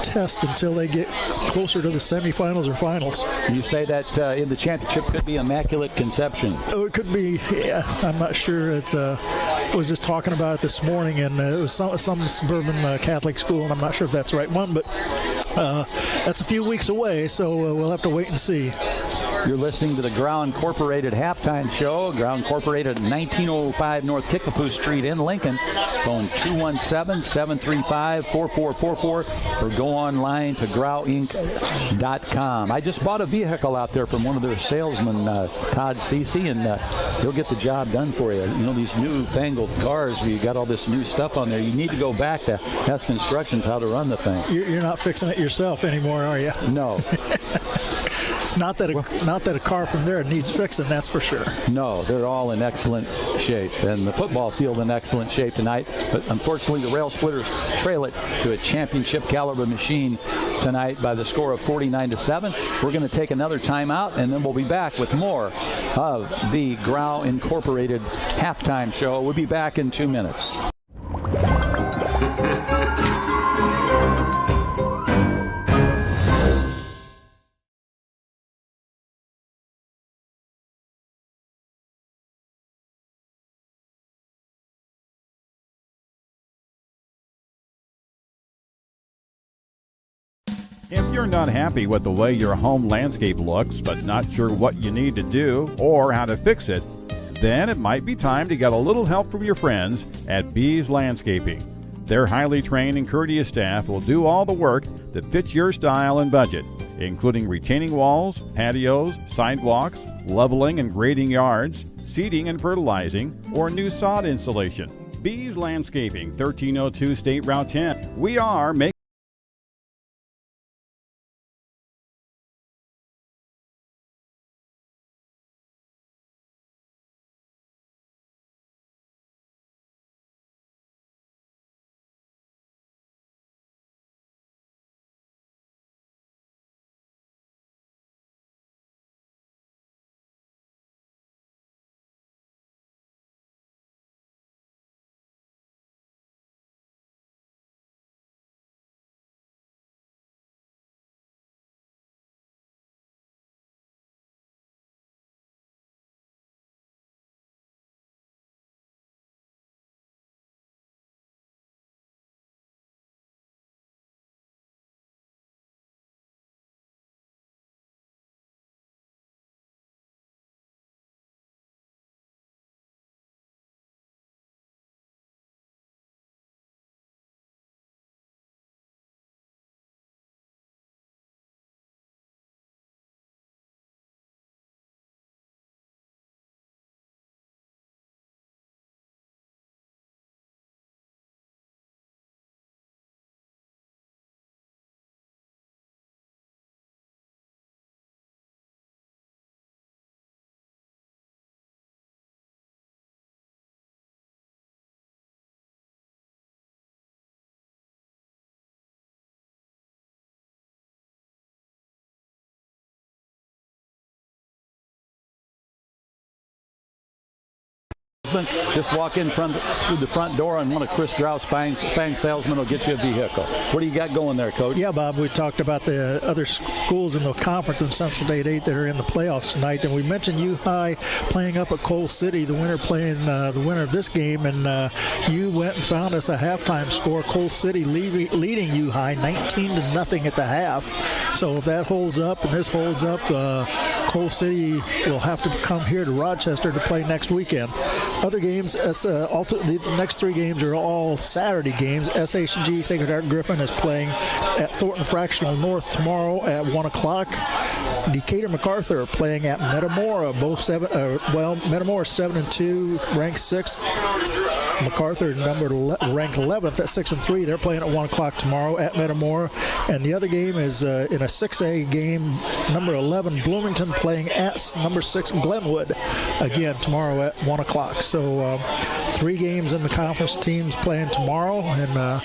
test until they get closer to the semifinals or finals. You say that in the championship could be Immaculate Conception. Oh, it could be. Yeah, I'm not sure. It's I was just talking about it this morning, and it was some suburban Catholic school, and I'm not sure if that's the right one, but that's a few weeks away, so we'll have to wait and see. You're listening to the Grau Incorporated Halftime Show. Grau Incorporated at 1905 North Kickapoo Street in Lincoln. Phone 217-735-4444 or go online to grauinc.com. I just bought a vehicle out there from one of their salesmen, Todd Cece, and he'll get the job done for you. You know, these newfangled cars where you got all this new stuff on there, you need to go back to ask instructions how to run the thing. You're not fixing it yourself anymore, are you? No. Not that a car from there needs fixing, that's for sure. No, they're all in excellent shape, and the football field in excellent shape tonight. But unfortunately, the Rail Splitters trail it to a championship caliber machine tonight by the score of 49-7. We're going to take another timeout, and then we'll be back with more of the Grau Incorporated Halftime Show. We'll be back in 2 minutes. If you're not happy with the way your home landscape looks, but not sure what you need to do or how to fix it, then it might be time to get a little help from your friends at Bees Landscaping. Their highly trained and courteous staff will do all the work that fits your style and budget, including retaining walls, patios, sidewalks, leveling and grading yards, seeding and fertilizing, or new sod installation. Bees Landscaping, 1302 State Route 10. We are making just walk in through the front door, and one of Chris Grau's Fang salesmen will get you a vehicle. What do you got going there, Coach? Yeah, Bob, we talked about the other schools in the conference in Central State 8 that are in the playoffs tonight, and we mentioned U-High playing up at Coal City, the winner playing the winner of this game, and you went and found us a halftime score, Coal City leading U-High 19-0 at the half. So if that holds up and this holds up, Coal City will have to come here to Rochester to play next weekend. Other games, the next 3 games are all Saturday games. SHG Sacred Heart Griffin is playing at Thornton Fractional North tomorrow at 1 o'clock. Decatur MacArthur playing at Metamora. Metamora 7-2, ranked 6th. MacArthur ranked 11th at 6-3. They're playing at 1 o'clock tomorrow at Metamora. And the other game is in a 6A game, number 11 Bloomington playing at number 6 Glenwood again tomorrow at 1 o'clock. So 3 games in the conference teams playing tomorrow, and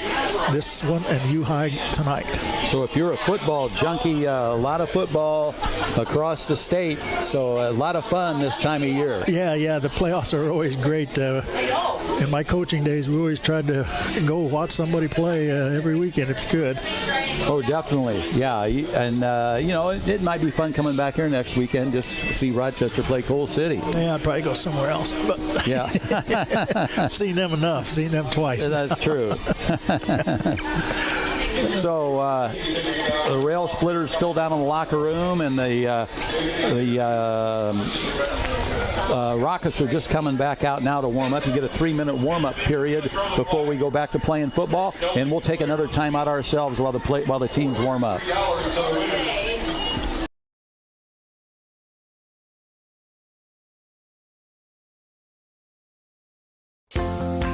this one and U-High tonight. So if you're a football junkie, a lot of football across the state, so a lot of fun this time of year. Yeah, the playoffs are always great. In my coaching days, we always tried to go watch somebody play every weekend if you could. Oh, definitely. Yeah, and it might be fun coming back here next weekend just to see Rochester play Coal City. Yeah, I'd probably go somewhere else. But yeah. I've seen them enough. Seen them twice. That's true. So the rail splitter's still down in the locker room, and the Rockets are just coming back out now to warm up. You get a 3-minute warm-up period before we go back to playing football, and we'll take another timeout ourselves while the teams warm up.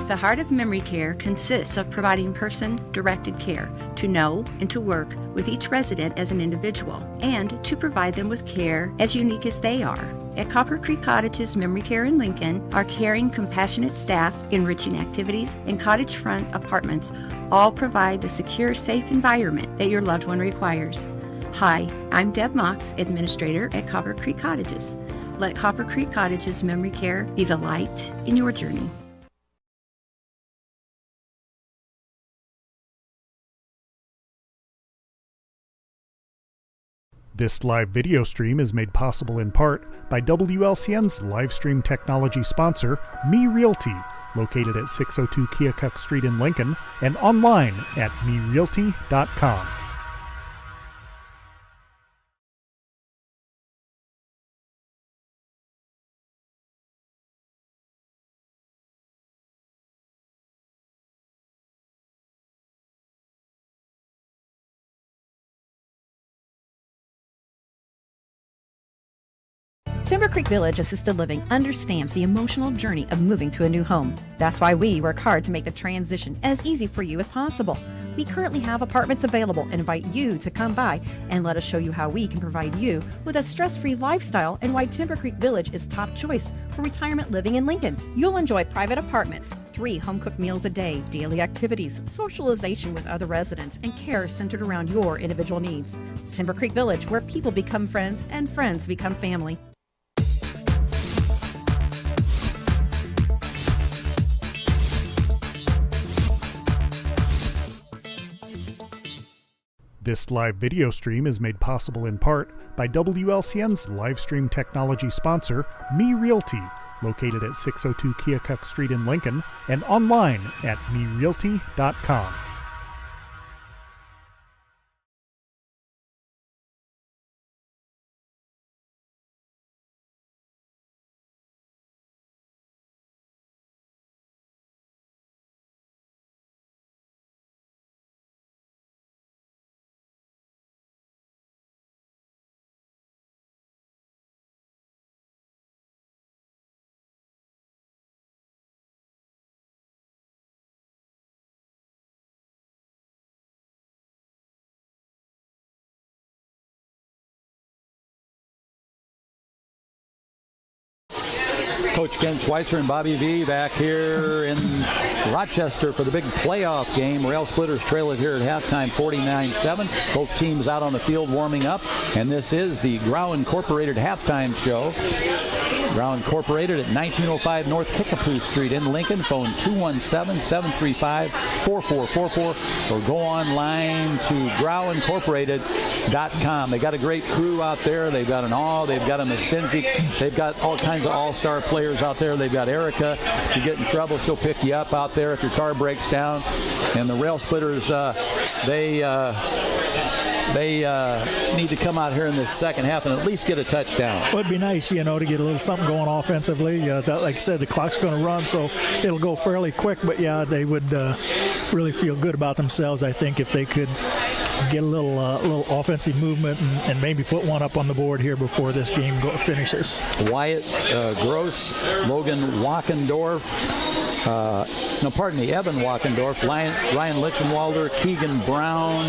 The Heart of Memory Care consists of providing person-directed care to know and to work with each resident as an individual, and to provide them with care as unique as they are. At Copper Creek Cottages Memory Care in Lincoln, our caring, compassionate staff, enriching activities, and cottage front apartments all provide the secure, safe environment that your loved one requires. Hi, I'm Deb Mox, Administrator at Copper Creek Cottages. Let Copper Creek Cottages Memory Care be the light in your journey. This live video stream is made possible in part by WLCN's live stream technology sponsor, Me Realty, located at 602 Keokuk Street in Lincoln, and online at merealty.com. Timber Creek Village Assisted Living understands the emotional journey of moving to a new home. That's why we work hard to make the transition as easy for you as possible. We currently have apartments available and invite you to come by and let us show you how we can provide you with a stress-free lifestyle and why Timber Creek Village is top choice for retirement living in Lincoln. You'll enjoy private apartments, 3 home-cooked meals a day, daily activities, socialization with other residents, and care centered around your individual needs. Timber Creek Village, where people become friends and friends become family. This live video stream is made possible in part by WLCN's live stream technology sponsor, Me Realty, located at 602 Keokuk Street in Lincoln, and online at merealty.com. Coach Ken Schweitzer and Bobby V back here in Rochester for the big playoff game. Rail Splitters trail it here at halftime 49-7. Both teams out on the field warming up. And this is the Grau Incorporated halftime show. Grau Incorporated at 1905 North Kickapoo Street in Lincoln. Phone 217-735-4444 or go online to grauincorporated.com. They got a great crew out there. They've got an All, they've got a Mistinzik, they've got all kinds of all-star players out there. They've got Erica. If you get in trouble, she'll pick you up out there if your car breaks down. And the Rail Splitters, they need to come out here in this second half and at least get a touchdown. Well, it'd be nice, to get a little something going offensively. Like I said, the clock's going to run, so it'll go fairly quick. But, yeah, they would really feel good about themselves, I think, if they could get a little offensive movement and maybe put one up on the board here before this game finishes. Wyatt Gross, Logan Walkendorf, Evan Walkendorf, Ryan Lichtenwalder, Keegan Brown,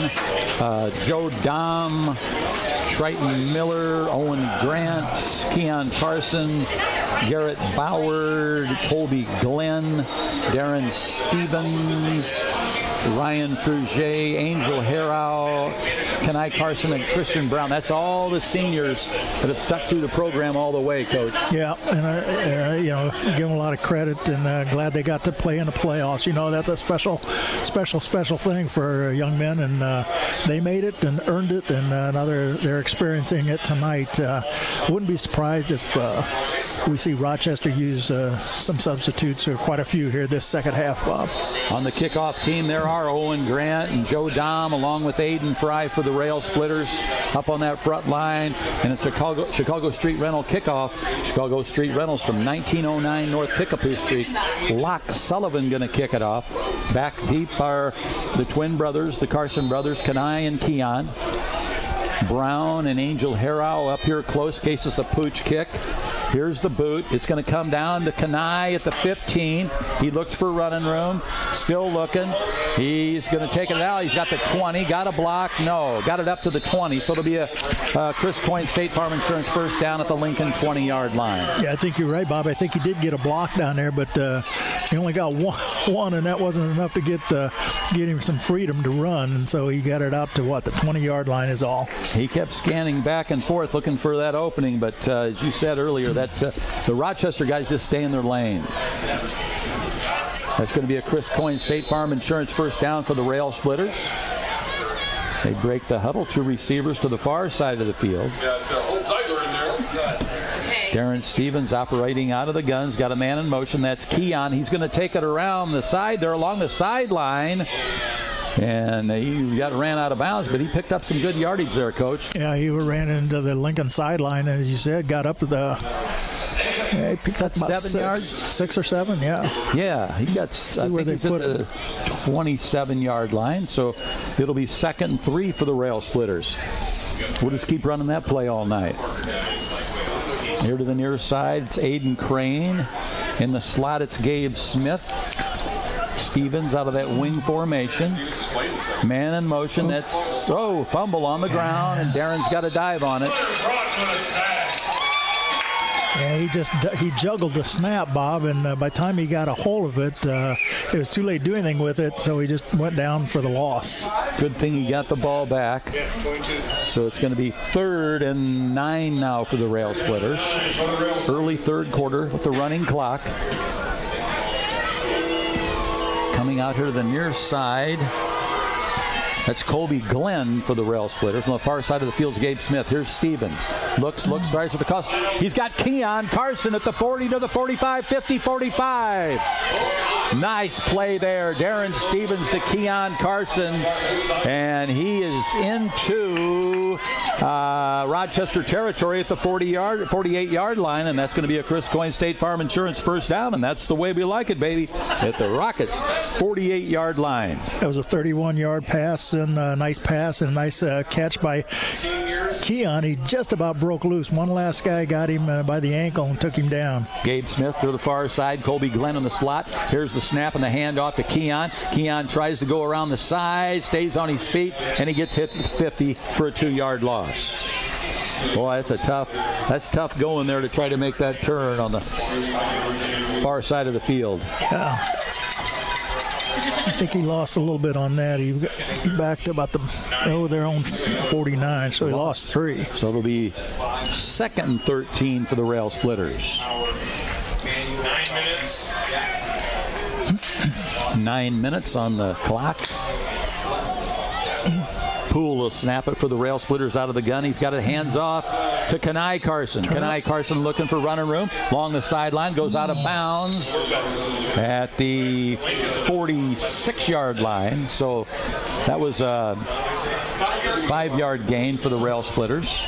Joe Dom, Triton Miller, Owen Grant, Keon Carson, Garrett Boward, Colby Glenn, Darren Stevens, Ryan Frugier, Angel Harrow, Kenai Carson, and Christian Brown. That's all the seniors that have stuck through the program all the way, Coach. Yeah, and give them a lot of credit, and glad they got to play in the playoffs. That's a special thing for young men, and they made it and earned it, and now they're experiencing it tonight. Wouldn't be surprised if we see Rochester use some substitutes, or quite a few here this second half, Bob. On the kickoff team, there are Owen Grant and Joe Dom, along with Aiden Fry for the Rail Splitters up on that front line. And it's Chicago Street Rental kickoff. Chicago Street Rentals from 1909 North Kickapoo Street. Locke Sullivan going to kick it off. Back deep are the twin brothers, the Carson brothers, Kenai and Keon. Brown and Angel Harrow up here close, case it's a pooch kick. Here's the boot. It's going to come down to Kenai at the 15. He looks for running room. Still looking. He's going to take it out. He's got the 20. Got a block. No. Got it up to the 20. So it'll be a Chris Coyne State Farm Insurance first down at the Lincoln 20-yard line. Yeah, I think you're right, Bob. I think he did get a block down there, but he only got one, and that wasn't enough to get him some freedom to run. And so he got it out to, the 20-yard line is all. He kept scanning back and forth looking for that opening, but as you said earlier, the Rochester guys just stay in their lane. That's going to be a Chris Coyne State Farm Insurance first down for the Rail Splitters. They break the huddle. Two receivers to the far side of the field. Darren Stevens operating out of the guns. Got a man in motion. That's Keon. He's going to take it around the side there along the sideline. And he ran out of bounds, but he picked up some good yardage there, Coach. Yeah, he ran into the Lincoln sideline, and as you said, got up to he picked up about 7 yards? 6 or 7, yeah. Yeah, he got See where they put the 27-yard line, so it'll be 2nd and 3 for the Rail Splitters. We'll just keep running that play all night. Here to the near side, it's Aiden Crane. In the slot, it's Gabe Smith. Stevens out of that wing formation. Man in motion. That's fumble on the ground, and Darren's got a dive on it. Yeah, he juggled the snap, Bob, and by the time he got a hold of it, it was too late to do anything with it, so he just went down for the loss. Good thing he got the ball back. So it's going to be 3rd and 9 now for the Rail Splitters. Early third quarter with the running clock. Coming out here to the near side. That's Colby Glenn for the Rail Splitters. On the far side of the field is Gabe Smith. Here's Stevens. Looks, tries for the cross. He's got Keon Carson at the 40 to the 45, 50, 45. Nice play there. Darren Stevens to Keon Carson. And he is into Rochester territory at the 48-yard line. And that's going to be a Chris Coyne State Farm Insurance first down. And that's the way we like it, baby. At the Rockets 48-yard line. That was a 31-yard pass, and a nice pass, and a nice catch by Keon. He just about broke loose. One last guy got him by the ankle and took him down. Gabe Smith to the far side. Colby Glenn on the slot. Here's the snap and the handoff to Keon. Keon tries to go around the side, stays on his feet, and he gets hit at 50 for a 2-yard loss. Boy, that's tough going there to try to make that turn on the far side of the field. Yeah. I think he lost a little bit on that. He backed about their own 49, so he lost 3. So it'll be 2nd and 13 for the Rail Splitters. 9 minutes on the clock. Poole will snap it for the Rail Splitters out of the gun. He's got it hands off to Kenai Carson. Kenai Carson looking for running room. Along the sideline, goes out of bounds at the 46-yard line. So that was 5-yard gain for the Rail Splitters.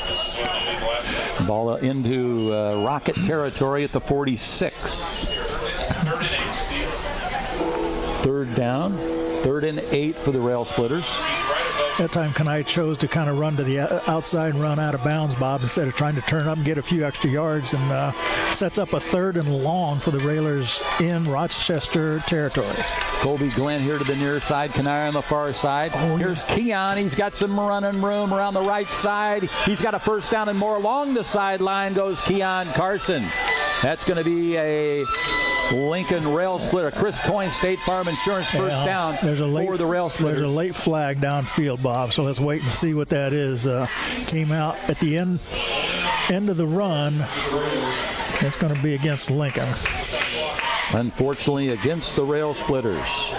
Ball into Rocket territory at the 46. 3rd down, 3rd and 8 for the Rail Splitters. That time Kanai chose to kind of run to the outside and run out of bounds, Bob, instead of trying to turn up and get a few extra yards, and sets up a 3rd and long for the Railers in Rochester territory. Colby Glenn here to the near side, Kanai on the far side. Here's Keon. He's got some running room around the right side. He's got a 1st down and more. Along the sideline goes Keon Carson. That's going to be a Lincoln Rail Splitter. Chris Coyne, State Farm Insurance, 1st down for the Rail Splitters. There's a late flag downfield, Bob, so let's wait and see what that is. Came out at the end of the run. It's going to be against Lincoln. Unfortunately, against the Rail Splitters.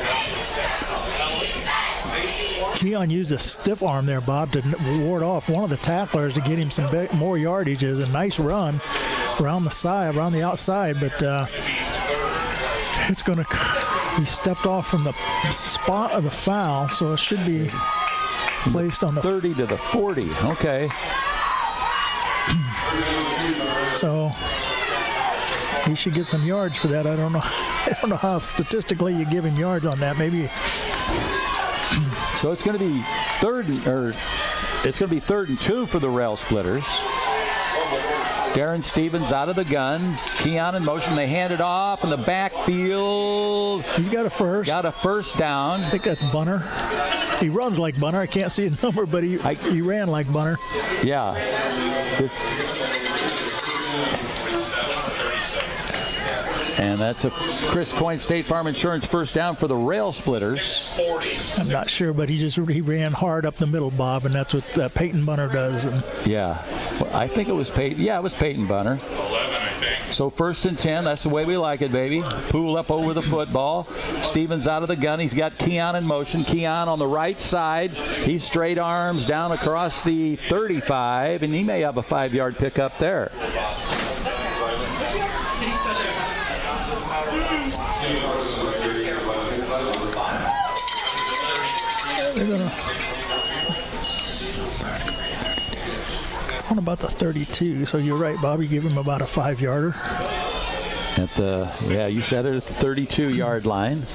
Keon used a stiff arm there, Bob, to ward off one of the tacklers to get him some more yardage. It was a nice run around the outside, but it's going to be stepped off from the spot of the foul, so it should be placed on the 30 to the 40. Okay. So he should get some yards for that. I don't know how statistically you give him yards on that. Maybe. So it's going to be 3rd and 2 for the Rail Splitters. Darren Stevens out of the gun. Keon in motion. They hand it off in the backfield. He's got a first. Got a 1st down. I think that's Bunner. He runs like Bunner. I can't see his number, but he ran like Bunner. Yeah. And that's a Chris Coyne, State Farm Insurance, 1st down for the Rail Splitters. I'm not sure, but he ran hard up the middle, Bob, and that's what Peyton Bunner does. Yeah. I think it was Peyton. Yeah, it was Peyton Bunner. So 1st and 10. That's the way we like it, baby. Pool up over the football. Stevens out of the gun. He's got Keon in motion. Keon on the right side. He's straight arms down across the 35, and he may have a 5-yard pickup there. They're going to on about the 32, so you're right, Bobby. Give him about a 5-yarder. You said it, at the 32-yard line.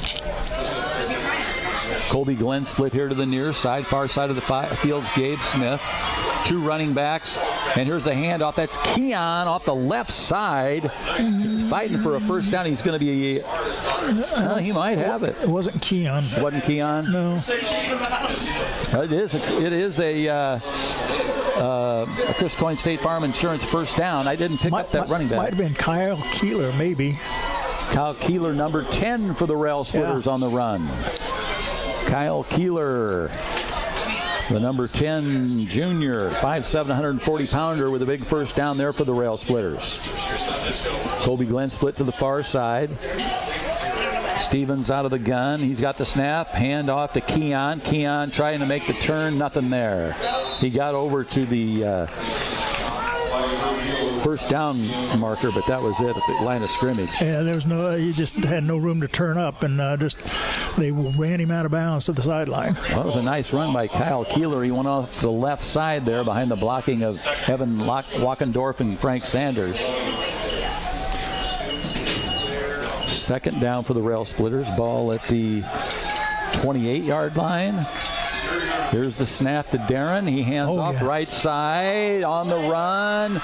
Colby Glenn split here to the near side, far side of the field's Gabe Smith. 2 running backs, and here's the handoff. That's Keon off the left side, fighting for a 1st down. He's going to be, he might have it. It wasn't Keon. It wasn't Keon? No. It is a Chris Coyne State Farm Insurance 1st down. I didn't pick up that running back. Might have been Kyle Keeler, maybe. Kyle Keeler, number 10 for the Rail Splitters on the run. Kyle Keeler, the number 10 junior, 5'7", 140-pounder with a big 1st down there for the Rail Splitters. Colby Glenn split to the far side. Stevens out of the gun. He's got the snap. Hand off to Keon. Keon trying to make the turn. Nothing there. He got over to the 1st down marker, but that was it at the line of scrimmage. Yeah, there was he just had no room to turn up, and they ran him out of bounds to the sideline. Well, that was a nice run by Kyle Keeler. He went off the left side there behind the blocking of Evan Walkendorf and Frank Sanders. 2nd down for the Rail Splitters. Ball at the 28-yard line. Here's the snap to Darren. He hands off right side on the run.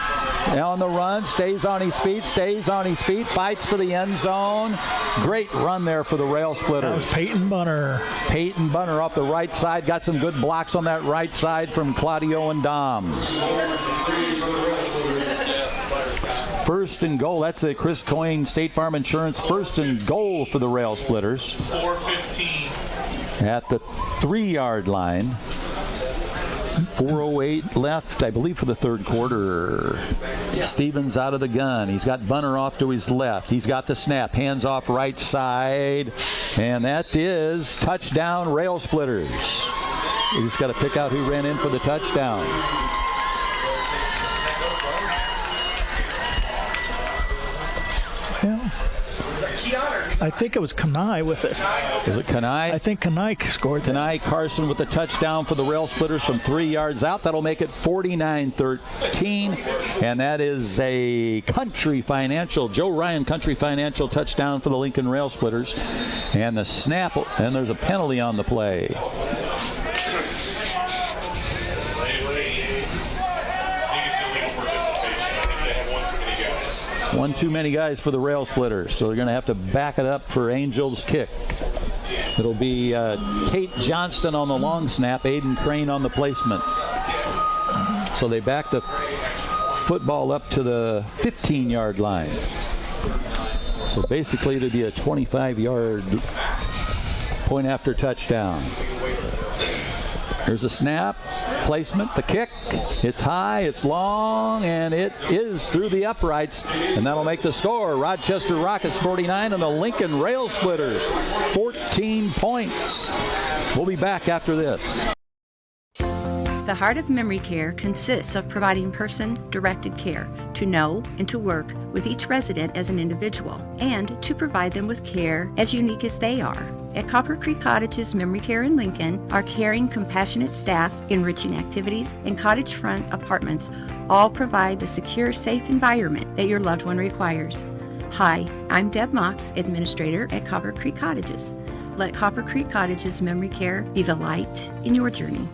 On the run, stays on his feet, fights for the end zone. Great run there for the Rail Splitters. That was Peyton Bunner. Peyton Bunner off the right side. Got some good blocks on that right side from Claudio and Dom. 1st and goal. That's a Chris Coyne State Farm Insurance 1st and goal for the Rail Splitters. 4:15. At the 3-yard line. 4:08 left, I believe, for the 3rd quarter. Stevens out of the gun. He's got Bunner off to his left. He's got the snap. Hands off right side. And that is touchdown Rail Splitters. We just got to pick out who ran in for the touchdown. Well, I think it was Kanai with it. Is it Kanai? I think Kanai scored that. Kanai Carson with the touchdown for the Rail Splitters from 3 yards out. That'll make it 49-13. And that is a Country Financial, Joe Ryan Country Financial touchdown for the Lincoln Rail Splitters. And the snap, and there's a penalty on the play. One too many guys for the Rail Splitters, so they're going to have to back it up for Angels' kick. It'll be Tate Johnston on the long snap, Aiden Crane on the placement. So they back the football up to the 15-yard line. So basically it'll be a 25-yard point after touchdown. There's a snap, placement, the kick. It's high, it's long, and it is through the uprights. And that'll make the score. Rochester Rockets 49 and the Lincoln Rail Splitters 14 points. We'll be back after this. The Heart of Memory Care consists of providing person-directed care to know and to work with each resident as an individual and to provide them with care as unique as they are. At Copper Creek Cottages Memory Care in Lincoln, our caring, compassionate staff, enriching activities, and cottage front apartments all provide the secure, safe environment that your loved one requires. Hi, I'm Deb Mox, Administrator at Copper Creek Cottages. Let Copper Creek Cottages Memory Care be the light in your journey.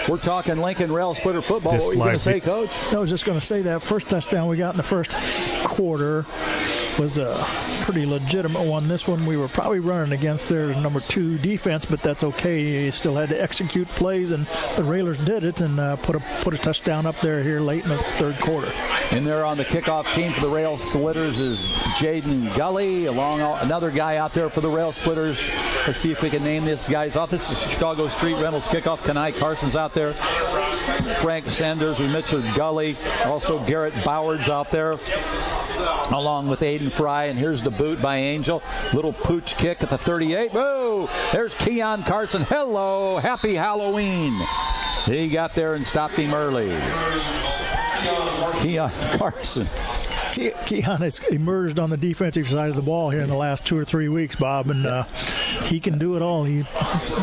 We're talking Lincoln Rail Splitter football. What were you going to say, Coach? I was just going to say that first touchdown we got in the first quarter was a pretty legitimate one. This one we were probably running against their number 2 defense, but that's okay. You still had to execute plays, and the Railers did it and put a touchdown up there here late in the third quarter. In there on the kickoff team for the Rail Splitters is Jaden Gully, along another guy out there for the Rail Splitters. Let's see if we can name this guy's off. This is Chicago Street Rentals kickoff. Kanai Carson's out there. Frank Sanders with Mitchell Gully. Also Garrett Boward's out there, along with Aiden Fry. And here's the boot by Angel. Little pooch kick at the 38. Whoa! There's Keon Carson. Hello! Happy Halloween! He got there and stopped him early. Keon Carson. Keon has emerged on the defensive side of the ball here in the last 2 or 3 weeks, Bob, and he can do it all.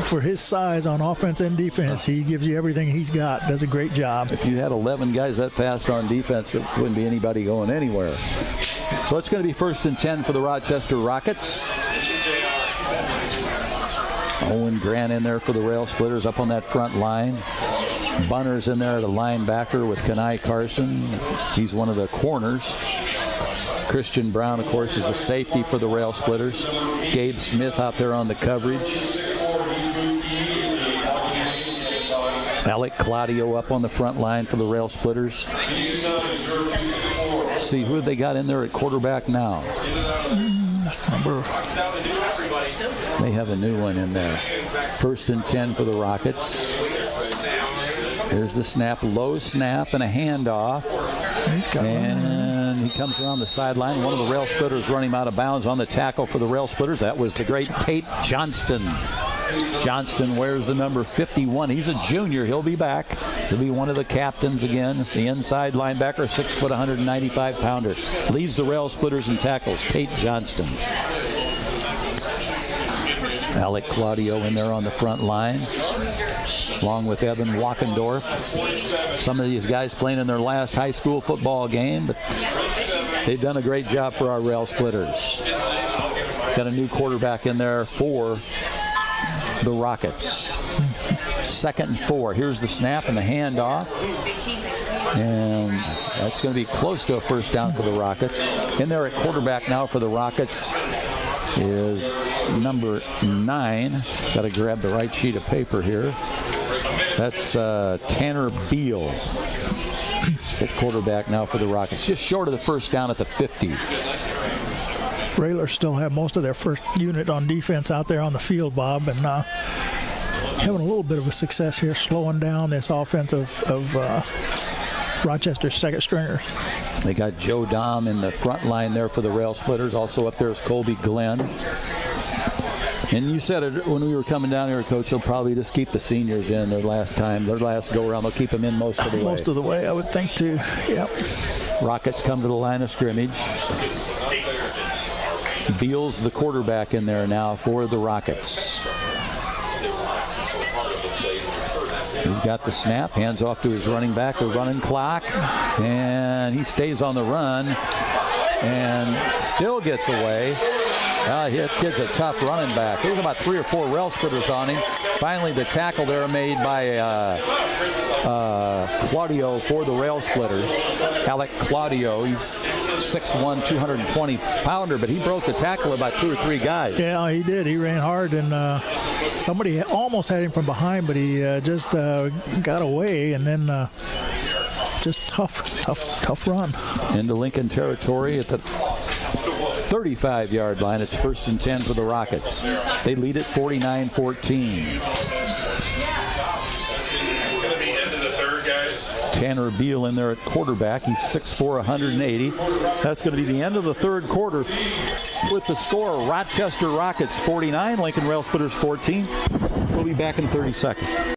For his size on offense and defense, he gives you everything he's got. Does a great job. If you had 11 guys that fast on defense, it wouldn't be anybody going anywhere. So it's going to be 1st and 10 for the Rochester Rockets. Owen Grant in there for the Rail Splitters up on that front line. Bunner's in there at a linebacker with Kanai Carson. He's one of the corners. Christian Brown, of course, is the safety for the Rail Splitters. Gabe Smith out there on the coverage. Alec Claudio up on the front line for the Rail Splitters. See who they got in there at quarterback now. They have a new one in there. 1st and 10 for the Rockets. Here's the snap, low snap, and a handoff. And he comes around the sideline. One of the Rail Splitters running him out of bounds on the tackle for the Rail Splitters. That was the great Tate Johnston. Johnston wears the number 51. He's a junior. He'll be back. He'll be one of the captains again. The inside linebacker, 6 foot, 195-pounder. Leads the Rail Splitters in tackles. Tate Johnston. Alec Claudio in there on the front line, along with Evan Wackendorf. Some of these guys playing in their last high school football game, but they've done a great job for our Rail Splitters. Got a new quarterback in there for the Rockets. 2nd and 4. Here's the snap and the handoff. And that's going to be close to a 1st down for the Rockets. In there at quarterback now for the Rockets is number 9. Got to grab the right sheet of paper here. That's Tanner Beal at quarterback now for the Rockets. Just short of the 1st down at the 50. Railers still have most of their first unit on defense out there on the field, Bob, and having a little bit of a success here, slowing down this offense of Rochester's second stringers. They got Joe Dom in the front line there for the Rail Splitters. Also up there is Colby Glenn. And you said it when we were coming down here, Coach, they'll probably just keep the seniors in their last go-around. They'll keep them in most of the way. Most of the way, I would think, too. Yep. Rockets come to the line of scrimmage. Beals, the quarterback, in there now for the Rockets. He's got the snap, hands off to his running back, the running clock, and he stays on the run and still gets away. His kid's a tough running back. There was about 3 or 4 rail splitters on him. Finally, the tackle there made by Claudio for the rail splitters. Alec Claudio, he's 6'1", 220-pounder, but he broke the tackle about 2 or 3 guys. Yeah, he did. He ran hard, and somebody almost had him from behind, but he just got away, and then just tough run. Into Lincoln territory at the 35-yard line. It's 1st and 10 for the Rockets. They lead it 49-14. Tanner Beal in there at quarterback. He's 6'4", 180. That's going to be the end of the third quarter with the score. Rochester Rockets 49, Lincoln Rail Splitters 14. We'll be back in 30 seconds.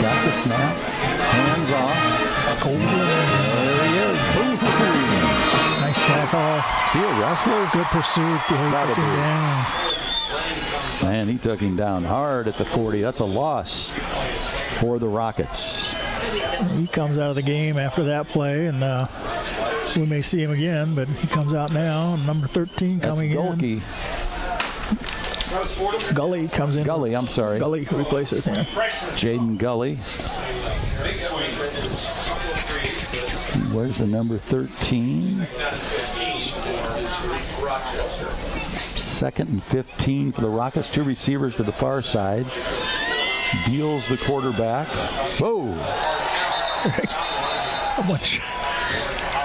Got the snap. Hands off. There he is. Boom. Nice tackle. See a wrestler? Good pursuit. He took him down. Man, he took him down hard at the 40. That's a loss for the Rockets. He comes out of the game after that play, and we may see him again, but he comes out now. Number 13 coming in. Gully comes in. Gully, I'm sorry. Gully replaces him. Jaden Gully. Where's the number 13? 2nd and 15 for the Rockets. 2 receivers to the far side. Beals the quarterback. Whoa!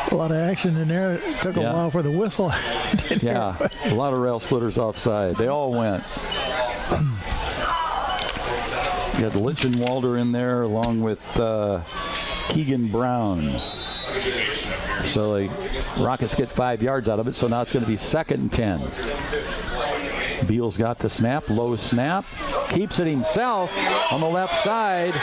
A lot of action in there. It took a while for the whistle. A lot of rail splitters offside. They all went. You got Lichenwalder in there along with Keegan Brown. So the Rockets get 5 yards out of it, so now it's going to be 2nd and 10. Beals got the snap, low snap, keeps it himself on the left side,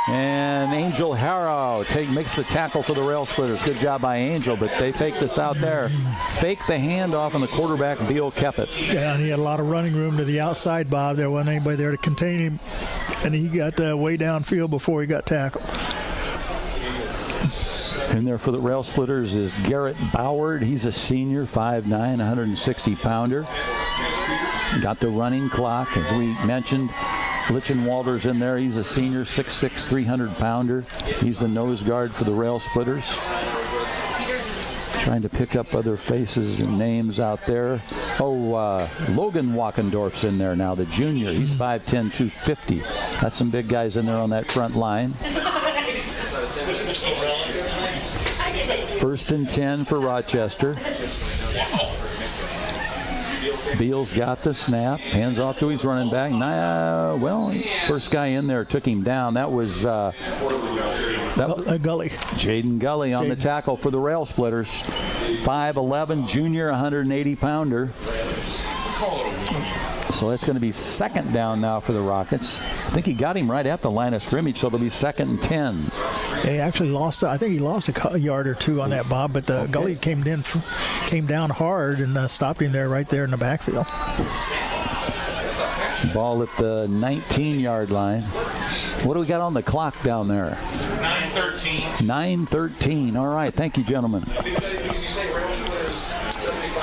and Angel Harrow makes the tackle for the rail splitters. Good job by Angel, but they faked this out there. Faked the handoff, and the quarterback, Beal, kept it. Yeah, and he had a lot of running room to the outside, Bob. There wasn't anybody there to contain him, and he got way downfield before he got tackled. In there for the rail splitters is Garrett Boward. He's a senior, 5'9", 160-pounder. Got the running clock, as we mentioned. Lichenwalder's in there. He's a senior, 6'6", 300-pounder. He's the nose guard for the rail splitters. Trying to pick up other faces and names out there. Logan Walkendorf's in there now, the junior. He's 5'10", 250. That's some big guys in there on that front line. 1st and 10 for Rochester. Beals got the snap, hands off to his running back. First guy in there took him down. That was Gully. Jaden Gully on the tackle for the Rail Splitters. 5'11", junior, 180-pounder. So that's going to be second down now for the Rockets. I think he got him right at the line of scrimmage, so it'll be 2nd and 10. He actually lost. I think he lost a yard or two on that, Bob. But Gully came down hard and stopped him right there in the backfield. Ball at the 19-yard line. What do we got on the clock down there? 9:13. 9:13. All right. Thank you, gentlemen.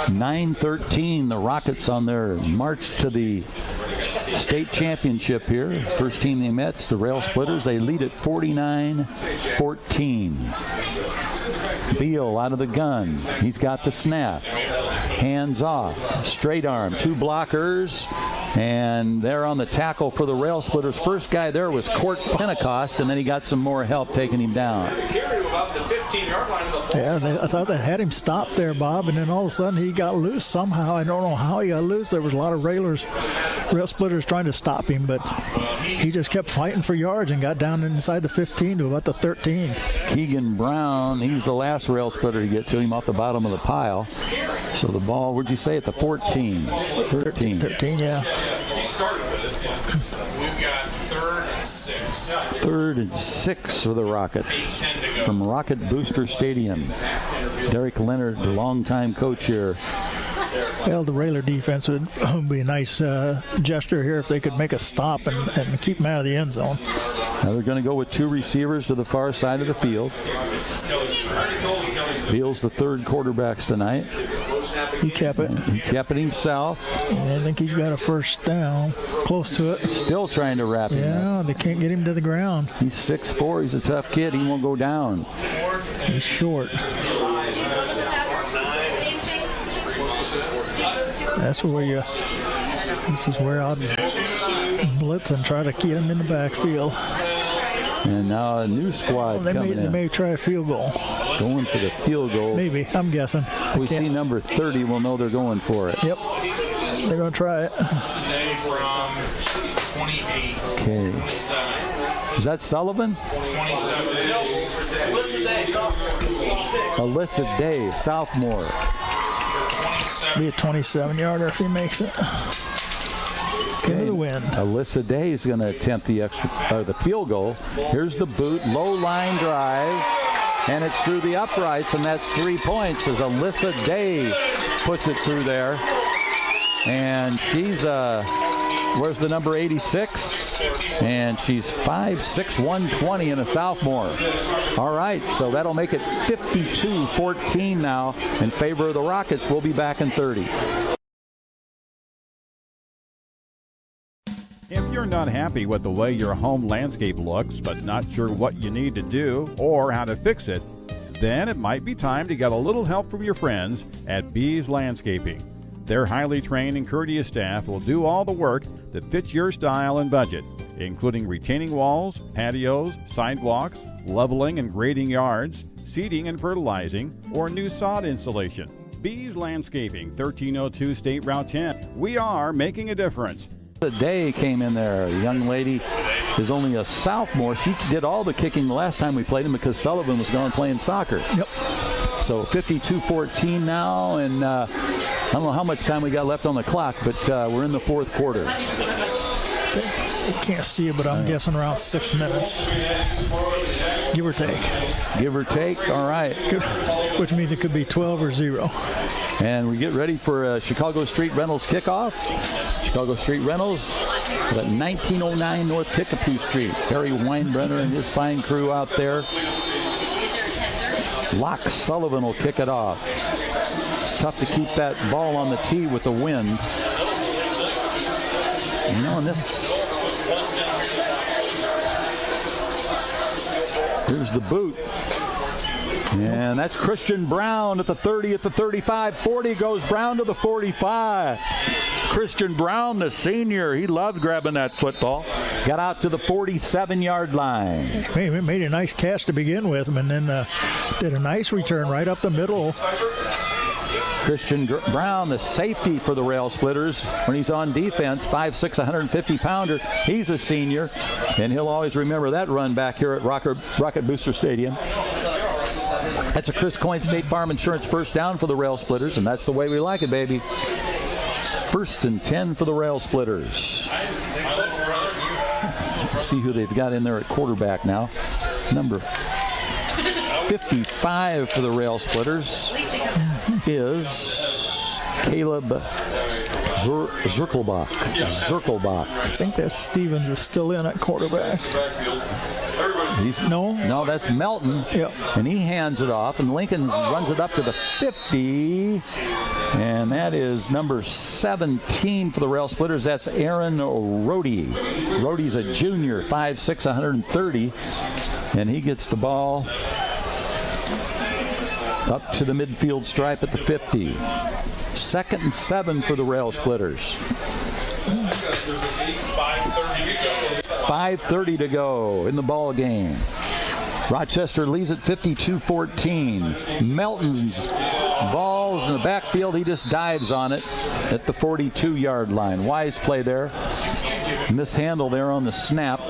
9:13. The Rockets on their march to the state championship here. First team they met, the Rail Splitters. They lead at 49-14. Beal out of the gun. He's got the snap. Hands off. Straight arm. 2 blockers. And they're on the tackle for the Rail Splitters. First guy there was Court Pentecost, and then he got some more help taking him down. Yeah, I thought they had him stopped there, Bob, and then all of a sudden he got loose somehow. I don't know how he got loose. There was a lot of Rail Splitters trying to stop him, but he just kept fighting for yards and got down inside the 15 to about the 13. Keegan Brown, he was the last Rail Splitter to get to him off the bottom of the pile. So the ball, where'd you say, at the 14? 13. 13, yeah. We've got 3rd and 6. 3rd and 6 for the Rockets from Rocket Booster Stadium. Derek Leonard, the longtime coach here. Well, the Railer defense would be a nice gesture here if they could make a stop and keep them out of the end zone. Now they're going to go with 2 receivers to the far side of the field. Beal's the 3rd quarterbacks tonight. He kept it. He kept it himself. And I think he's got a first down. Close to it. Still trying to wrap him up. Yeah, they can't get him to the ground. He's 6'4". He's a tough kid. He won't go down. He's short. That's where this is where I'd blitz and try to get him in the backfield. And now a new squad coming in. They may try a field goal. Going for the field goal. Maybe, I'm guessing. If we see number 30, we'll know they're going for it. Yep. They're going to try it. Today from 28. Okay. 27. Is that Sullivan? 27. Alyssa Day, sophomore. 27. Be a 27-yarder if he makes it. Into the wind. Alyssa Day is going to attempt the field goal. Here's the boot, low line drive, and it's through the uprights, and that's 3 points as Alyssa Day puts it through there. And she's where's the number 86? And she's 5'6", 120 and a sophomore. All right, so that'll make it 52-14 now in favor of the Rockets. We'll be back in 30. If you're not happy with the way your home landscape looks, but not sure what you need to do or how to fix it, then it might be time to get a little help from your friends at Bees Landscaping. Their highly trained and courteous staff will do all the work that fits your style and budget, including retaining walls, patios, sidewalks, leveling and grading yards, seeding and fertilizing, or new sod installation. Bees Landscaping, 1302 State Route 10. We are making a difference. The day came in there. A young lady is only a sophomore. She did all the kicking the last time we played him because Sullivan was gone playing soccer. Yep. So 52-14 now, and I don't know how much time we got left on the clock, but we're in the 4th quarter. I can't see it, but I'm guessing around 6 minutes. Give or take. Give or take, all right. Which means it could be 12 or 0. And we get ready for Chicago Street Rentals kickoff. Chicago Street Rentals at 1909 North Kickapoo Street. Harry Weinbrenner and his fine crew out there. Locke Sullivan will kick it off. It's tough to keep that ball on the tee with the wind. You know, and here's the boot. And that's Christian Brown at the 30, at the 35, 40 goes Brown to the 45. Christian Brown, the senior, he loved grabbing that football. Got out to the 47-yard line. He made a nice catch to begin with, and then did a nice return right up the middle. Christian Brown, the safety for the Rail Splitters when he's on defense, 5'6", 150-pounder. He's a senior, and he'll always remember that run back here at Rocket Booster Stadium. That's a Chris Coyne State Farm Insurance first down for the Rail Splitters, and that's the way we like it, baby. 1st and 10 for the Rail Splitters. Let's see who they've got in there at quarterback now. Number 55 for the Rail Splitters is Caleb Zirkelbach. I think that Stevens is still in at quarterback. No, that's Melton. Yep. And he hands it off, and Lincoln runs it up to the 50. And that is number 17 for the Rail Splitters. That's Aaron Rohde. Rohde's a junior, 5'6", 130. And he gets the ball up to the midfield stripe at the 50. 2nd and 7 for the Rail Splitters. 5:30 to go in the ball game. Rochester leads at 52-14. Melton's ball's in the backfield. He just dives on it at the 42-yard line. Wise play there. Mishandle there on the snap.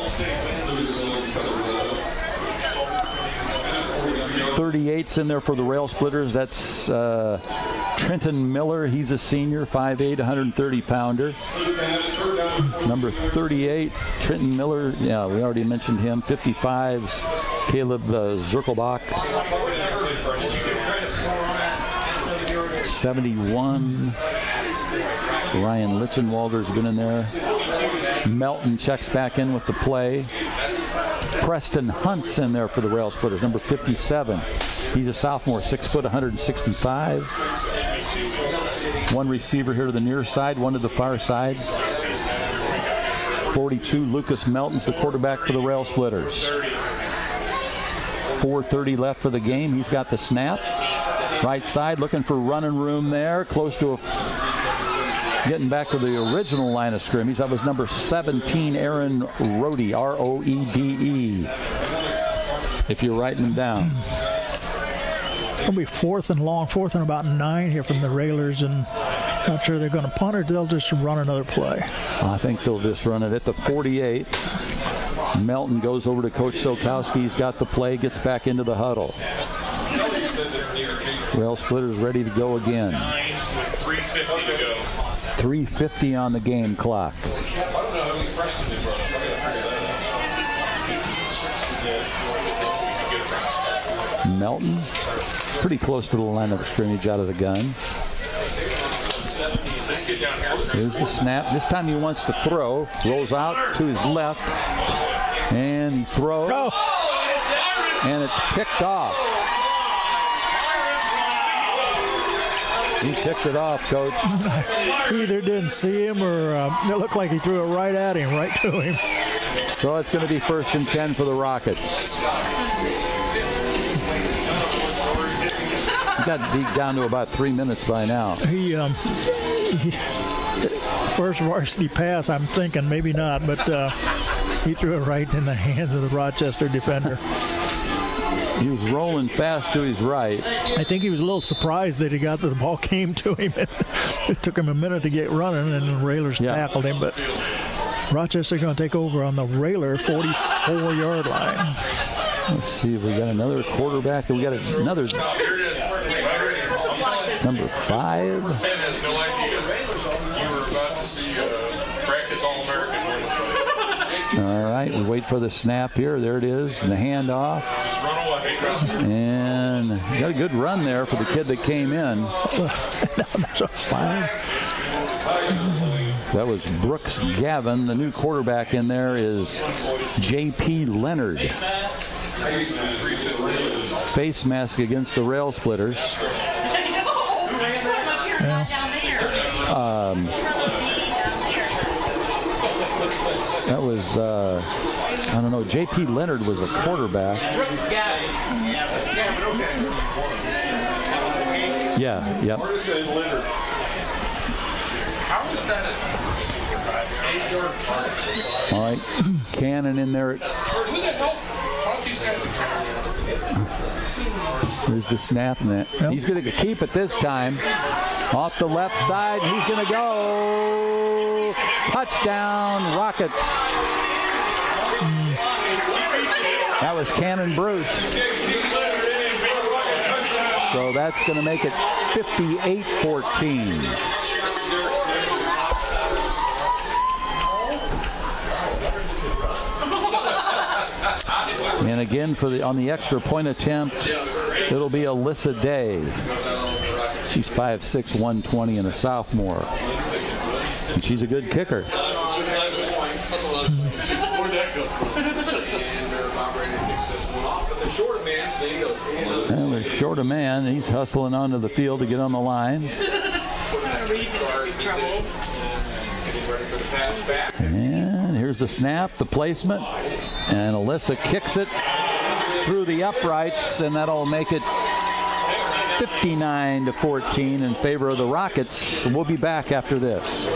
38's in there for the Rail Splitters. That's Trenton Miller. He's a senior, 5'8", 130-pounder. Number 38, Trenton Miller. Yeah, we already mentioned him. 55's Caleb Zirkelbach. 71. Ryan Lichenwalder's been in there. Melton checks back in with the play. Preston Hunt's in there for the Rail Splitters, number 57. He's a sophomore, 6 foot, 165. One receiver here to the near side, one to the far side. 42, Lucas Melton's the quarterback for the Rail Splitters. 4:30 left for the game. He's got the snap. Right side, looking for running room there, close to getting back to the original line of scrimmage. That was number 17, Aaron Rohde, R-O-E-D-E, if you're writing them down. It'll be 4th and long, 4th and about 9 here from the Railers, and not sure they're going to punt or they'll just run another play. I think they'll just run it at the 48. Melton goes over to Coach Silkowski. He's got the play, gets back into the huddle. Rail Splitters ready to go again. 3:50 to go. 3:50 on the game clock. Melton, pretty close to the line of scrimmage out of the gun. Here's the snap. This time he wants to throw. Rolls out to his left. And he throws. And it's picked off. He picked it off, Coach. He either didn't see him or it looked like he threw it right at him, right to him. So it's going to be 1st and 10 for the Rockets. He got deep down to about 3 minutes by now. He first varsity pass, I'm thinking maybe not, but he threw it right in the hands of the Rochester defender. He was rolling fast to his right. I think he was a little surprised that the ball came to him. It took him a minute to get running, and the Railers tackled him. But Rochester going to take over on the Railer 44-yard line. Let's see if we got another quarterback. We got another number 5. 10 has no idea. You were about to see practice All-American. All right, we wait for the snap here. There it is, and the handoff. Just run away. And got a good run there for the kid that came in. There's a flag. That was Brooks Gavin. The new quarterback in there is J.P. Leonard. Face mask against the Rail Splitters. That was, I don't know, J.P. Leonard was a quarterback. Yeah, yep. How is that an 8-yard punt? All right, Cannon in there. Talk these guys to Here's the snap. And he's going to keep it this time. Off the left side, he's going to go. Touchdown, Rockets. That was Cannon Bruce. So that's going to make it 58-14. And again, on the extra point attempt, it'll be Alyssa Day. She's 5'6", 120, and a sophomore. And she's a good kicker. And the shorter man, he's hustling onto the field to get on the line. And here's the snap, the placement, and Alyssa kicks it through the uprights, and that'll make it 59-14 in favor of the Rockets. We'll be back after this.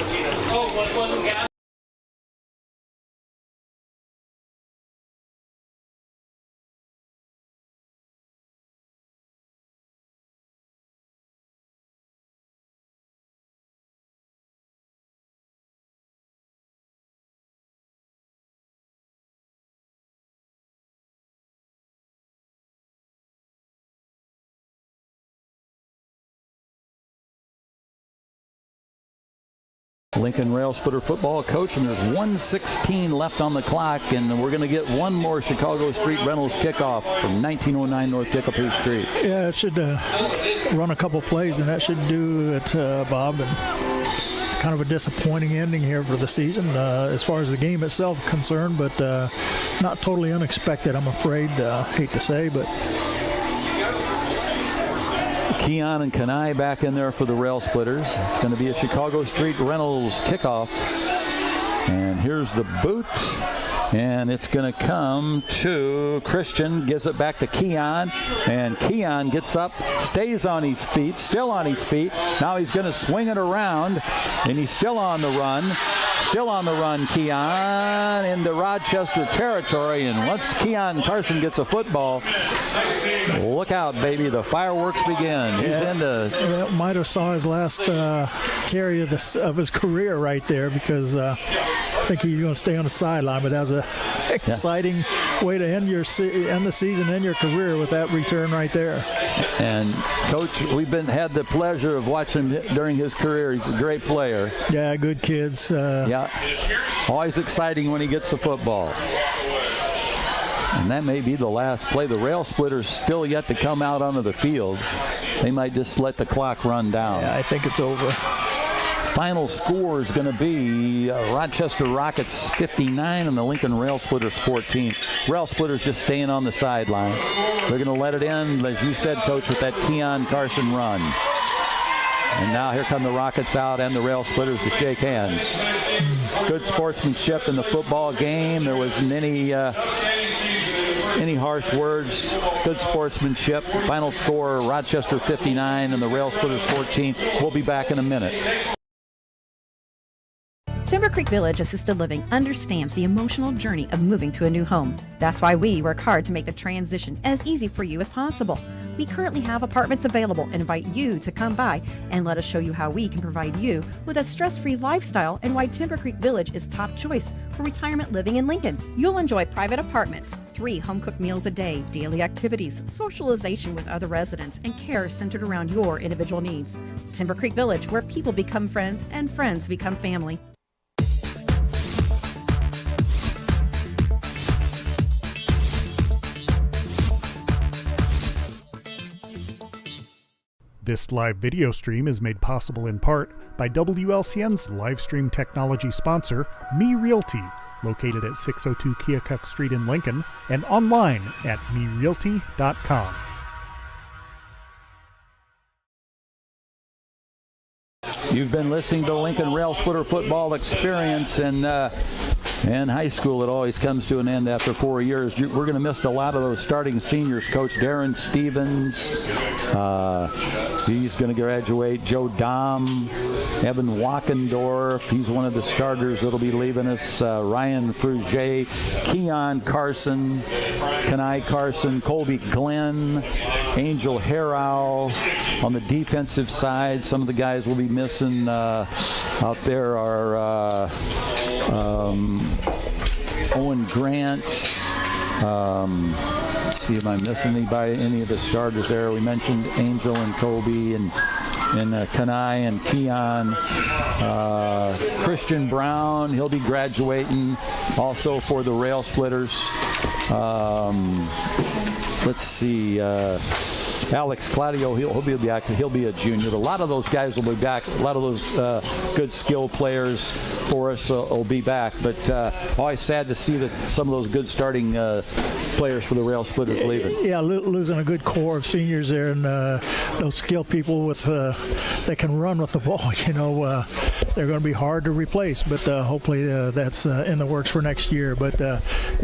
Lincoln Rail Splitter football coach, and there's 1:16 left on the clock, and we're going to get one more Chicago Street Rentals kickoff from 1909 North Kickapoo Street. Yeah, it should run a couple plays, and that should do it, Bob. And kind of a disappointing ending here for the season as far as the game itself is concerned, but not totally unexpected, I'm afraid. Hate to say, but Keon and Kanai back in there for the Rail Splitters. It's going to be a Chicago Street Rentals kickoff. And here's the boot. And it's going to come to Christian. Gives it back to Keon. And Keon gets up, stays on his feet, still on his feet. Now he's going to swing it around. And he's still on the run. Still on the run, Keon, into Rochester territory. And once Keon Carson gets a football, look out, baby. The fireworks begin. He's into... That might have saw his last carry of his career right there, because I think he's going to stay on the sideline. But that was an exciting way to end the season, end your career with that return right there. And, Coach, we've had the pleasure of watching him during his career. He's a great player. Yeah, good kids. Yeah, always exciting when he gets the football. And that may be the last play. The Rail Splitters still yet to come out onto the field. They might just let the clock run down. Yeah, I think it's over. Final score is going to be Rochester Rockets 59 and the Lincoln Rail Splitters 14. Rail Splitters just staying on the sideline. They're going to let it end, as you said, Coach, with that Keon Carson run. And now here come the Rockets out and the Rail Splitters to shake hands. Good sportsmanship in the football game. There wasn't any harsh words. Good sportsmanship. Final score, Rochester 59 and the Rail Splitters 14. We'll be back in a minute. Timber Creek Village Assisted Living understands the emotional journey of moving to a new home. That's why we work hard to make the transition as easy for you as possible. We currently have apartments available and invite you to come by and let us show you how we can provide you with a stress-free lifestyle and why Timber Creek Village is top choice for retirement living in Lincoln. You'll enjoy private apartments, 3 home-cooked meals a day, daily activities, socialization with other residents, and care centered around your individual needs. Timber Creek Village, where people become friends and friends become family. This live video stream is made possible in part by WLCN's live stream technology sponsor, Me Realty, located at 602 Keokuk Street in Lincoln, and online at merealty.com. You've been listening to Lincoln Rail Splitter Football Experience, and high school, it always comes to an end after 4 years. We're going to miss a lot of those starting seniors. Coach Darren Stevens, He's going to graduate. Joe Dom, Evan Wackendorf, he's one of the starters that'll be leaving us. Ryan Fruget, Keon Carson, Kenai Carson, Colby Glenn, Angel Harrow. On the defensive side, some of the guys we'll be missing out there are Owen Grant. See if I'm missing any of the starters there. We mentioned Angel and Kobe and Kenai and Keon. Christian Brown, he'll be graduating also for the Rail Splitters. Let's see. Alex Claudio, he'll be back. He'll be a junior. But a lot of those guys will be back. A lot of those good skill players for us will be back. But always sad to see that some of those good starting players for the Rail Splitters leaving. Yeah, losing a good core of seniors there, and those skilled people with that can run with the ball. They're going to be hard to replace. But hopefully that's in the works for next year. But a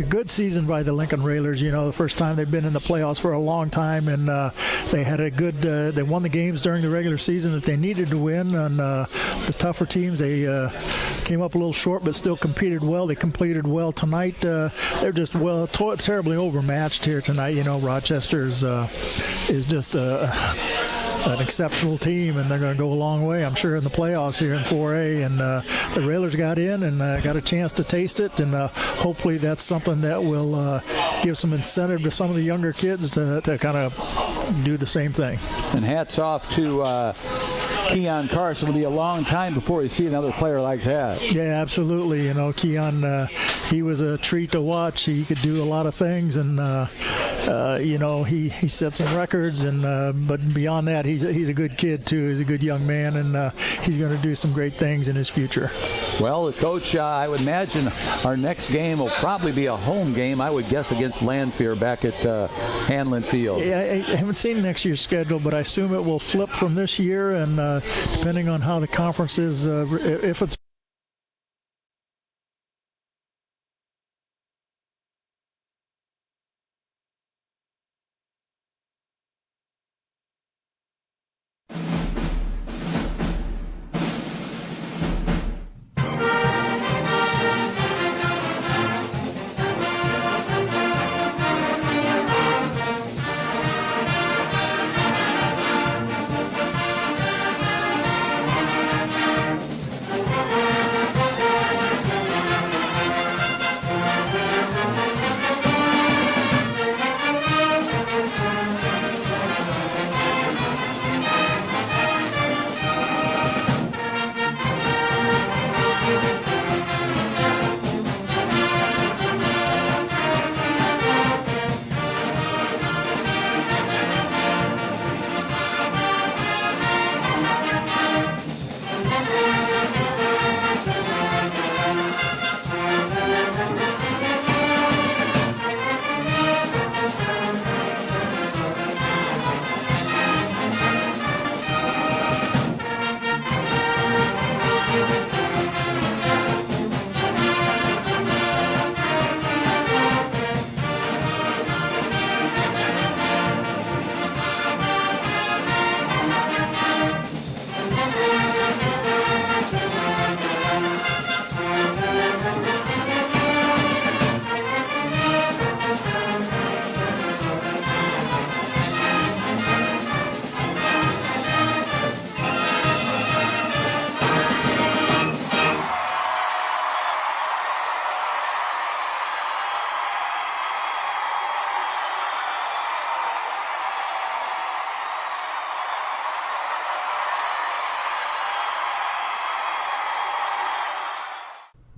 good season by the Lincoln Railers. The first time they've been in the playoffs for a long time, and they had a good. They won the games during the regular season that they needed to win, and the tougher teams they came up a little short, but still competed well. They completed well tonight. They're just terribly overmatched here tonight. Rochester is just an exceptional team, and they're going to go a long way, I'm sure, in the playoffs here in 4A. And the Railers got in and got a chance to taste it, and hopefully that's something that will give some incentive to some of the younger kids to kind of do the same thing. And hats off to Keon Carson. It'll be a long time before you see another player like that. Yeah, absolutely. Keon, he was a treat to watch. He could do a lot of things, and he set some records, and but beyond that, he's a good kid too. He's a good young man, and he's going to do some great things in his future. Well, Coach, I would imagine our next game will probably be a home game, I would guess, against Lanphier back at Hanlon Field. Yeah, I haven't seen next year's schedule, but I assume it will flip from this year, and depending on how the conference is, if it's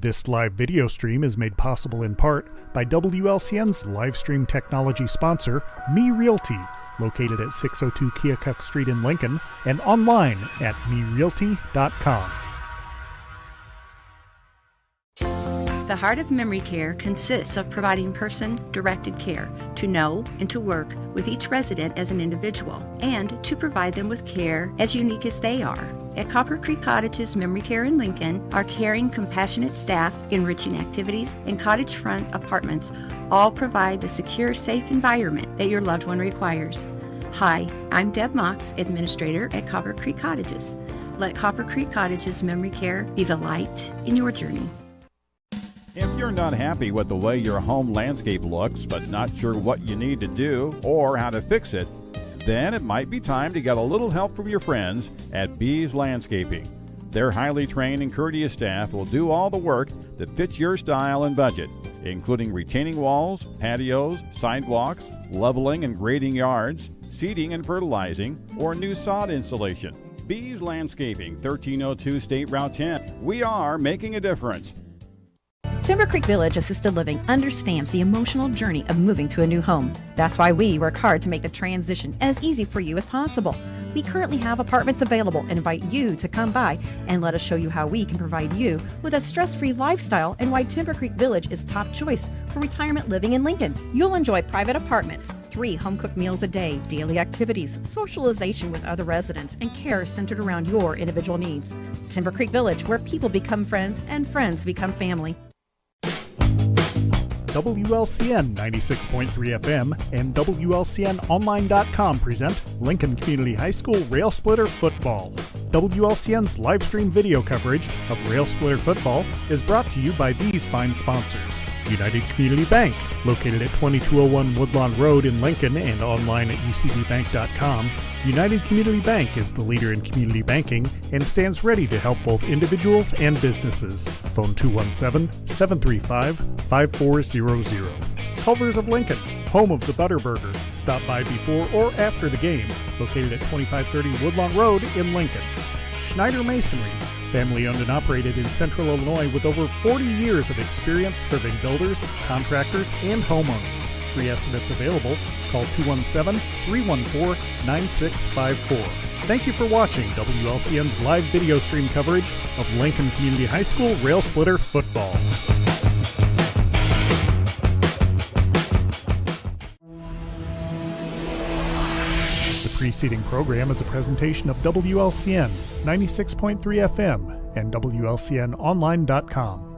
This live video stream is made possible in part by WLCN's live stream technology sponsor, Me Realty, located at 602 Keokuk Street in Lincoln, and online at merealty.com. The Heart of Memory Care consists of providing person-directed care to know and to work with each resident as an individual, and to provide them with care as unique as they are. At Copper Creek Cottages Memory Care in Lincoln, our caring, compassionate staff, enriching activities, and cottage front apartments all provide the secure, safe environment that your loved one requires. Hi, I'm Deb Mox, Administrator at Copper Creek Cottages. Let Copper Creek Cottages Memory Care be the light in your journey. If you're not happy with the way your home landscape looks, but not sure what you need to do or how to fix it, then it might be time to get a little help from your friends at Bees Landscaping. Their highly trained and courteous staff will do all the work that fits your style and budget, including retaining walls, patios, sidewalks, leveling and grading yards, seeding and fertilizing, or new sod installation. Bees Landscaping, 1302 State Route 10. We are making a difference. Timber Creek Village Assisted Living understands the emotional journey of moving to a new home. That's why we work hard to make the transition as easy for you as possible. We currently have apartments available and invite you to come by and let us show you how we can provide you with a stress-free lifestyle and why Timber Creek Village is top choice for retirement living in Lincoln. You'll enjoy private apartments, 3 home-cooked meals a day, daily activities, socialization with other residents, and care centered around your individual needs. Timber Creek Village, where people become friends and friends become family. WLCN 96.3 FM and WLCNonline.com present Lincoln Community High School Rail Splitter Football. WLCN's live stream video coverage of Rail Splitter Football is brought to you by these fine sponsors. United Community Bank, located at 2201 Woodlawn Road in Lincoln and online at ucbbank.com. United Community Bank is the leader in community banking and stands ready to help both individuals and businesses. Phone 217-735-5400. Culver's of Lincoln, home of the Butterburger. Stop by before or after the game, located at 2530 Woodlawn Road in Lincoln. Schneider Masonry, family owned and operated in Central Illinois with over 40 years of experience serving builders, contractors, and homeowners. Free estimates available. Call 217-314-9654. Thank you for watching WLCN's live video stream coverage of Lincoln Community High School Rail Splitter Football. The preceding program is a presentation of WLCN 96.3 FM and WLCNonline.com.